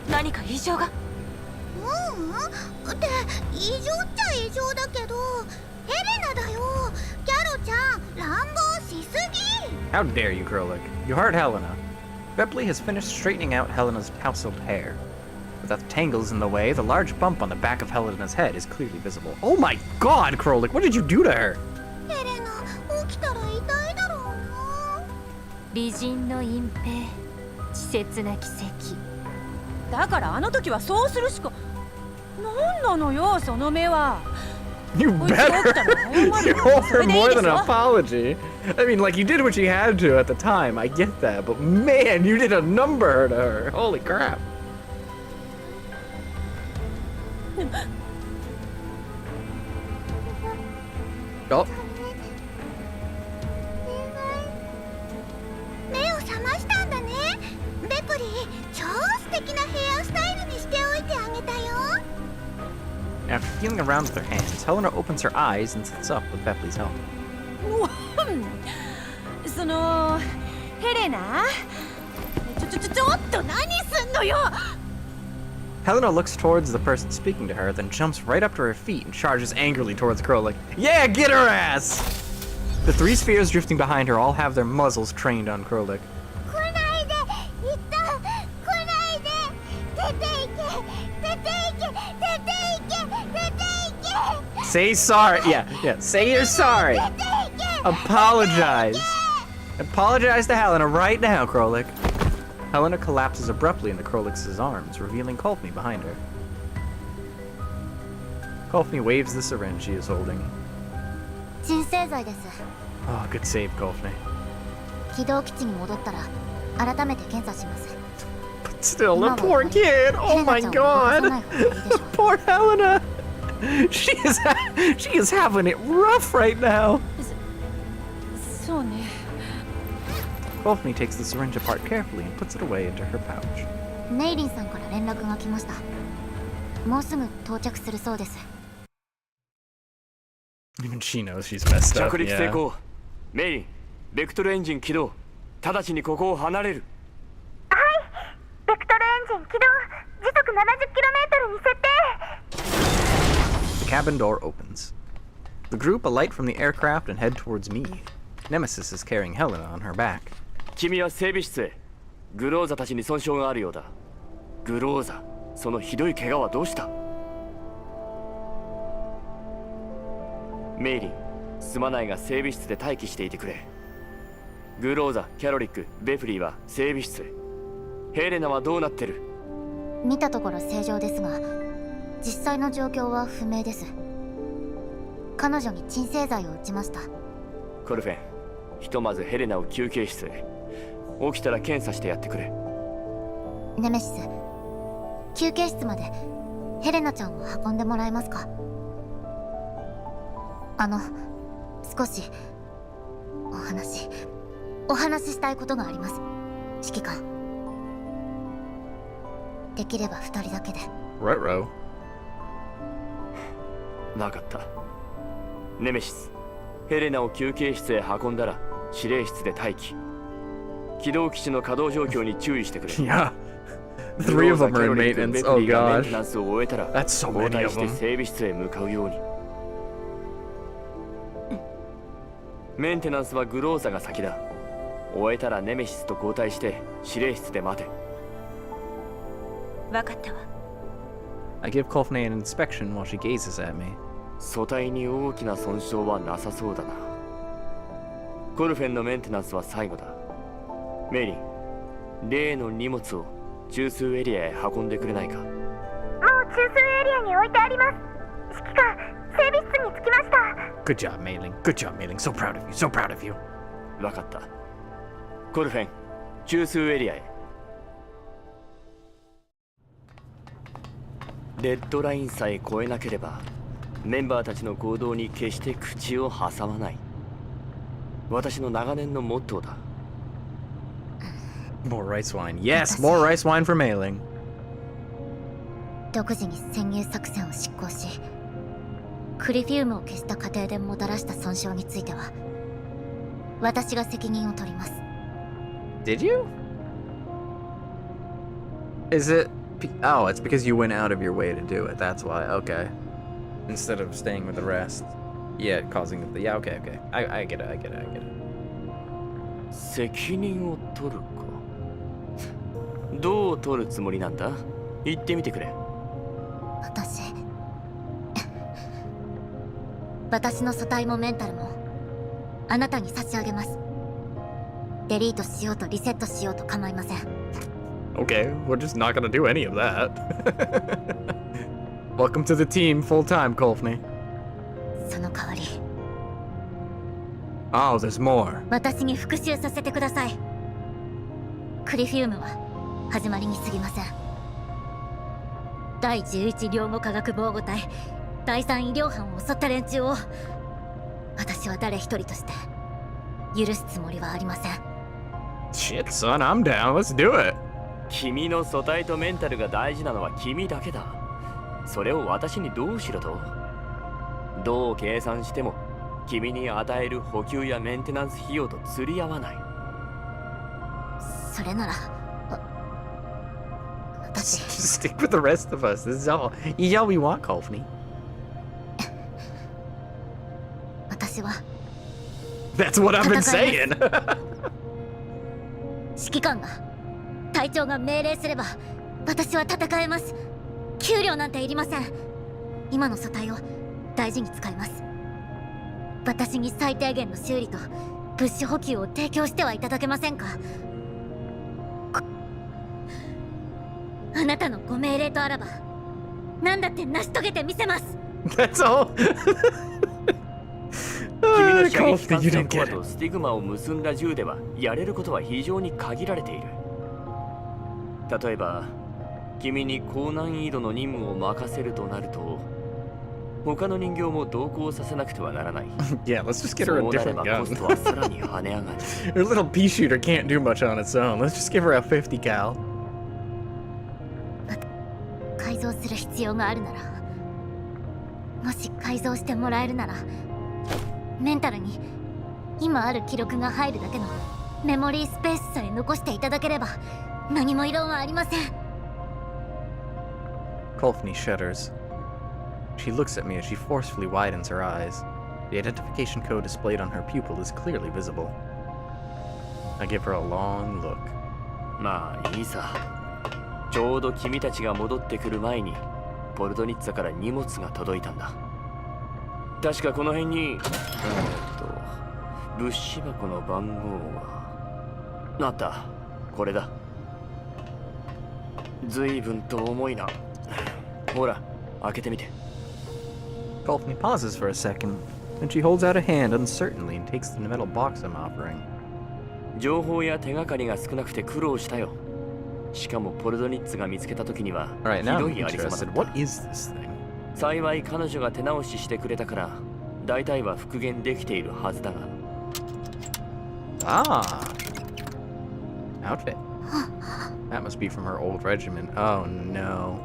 何か異常が？って異常っちゃ異常だけど、ヘレナだよ。キャロちゃん乱暴しすぎ。 How dare you, Krolik? You hurt Helena. Bepley has finished straightening out Helena's tousled hair. Without the tangles in the way, the large bump on the back of Helena's head is clearly visible. Oh my god, Krolik, what did you do to her? ヘレナ、起きたら痛いだろうな。美人の隠蔽、稚拙な奇跡。だからあの時はそうするしか。なんなのよその目は。 You better! You owe her more than an apology. I mean, like, you did what you had to at the time, I get that, but man, you did a number to her. Holy crap. Oh. 目を覚ましたんだね。ベプリー、超素敵なヘアスタイルにしておいてあげたよ。 After feeling around with her hands, Helena opens her eyes and sits up with Bepley's help. そのヘレナ、ちょっと何すんのよ。 Helena looks towards the person speaking to her, then jumps right up to her feet and charges angrily towards Krolik. Yeah, get her ass! The three spheres drifting behind her all have their muzzles trained on Krolik. 来ないで、言った。来ないで。出て行け。出て行け。出て行け。出て行け。 Say sorry. Yeah. Say you're sorry. 出て行け。 Apologize. Apologize to Helena right now, Krolik. Helena collapses abruptly into Krolik's arms, revealing Colphne behind her. Colphne waves the syringe she is holding. 鎮静剤です。 Oh, good save, Colphne. 起動基地に戻ったら改めて検査します。 But still, the poor kid. Oh my god. Poor Helena. She is having it rough right now. そうね。 Colphne takes the syringe apart carefully and puts it away into her pouch. ネイリンさんから連絡が来ました。もうすぐ到着するそうです。 Even she knows she's messed up. 着陸成 Yeah. 功。メイリン、ベクトルエンジン起動。直ちにここを離れる。はい、ベクトルエンジン起動。時速 70km に設定。 The cabin door opens. The group alight from the aircraft and head towards me. Nemesis is carrying Helena on her back. 君は整備室へ。グローザたちに損傷があるようだ。グローザ、そのひどい怪我はどうした？メイリン、すまないが整備室で待機していてくれ。グローザ、キャロリック、ベフリーは整備室へ。ヘレナはどうなってる？見たところ正常ですが、実際の状況は不明です。彼女に鎮静剤を打ちました。コルフェン、ひとまずヘレナを休憩室へ。起きたら検査してやってくれ。ネメシス、休憩室までヘレナちゃんを運んでもらえますか？少しお話ししたいことがあります。指揮官、できれば2人だけで。Ruh-roh. なかった。ネメシス、ヘレナを休憩室へ運んだら指令室で待機。起動基地の稼働状況に注意してくれ。Yeah. 3 of them are in maintenance. Oh メンテ gosh. ナンスを終えたら That's so 交 many 代 of して them. 整備室へ向かうように。メンテナンスはグローザが先だ。終えたらネメシスと交代して司令室で待て。分かったわ。 I give Colphne an inspection while she gazes at me. 組対に大きな損傷はなさそうだな。コルフェンのメンテナンスは最後だ。メイリン、例の荷物を中枢エリアへ運んでくれないか。もう中枢エリアに置いてあります。指揮官、整備室に着きました。 Good job, Mei-Ling. Good job, Mei-Ling. So proud of you. So proud of you. わかった。コルフェン、中枢エリアへ。デッドラインさえ超えなければメンバーたちの行動に決して口を挟まない。私の長年のモットーだ。More rice wine. Yes, more rice wine for Mei-Ling. 独自に潜入作戦を執行し、クリフィウムを消した過程でもたらした損傷については私が責任を取ります。 Did you? Is it? Oh, it's because you went out of your way to do it. That's why. Okay. Instead of staying with the rest. Yeah, causing the. Yeah, okay, okay. I get it. I get it. I get it. 責任を取るか。どう取るつもりなんだ？言ってみてくれ。私の素体もメンタルもあなたに差し上げます。デリートしようとリセットしようと構いません。Okay, we're just not gonna do any of that. Welcome to the team full time, Colphne. その代わり Oh, there's more. 私に復讐させてください。クリフィウムは始まりに過ぎません。第11領後科学防護隊第3医療班を襲った連中を私は誰一人として許すつもりはありません。 Shit, son, I'm down. Let's do it. 君の素体とメンタルが大事なのは君だけだ。それを私にどうしろと？どう計算しても君に与える補給やメンテナンス費用と釣り合わない。それなら私 Stick with the rest of us. This is all we want, Colphne. 私は That's what I've been saying. 指揮官が隊長が命令すれば私は戦えます。給料なんていりません。今の素体を大事に使います。私に最低限の修理と物資補給を提供してはいただけませんか？あなたのご命令とあらば何だって成し遂げてみせます。 That's all. 君の射撃管制コアとスティグマを結んだ銃ではやれることは非常に限られている。例えば君に高難易度の任務を任せるとなると他の人形も同行させなくてはならない。Yeah, let's just get her a そうなれ different ばコストはさらに跳ね上がる。gun. Her little pea shooter can't do much on its own. Let's just give her a 50 cal. 改造する必要があるなら、もし改造してもらえるならメンタルに今ある記録が入るだけのメモリースペースさえ残していただければ何も異論はありません。 Colphne shudders. She looks at me as she forcefully widens her eyes. The identification code displayed on her pupil is clearly visible. I give her a long look. まあいいさ。ちょうど君たちが戻ってくる前にポルトニッツァから荷物が届いたんだ。確かこの辺に物資箱の番号はあった。これだ。随分と重いな。ほら開けてみて。 Colphne pauses for a second, then she holds out a hand uncertainly and takes the metal box I'm offering. 情報や手がかりが少なくて苦労したよ。しかもポルトニッツが見つけた時には Alright, ひ now ど I'm いありさまだ interested. った。 What is this thing? 幸い彼女が手直ししてくれたから大体は復元できているはずだが。Ah! Outfit. That must be from her old regiment. Oh no.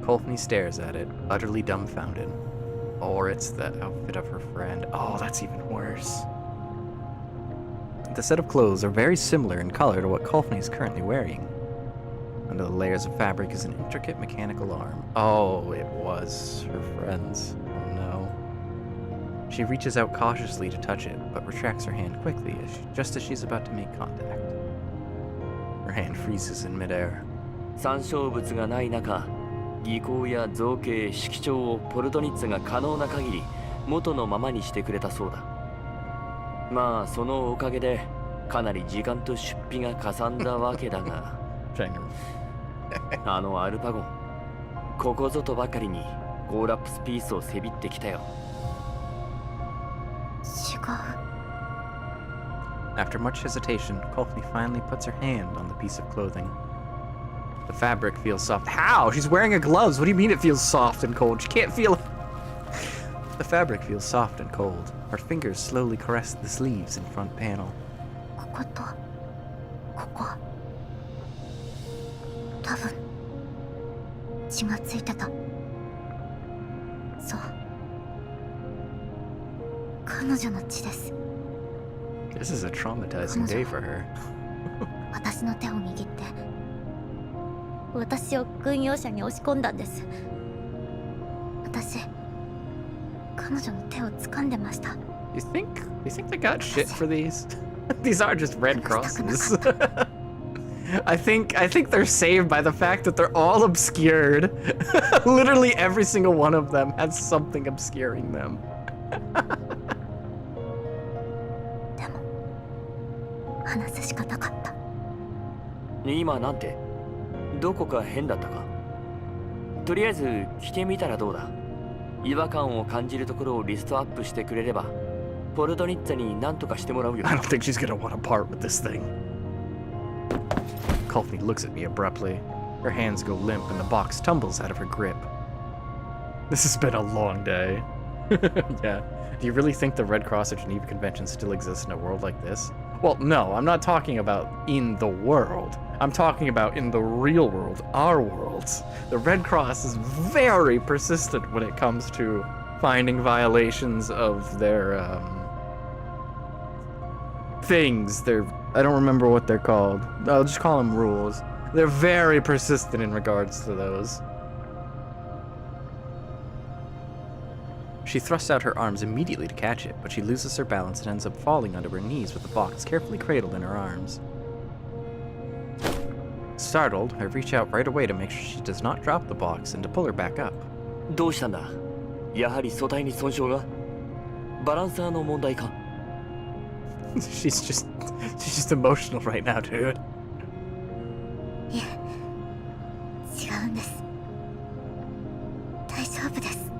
Colphne stares at it, utterly dumbfounded. Or it's the outfit of her friend. Oh, that's even worse. The set of clothes are very similar in color to what Colphne is currently wearing. Under the layers of fabric is an intricate mechanical arm. Oh, it was her friend's. Oh no. She reaches out cautiously to touch it, but retracts her hand quickly just as she's about to make contact. Her hand freezes in midair. 参照物がない中、技巧や造形、色調をポルトニッツァが可能な限り元のままにしてくれたそうだ。まあそのおかげでかなり時間と出費がかさんだわけだがあのアルパゴン、ここぞとばかりにゴーラップスピースをせびってきたよ。違う。 After much hesitation, Colphne finally puts her hand on the piece of clothing. The fabric feels soft. How? She's wearing a gloves. What do you mean it feels soft and cold? She can't feel it. The fabric feels soft and cold. Her fingers slowly caress the sleeves and front panel. こことここ、多分血がついてた。そう、彼女の血です。 This is a traumatizing day for her. 私の手を握って私を軍用車に押し込んだんです。私、彼女の手を掴んでました。 You think they got shit for these? These are just red crosses. I think they're saved by the fact that they're all obscured. Literally every single one of them has something obscuring them. でも話すしかなかった。今なんてどこか変だったか。とりあえず着てみたらどうだ。違和感を感じるところをリストアップしてくれればポルトニッツァに何とかしてもらうよ。 I don't think she's gonna want to part with this thing. Colphne looks at me abruptly. Her hands go limp and the box tumbles out of her grip. This has been a long day. Yeah. Do you really think the Red Cross or Geneva Convention still exists in a world like this? Well, no, I'm not talking about in the world. I'm talking about in the real world, our worlds. The Red Cross is very persistent when it comes to finding violations of their, things. I don't remember what they're called. I'll just call them rules. They're very persistent in regards to those. She thrusts out her arms immediately to catch it, but she loses her balance and ends up falling onto her knees with the box carefully cradled in her arms. Startled, I reach out right away to make sure she does not drop the box and to pull her back up. どうしたんだ。やはり素体に損傷が。バランサーの問題か。She's just emotional right now, dude. いえ、違うんです。大丈夫です。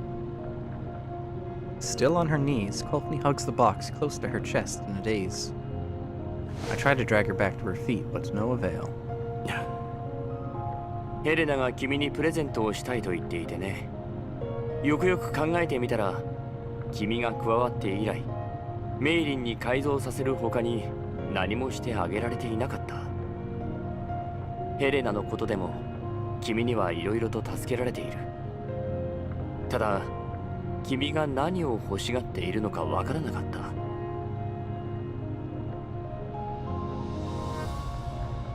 Still on her knees, Colphne hugs the box close to her chest in a daze. I try to drag her back to her feet, but to no avail. ヘレナが君にプレゼントをしたいと言っていてね。よくよく考えてみたら、君が加わって以来、メイリンに改造させる他に何もしてあげられていなかった。ヘレナのことでも君にはいろいろと助けられている。ただ君が何を欲しがっているのかわからなかった。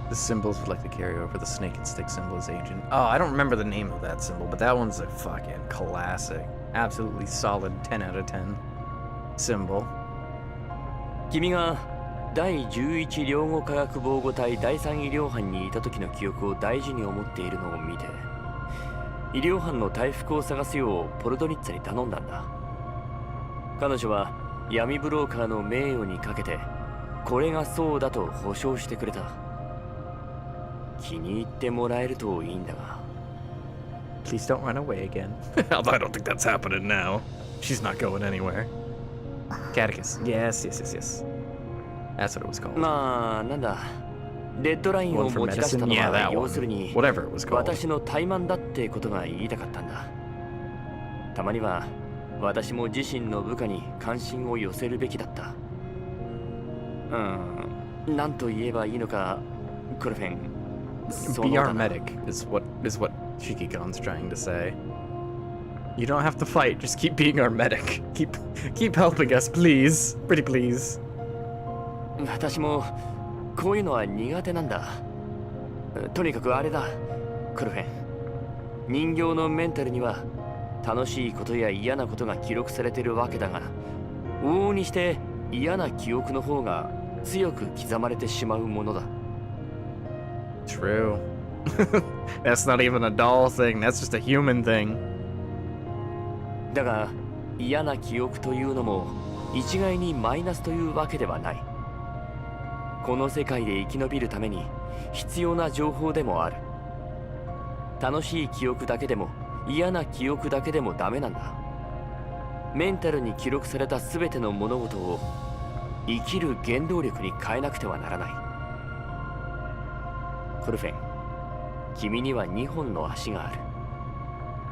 The symbols would like to carry over. The snake and stick symbol is ancient. Oh, I don't remember the name of that symbol, but that one's a fucking classic. Absolutely solid 10 out of 10 symbol. 君が第11領後化学防護隊第3医療班にいた時の記憶を大事に思っているのを見て、医療班の大服を探すようポルトニッツァに頼んだんだ。彼女は闇ブローカーの名誉にかけてこれがそうだと保証してくれた。気に入ってもらえるといいんだが。 Please don't run away again. Although I don't think that's happening now. She's not going anywhere. Catechus. Yes. That's what it was called. まあなんだ。レッドラインを持ち出したのは要するに私の怠慢だってことが言いたかったんだ。たまには私も自身の部下に関心を寄せるべきだった。なんと言えばいいのか、クロフェン。Be our medic is what Shikigon's trying to say. You don't have to fight, just keep being our medic. Keep helping us, please. Pretty please. 私もこういうのは苦手なんだ。とにかくあれだ、クロフェン。人形のメンタルには楽しいことや嫌なことが記録されてるわけだが、往々にして嫌な記憶の方が強く刻まれてしまうものだ。 True. That's not even a doll thing, that's just a human thing. だが嫌な記憶というのも一概にマイナスというわけではない。この世界で生き延びるために必要な情報でもある。楽しい記憶だけでも嫌な記憶だけでもダメなんだ。メンタルに記録された全ての物事を生きる原動力に変えなくてはならない。コルフェン、君には2本の足がある。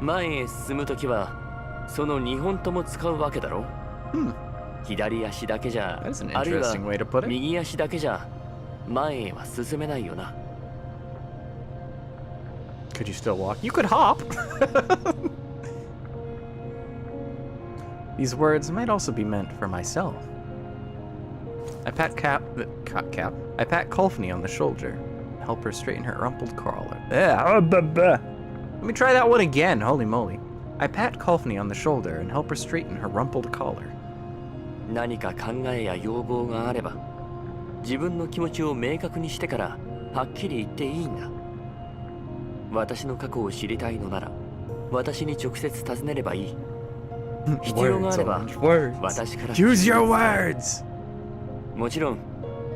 前へ進むときはその2本とも使うわけだろ。左足だけじゃ、 That's an あるいは interesting way to put it. 右足だけじゃ前へは進めないよな。 Could you still walk? You could hop! These words might also be meant for myself. I pat I pat Colphne on the shoulder, help her straighten her rumpled collar. Let me try that one again, holy moly. I pat Colphne on the shoulder and help her straighten her rumpled collar. 何か考えや要望があれば自分の気持ちを明確にしてからはっきり言っていいんだ。私の過去を知りたいのなら私に直接尋ねればいい。必要があれば私から。 Choose your words! もちろん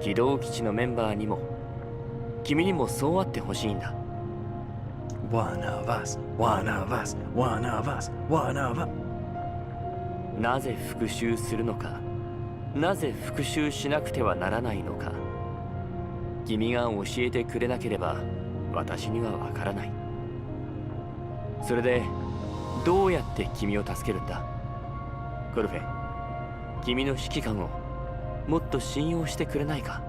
機動基地のメンバーにも君にもそうあってほしいんだ。 One of us, one of us, one of us, one of us. なぜ復讐するのか、なぜ復讐しなくてはならないのか、君が教えてくれなければ私にはわからない。それでどうやって君を助けるんだ。コルフェン、君の指揮官をもっと信用してくれないか。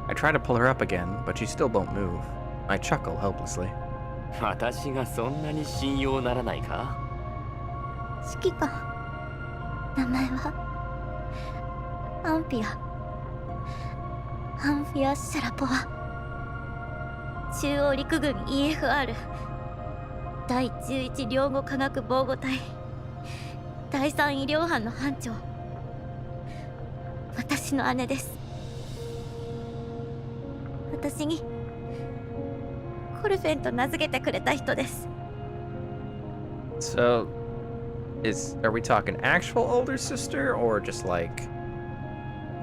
I try to pull her up again, but she still won't move. I chuckle helplessly. 私がそんなに信用ならないか。指揮官、名前はアンフィア・シャラポワ。中央陸軍 EFR 第11領後科学防護隊第3医療班の班長。私の姉です。私にコルフェンと名付けてくれた人です。 So, are we talking actual older sister or just like,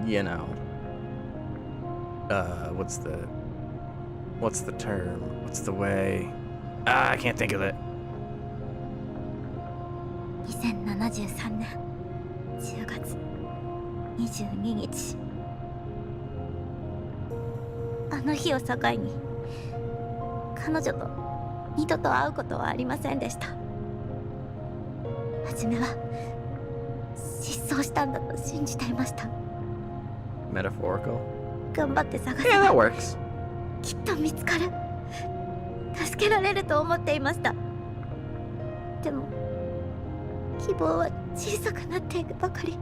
you know, what's the term? What's the way? I can't think of it. 2073年10月22日。あの日を境に彼女と二度と会うことはありませんでした。初めは失踪したんだと信じていました。 Metaphorical? 頑張って探せ Yeah, that ば works. きっと見つかる、助けられると思っていました。でも希望は小さくなっていくばかり。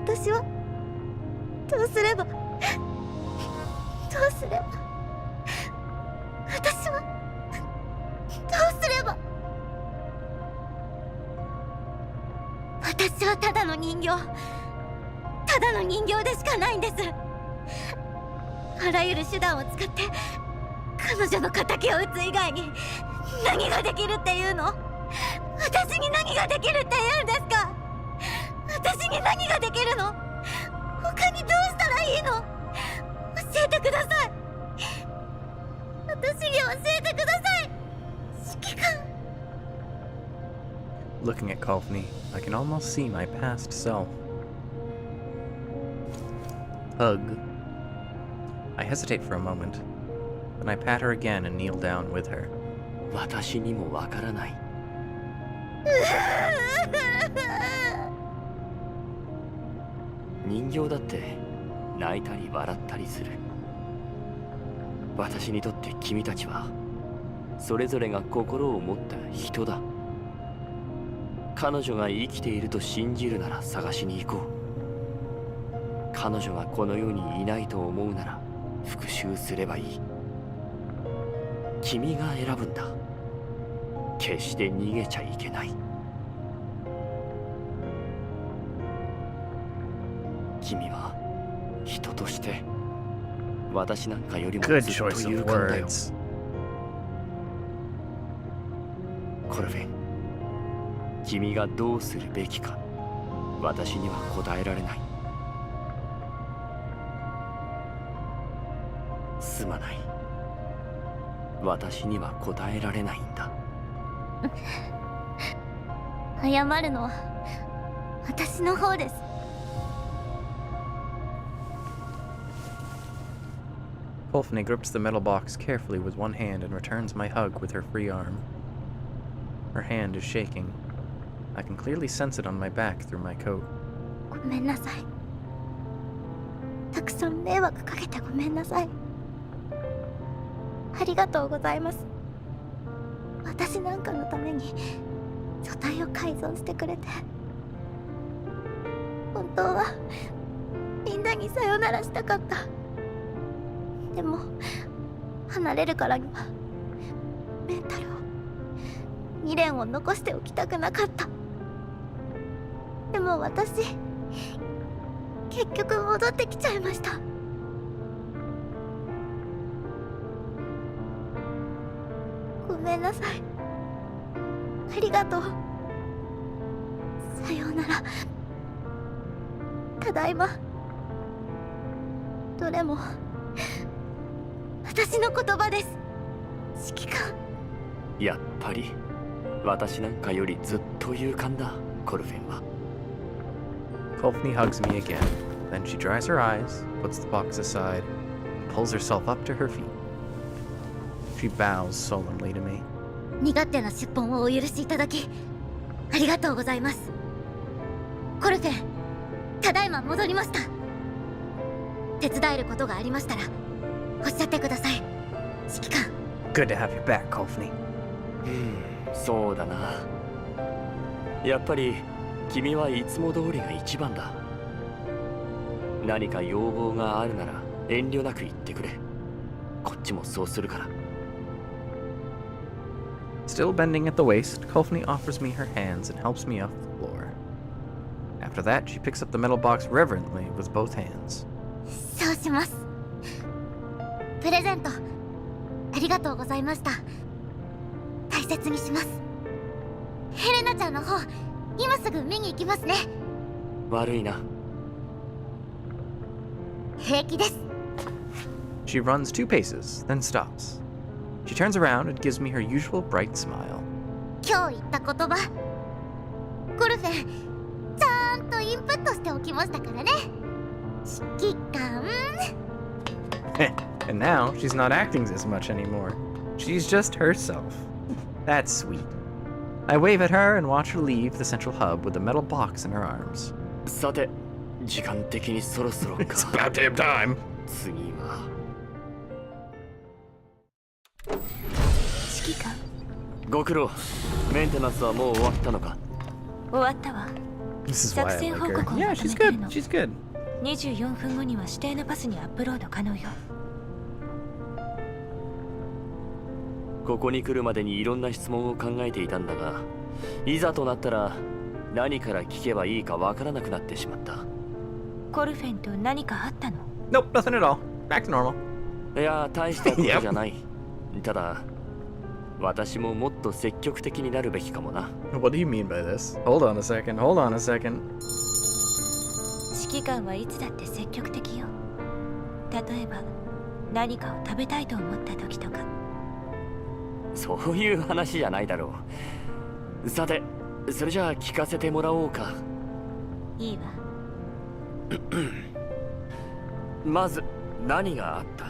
私はどうすれば、私はどうすれば。私はただの人形でしかないんです。あらゆる手段を使って彼女の敵を撃つ以外に何ができるっていうの？私に何ができるって言うんですか？私に何ができるの？他にどうしたらいいの？教えてください。私に教えてください、指揮官。 Looking at Colphne, I can almost see my past self. Hug. I hesitate for a moment, then I pat her again and kneel down with her. 私にもわからない。人形だって泣いたり笑ったりする。私にとって君たちはそれぞれが心を持った人だ。彼女が生きていると信じるなら探しに行こう。彼女がこの世にいないと思うなら復讐すればいい。君が選ぶんだ。決して逃げちゃいけない。君は人として私なんかよりも Good ずっと choice 勇 of 敢だよ。 words. コルフェン、君がどうするべきか私には答えられない。すまない。私には答えられないんだ。謝るのは私の方です。Colphne grips the metal box carefully with one hand and returns my hug with her free arm. Her hand is shaking. I can clearly sense it on my back through my coat. ごめんなさい。たくさん迷惑かけてごめんなさい。ありがとうございます。私なんかのために書体を改造してくれて。本当はみんなにさよならしたかった。でも離れるからにはメンタルを未練を残しておきたくなかった。でも私結局戻ってきちゃいました。ごめんなさい。ありがとう。さようなら。ただいま。どれも私の言葉です。指揮官。やっぱり私なんかよりずっと勇敢だ、コルフェンは。Colphne hugs me again. Then she dries her eyes, puts the box aside, and pulls herself up to her feet. She bows solemnly to me. 身勝手な出奔をお許しいただきありがとうございます。コルフェン、ただいま戻りました。手伝えることがありましたらおっしゃってください、指揮官。 Good to have you back, Colphne. そうだな。やっぱり君はいつも通りが一番だ。何か要望があるなら遠慮なく言ってくれ。こっちもそうするから。Still bending at the waist, Colphne offers me her hands and helps me off the floor. After that, she picks up the metal box reverently with both hands. そうします。プレゼントありがとうございました。大切にします。ヘレナちゃんの方今すぐ見に行きますね。悪いな。平気です。 She runs 2 paces, then stops. She turns around and gives me her usual bright smile. 今日言った言葉コルフェンちゃんとインプットしておきましたからね、指揮官。And now, she's not acting as much anymore. She's just herself. That's sweet. I wave at her and watch her leave the central hub with the metal box in her arms. さて、時間的にそろそろか。 It's about damn time. 次は指揮官。ご苦労。メンテナンスはもう終わったのか。終わったわ。 This is why I 作戦 like 報 her. 告を Yeah, ま she's とめてる good. の。 She's good. 24分後には指定のパスにアップロード可能よ。ここに来るまでにいろんな質問を考えていたんだが、いざとなったら何から聞けばいいかわからなくなってしまった。コルフェンと何かあったの？ Nope, nothing at all. Back to normal. いや、大したことじゃない。ただ、私ももっと積極的になるべきかもな。What do you mean by this? Hold on a second. Hold on a second. 指揮官はいつだって積極的よ。例えば何かを食べたいと思った時とか。そういう話じゃないだろう。さて、それじゃあ聞かせてもらおうか。いいわ。まず何があった？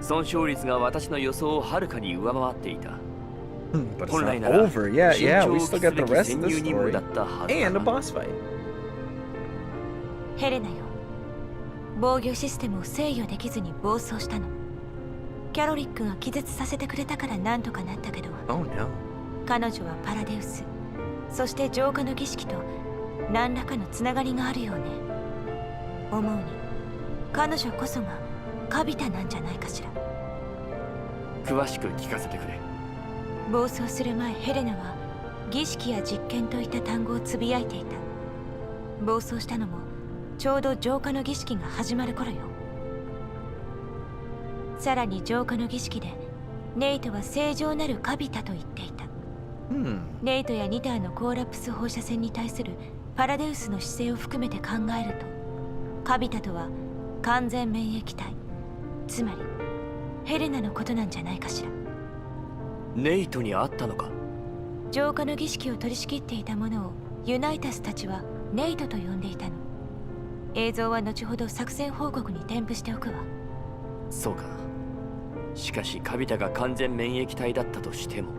損傷率が私の予想をはるかに上回っていた。 But it's 本来 not なら over. Yeah, yeah, we 慎 still 重 got を the 期 rest す of べき the 潜入任務 story. だったはず And a だが。 boss fight. ヘレナよ。防御システムを制御できずに暴走したの。キャロリックが気絶させてくれたからなんとかなったけど、 Oh no. 彼女はパラデウス、そして浄化の儀式と何らかのつながりがあるようね。思うに彼女こそがカビタなんじゃないかしら。詳しく聞かせてくれ。暴走する前、ヘレナは儀式や実験といった単語をつぶやいていた。暴走したのもちょうど浄化の儀式が始まる頃よ。さらに浄化の儀式でネイトは正常なるカビタと言っていた。ネイトやニターのコーラプス放射線に対するパラデウスの姿勢を含めて考えると、カビタとは完全免疫体、つまりヘレナのことなんじゃないかしら。ネイトに会ったのか。浄化の儀式を取り仕切っていたものをユナイタスたちはネイトと呼んでいたの。映像は後ほど作戦報告に添付しておくわ。そうか。しかしカビタが完全免疫体だったとしても、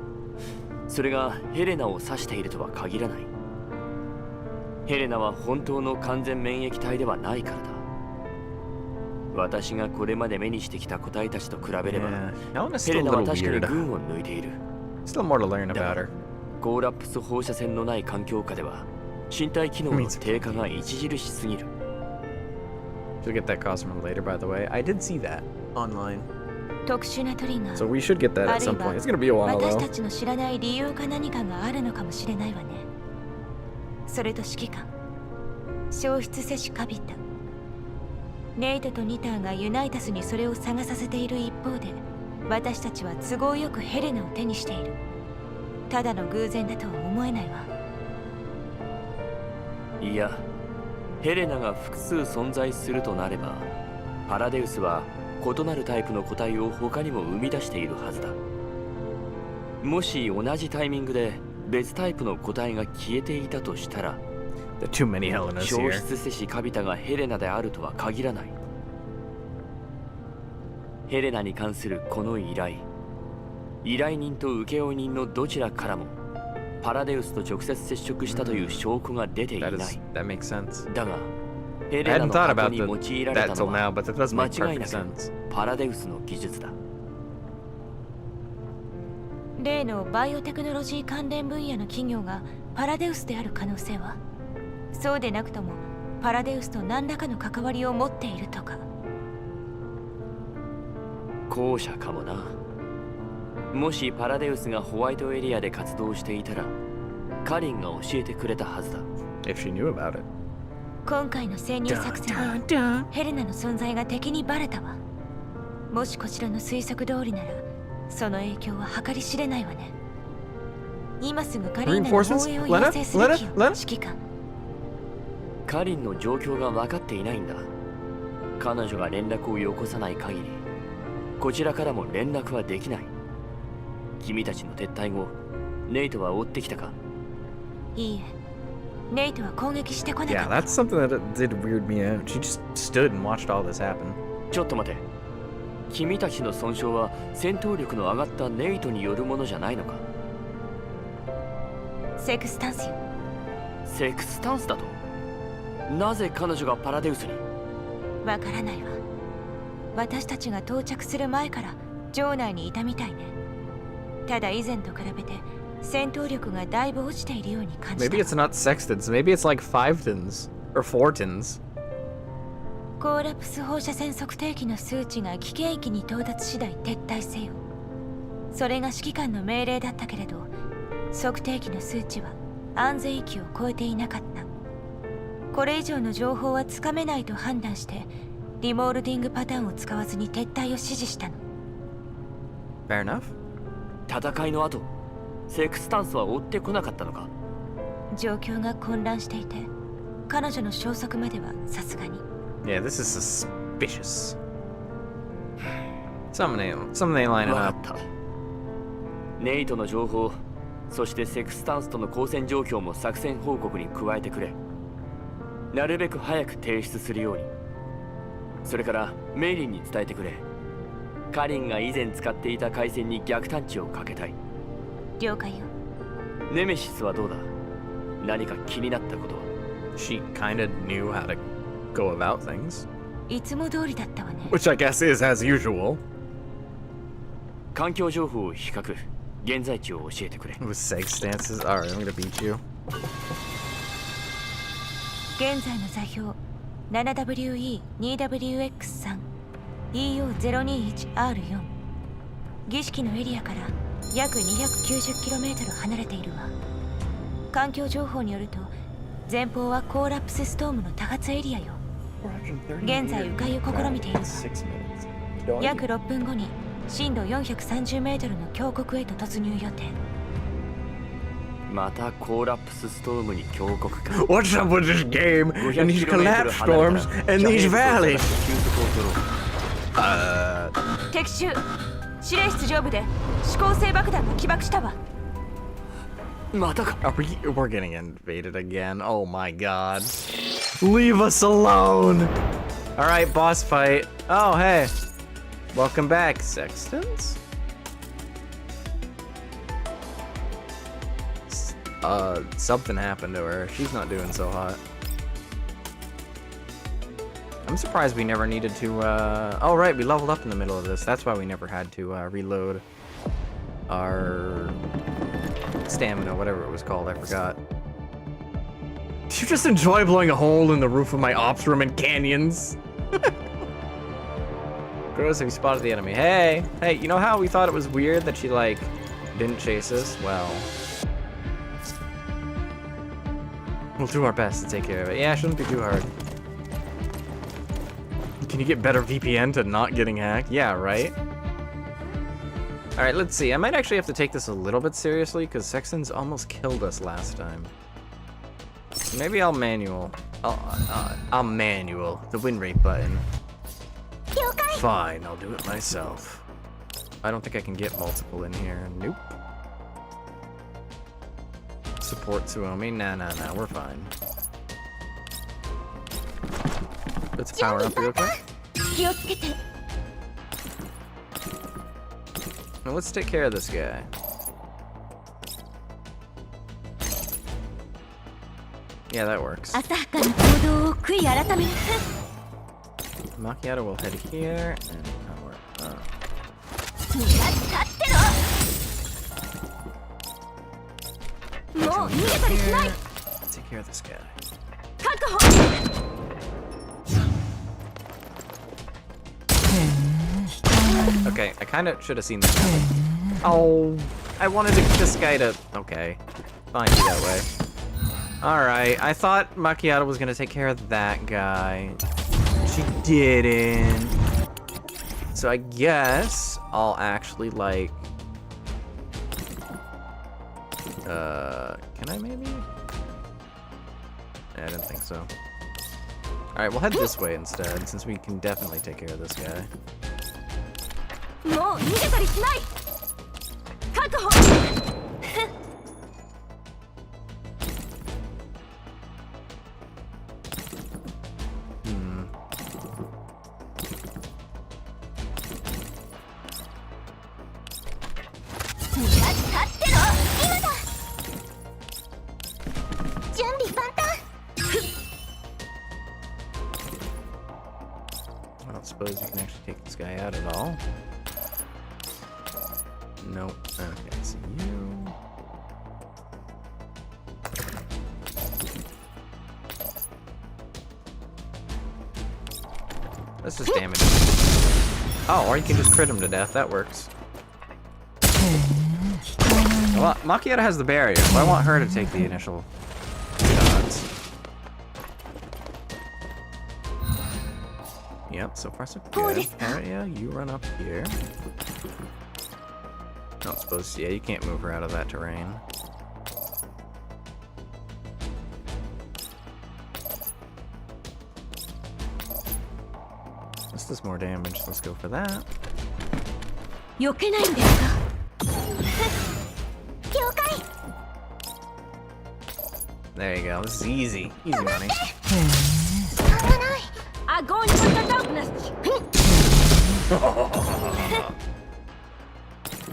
それがヘレナを指しているとは限らない。ヘレナは本当の完全免疫体ではないからだ。私がこれまで目にしてきた個体たちと比べれば、ヘレナは確かに群を抜いている。Still more to learn about her. コーラプス放射線のない環境下では身体機能の低下が著しすぎる。She'll get that Cosmo later, by the way. I did see that online. 特殊なトリガー、 So we should get that at some point. It's gonna be a while 私 though. たちの知らない理由か何かがあるのかもしれないわね。それと指揮官、消失せしカビタ。ネイトとニターがユナイタスにそれを探させている一方で、私たちは都合よくヘレナを手にしている。ただの偶然だとは思えないわ。いや、ヘレナが複数存在するとなれば、パラデウスは異なるタイプの個体を他にも生み出しているはずだ。もし同じタイミングで別タイプの個体が消えていたとしたら、There are too many Helenas 消 here. 失せしカビタがヘレナであるとは限らない。ヘレナに関するこの依頼人と請負人のどちらからもパラデウスと直接接触したという証拠が出ていない。That makes sense. だが、ヘ I レナ hadn't の thought 過 about 去に用いられ that た till の now, は but that does 間 make 違い perfect なく sense. パラデウスの技術だ。例のバイオテクノロジー関連分野の企業がパラデウスである可能性は、そうでなくともパラデウスと何らかの関わりを持っているとか。後者かもな。もしパラデウスがホワイトエリアで活動していたら、カリンが教えてくれたはずだ。If she knew about it. 今回の潜入作戦はヘレナの存在が敵にバレたわ。もしこちらの推測通りなら、その影響は計り知れないわね。今すぐカリーナに防衛を要請すべきよ、指揮官。カリンの状況が分かっていないんだ。彼女が連絡をよこさない限り、こちらからも連絡はできない。君たちの撤退後、ネイトは追ってきたか？いいえ、ネイトは攻撃してこなか Yeah, った。 that's something that did weird me out. She just stood and watched all this happen. ちょっと待て。君たちの損傷は戦闘力の上がったネイトによるものじゃないのか？セクスタンスよ。セクスタンスだと？なぜ彼女がパラデウスに？わからないわ。私たちが到着する前から城内にいたみたいね。ただ以前と比べて戦闘力がだいぶ落ちているように感じた。 Maybe it's not sextons. Maybe it's like fivetons or fourtons. コーラプス放射線測定器の数値が危険域に到達次第撤退せよ。それが指揮官の命令だったけれど、測定器の数値は安全域を超えていなかった。これ以上の情報はつかめないと判断して、リモールディングパターンを使わずに撤退を指示したの。 Fair enough. 戦いの後、セクスタンスは追ってこなかったのか？状況が混乱していて、彼女の消息まではさすがに。Yeah, this is suspicious. Something ain't lining 分か up. った。ネイトの情報、そしてセクスタンスとの交戦状況も作戦報告に加えてくれ。なるべく早く提出するように。それからメイリンに伝えてくれ。カリンが以前使っていた回線に逆探知をかけたい。了解よ。ネメシスはどうだ？何か気になったことは？ She kinda knew how to go about things. いつも通りだったわね。 Which I guess is as usual. 環境情報を比較、現在地を教えてくれ。 With seg stances. Alright, I'm gonna beat you. 現在の座標 7WE2WX3 EO021R4。 儀式のエリアから約 290km 離れているわ。環境情報によると、前方はコーラプスストームの多発エリアよ。現在迂回を試みているが、 6 minutes. 約6分後に深度430メートルの峡谷へと突入予定。またコーラプスストームに峡谷か。 What's up with this game and these collapse storms and these valleys? 敵襲。司令室上部で指向性爆弾が起爆したわ。またか。 We're getting invaded again. Oh my god. Leave us alone. All right, boss fight. Oh, hey. Welcome back, Sextons. Something happened to her. She's not doing so hot. I'm surprised we never needed to, oh right, we leveled up in the middle of this. That's why we never had to, reload our stamina, whatever it was called, I forgot. Do you just enjoy blowing a hole in the roof of my ops room in canyons? Gross, have you spotted the enemy? Hey, you know how we thought it was weird that she, like, didn't chase us? Well, we'll do our best to take care of it. Yeah, it shouldn't be too hard. Can you get better VPN to not getting hacked? Yeah, right? Alright, let's see. I might actually have to take this a little bit seriously, because Sextons almost killed us last time. Maybe I'll manual. I'll manual the win rate button. Fine, I'll do it myself. I don't think I can get multiple in here. Nope. Support Suomi? Nah, we're fine. Let's power up real quick. Now let's take care of this guy. Yeah, that works. Macchiato will head here and power up. Take care of this guy. Okay, I kind of should have seen that happen. Oh, I wanted this guy to... Okay, fine, be that way. Alright, I thought Macchiato was gonna take care of that guy. She didn't. So I guess I'll actually, like... Can I maybe? Yeah, I didn't think so. Alright, we'll head this way instead, since we can definitely take care of this guy. I don't suppose you can actually take this guy out at all. Nope. Okay, so you... Let's just damage him. Oh, or you can just crit him to death. That works. Well, Macchiato has the barrier, so I want her to take the initial shots. Yep, so far so good. Area, you run up here. Not supposed to. Yeah, you can't move her out of that terrain. This does more damage. Let's go for that. There you go. This is easy. Easy money.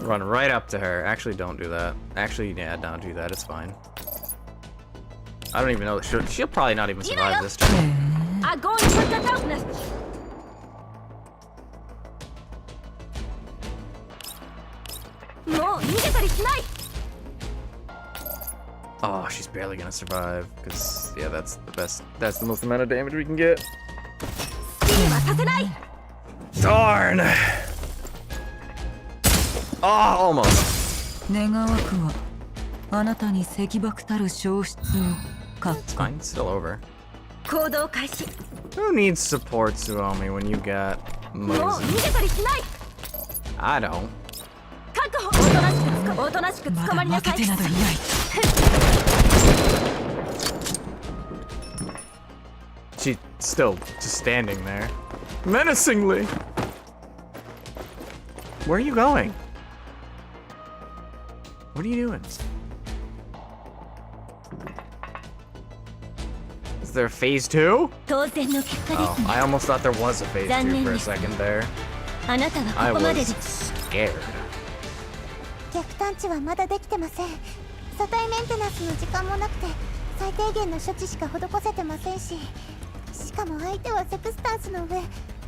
Run right up to her. Actually, don't do that. Actually, yeah, don't do that. It's fine. I don't even know. She'll probably not even survive this time. Oh, she's barely gonna survive. Because, yeah, that's the best. That's the most amount of damage we can get. Darn! Oh, almost. It's fine, it's still over. 行動開始。 Who needs support, Suomi, when you got もう逃 Moses? げたりしない。 I don't. 確保。おとなしく捕まりなさい。 She's still just standing there. Menacingly! Where are you going? What are you doing? Is there a phase 2? 当然の結果です Oh, ね。 I almost thought there was a phase 2 for a second there. あなたは I ここまで was です。 scared. 逆探知はまだできてません。車体メンテナンスの時間もなくて最低限の処置しか施せてませんし、しかも相手はセクスタンスの上、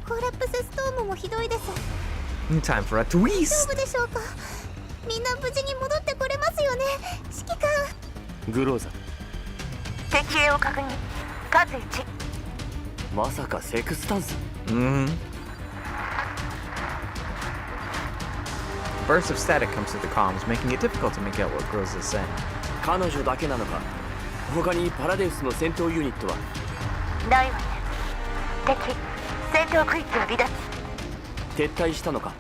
コーラプスストームもひどいです。 Time for a 大丈 twist! 夫でしょうか。みんな無事に戻ってこれますよね、指揮官。グローザ、敵影を確認。数1。まさかセクスタンス？ Mm-hmm. Burst of static comes through the comms, making it difficult to make out what Gross is saying. 彼女だけなのか？他にパラデウスの戦闘ユニットは？ないわね。敵戦闘区域を離脱。撤退したのか？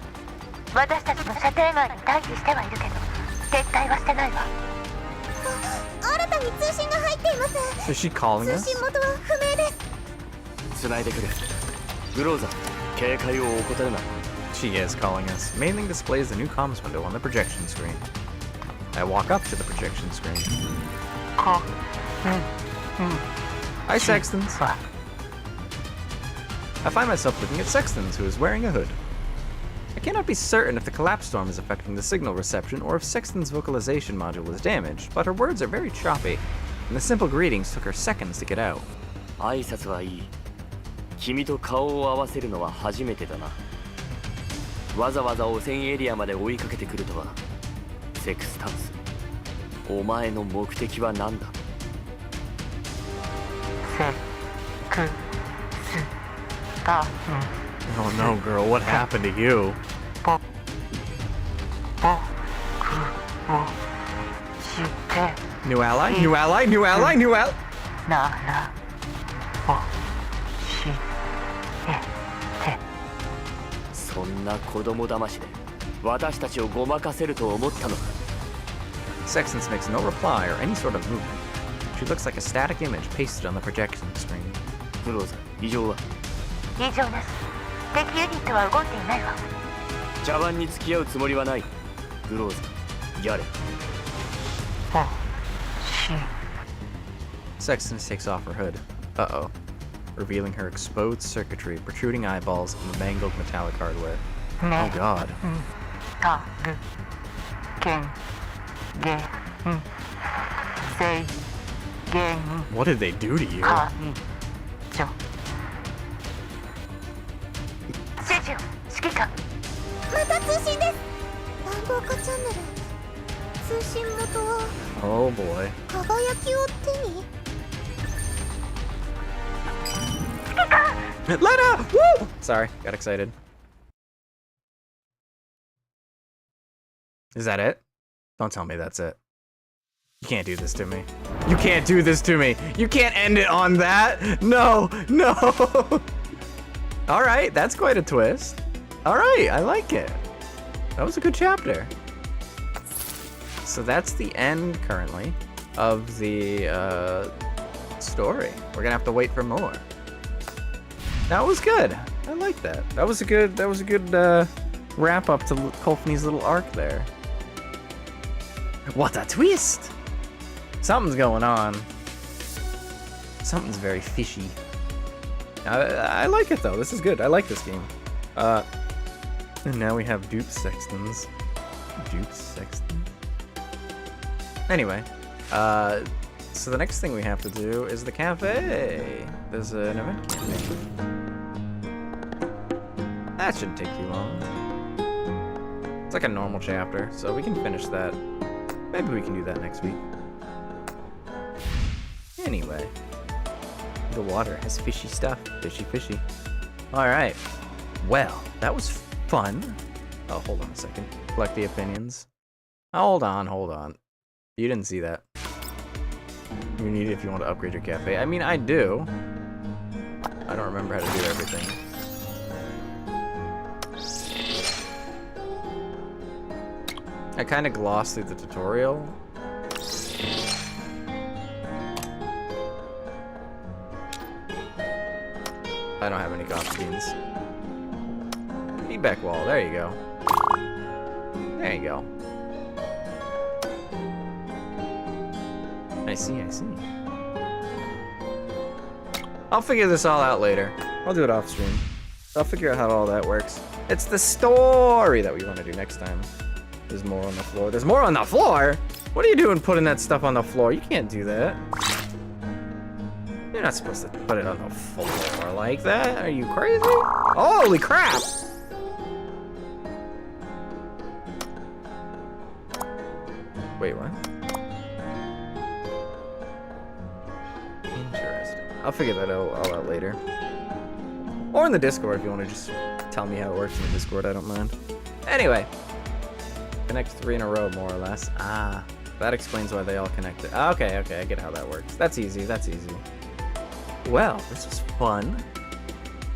私たちの射程外に待機してはいるけど撤退はしてないわ。新たに通信が入っています。 Is she calling 通 us? 信元は不明です。 繋いでくれ。グローザ、警戒を怠るな。 She is calling us. Main thing displays the new comms window on the projection screen. I walk up to the projection screen. Hi, Sextons. I find myself looking at Sextons, who is wearing a hood. I cannot be certain if the collapse storm is affecting the signal reception or if Sexton's vocalization module is damaged, but her words are very choppy, and the simple greetings took her seconds to get out. 挨拶はいい。君と顔を合わせるのは初めてだな。わざわざ汚染エリアまで追いかけてくるとは。セクスタンス、お前の目的は何だ？ Oh no, girl, what happened to you? New ally? New ally? New ally? New ally? そんな子供騙しで私たちをごまかせると思ったのか。 Sextons makes no reply or any sort of movement. She looks like a static image pasted on the projection screen. グローザ、異常は？異常なし。敵ユニットは動いていないわ。茶番に付き合うつもりはない。グローザ、やれ。Sextons takes off her hood. Uh-oh. Revealing her exposed circuitry, protruding eyeballs, and mangled metallic hardware. Oh god. What did they do to you? 指示を指揮官。また通信です。暗号化チャンネル。通信元は Oh boy. 輝きを手に。 Lena! Woo! Sorry, got excited. Is that it? Don't tell me that's it. You can't do this to me. You can't do this to me. You can't end it on that. No, no. All right, that's quite a twist. All right, I like it. That was a good chapter. So that's the end currently of the story. We're gonna have to wait for more. That was good. I like that. That was a good wrap up to Colphne's little arc there. What a twist! Something's going on. Something's very fishy. I like it though. This is good. I like this game. And now we have dupe sextons. Dupe sextons. Anyway, so the next thing we have to do is the cafe. There's an event cafe. That shouldn't take too long. It's like a normal chapter, so we can finish that. Maybe we can do that next week. Anyway, the water has fishy stuff. Fishy, fishy. Alright. Well, that was fun. Oh, hold on a second. Collect the opinions. Hold on. You didn't see that. You need it if you want to upgrade your cafe. I mean, I do. I don't remember how to do everything. I kind of glossed through the tutorial. I don't have any gacha beans. Feedback wall, there you go. There you go. I see. I'll figure this all out later. I'll do it off stream. I'll figure out how all that works. It's the story that we want to do next time. There's more on the floor. There's more on the floor? What are you doing putting that stuff on the floor? You can't do that. You're not supposed to put it on the floor like that. Are you crazy? Holy crap! Wait, what? Interesting. I'll figure that all out later. Or in the Discord if you want to just tell me how it works in the Discord, I don't mind. Anyway. Connect 3 in a row, more or less. Ah, that explains why they all connected. Okay, I get how that works. That's easy. Well, this was fun.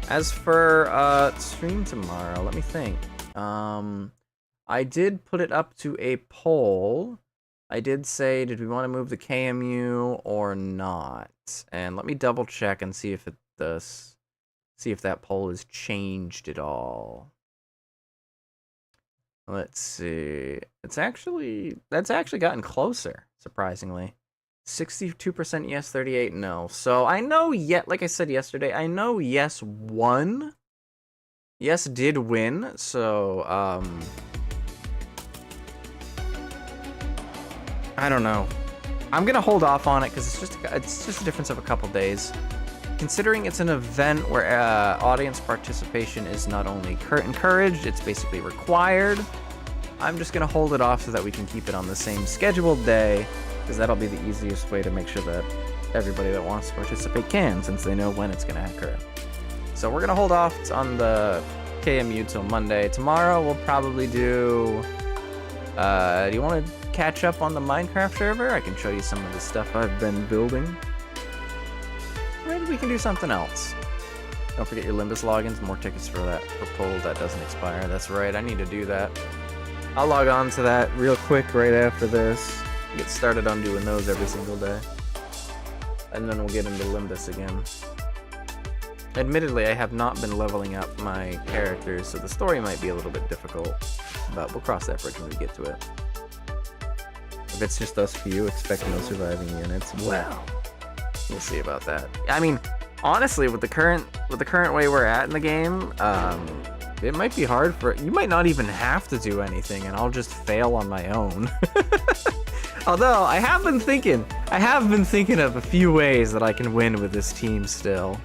As for stream tomorrow, let me think. I did put it up to a poll. I did say, did we want to move the KMU or not? And let me double check and see if it does. See if that poll has changed at all. Let's see. That's actually gotten closer, surprisingly. 62% yes, 38 no. So I know like I said yesterday, I know yes won. Yes did win. So I don't know. I'm gonna hold off on it because it's just a difference of a couple days. Considering it's an event where audience participation is not only encouraged, it's basically required, I'm just going to hold it off so that we can keep it on the same scheduled day, because that'll be the easiest way to make sure that everybody that wants to participate can, since they know when it's going to occur. So we're going to hold off on the KMU till Monday. Tomorrow we'll probably do... do you want to catch up on the Minecraft server? I can show you some of the stuff I've been building. Maybe we can do something else. Don't forget your Limbus logins. More tickets for poll that doesn't expire. That's right, I need to do that. I'll log on to that real quick right after this. Get started on doing those every single day. And then we'll get into Limbus again. Admittedly, I have not been leveling up my characters, so the story might be a little bit difficult. But we'll cross that bridge when we get to it. If it's just us few, expect no surviving units. Wow. We'll see about that. I mean, honestly, with the current way we're at in the game, it might be hard for you. Might not even have to do anything, and I'll just fail on my own. Although I have been thinking of a few ways that I can win with this team still.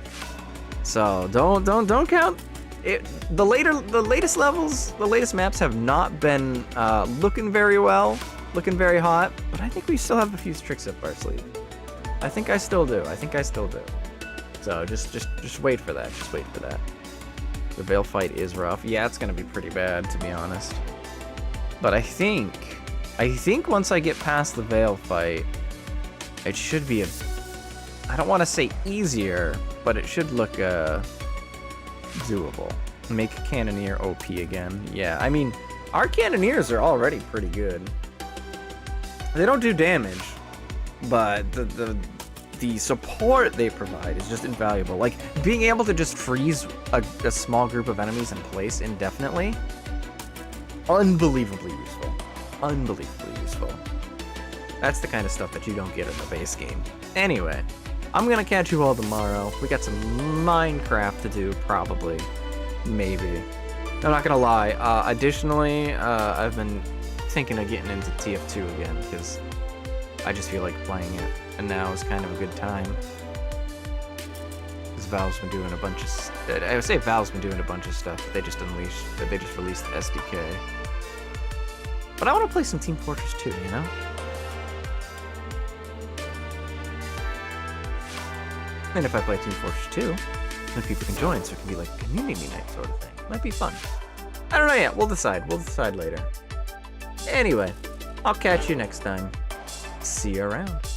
So don't count it. The latest levels, the latest maps have not been looking very well, looking very hot. But I think we still have a few tricks up our sleeve. I think I still do. So just wait for that. Just wait for that. The Veil fight is rough. Yeah, it's gonna be pretty bad, to be honest. But I think once I get past the Veil fight, it should be I don't want to say easier, but it should look doable. Make Cannoneer OP again. Yeah, I mean, our Cannoneers are already pretty good. They don't do damage, but the support they provide is just invaluable. Like, being able to just freeze a small group of enemies in place indefinitely, unbelievably useful. Unbelievably useful. That's the kind of stuff that you don't get in the base game. Anyway, I'm gonna catch you all tomorrow. We got some Minecraft to do, probably. Maybe. I'm not gonna lie. Additionally, I've been thinking of getting into TF2 again, because I just feel like playing it. And now is kind of a good time. Because Valve's been doing a bunch of... I would say Valve's been doing a bunch of stuff. They just released the SDK. But I want to play some Team Fortress 2, you know? And if I play Team Fortress 2, then people can join, so it can be like a community night sort of thing. Might be fun. I don't know yet. We'll decide. We'll decide later. Anyway, I'll catch you next time. See you around.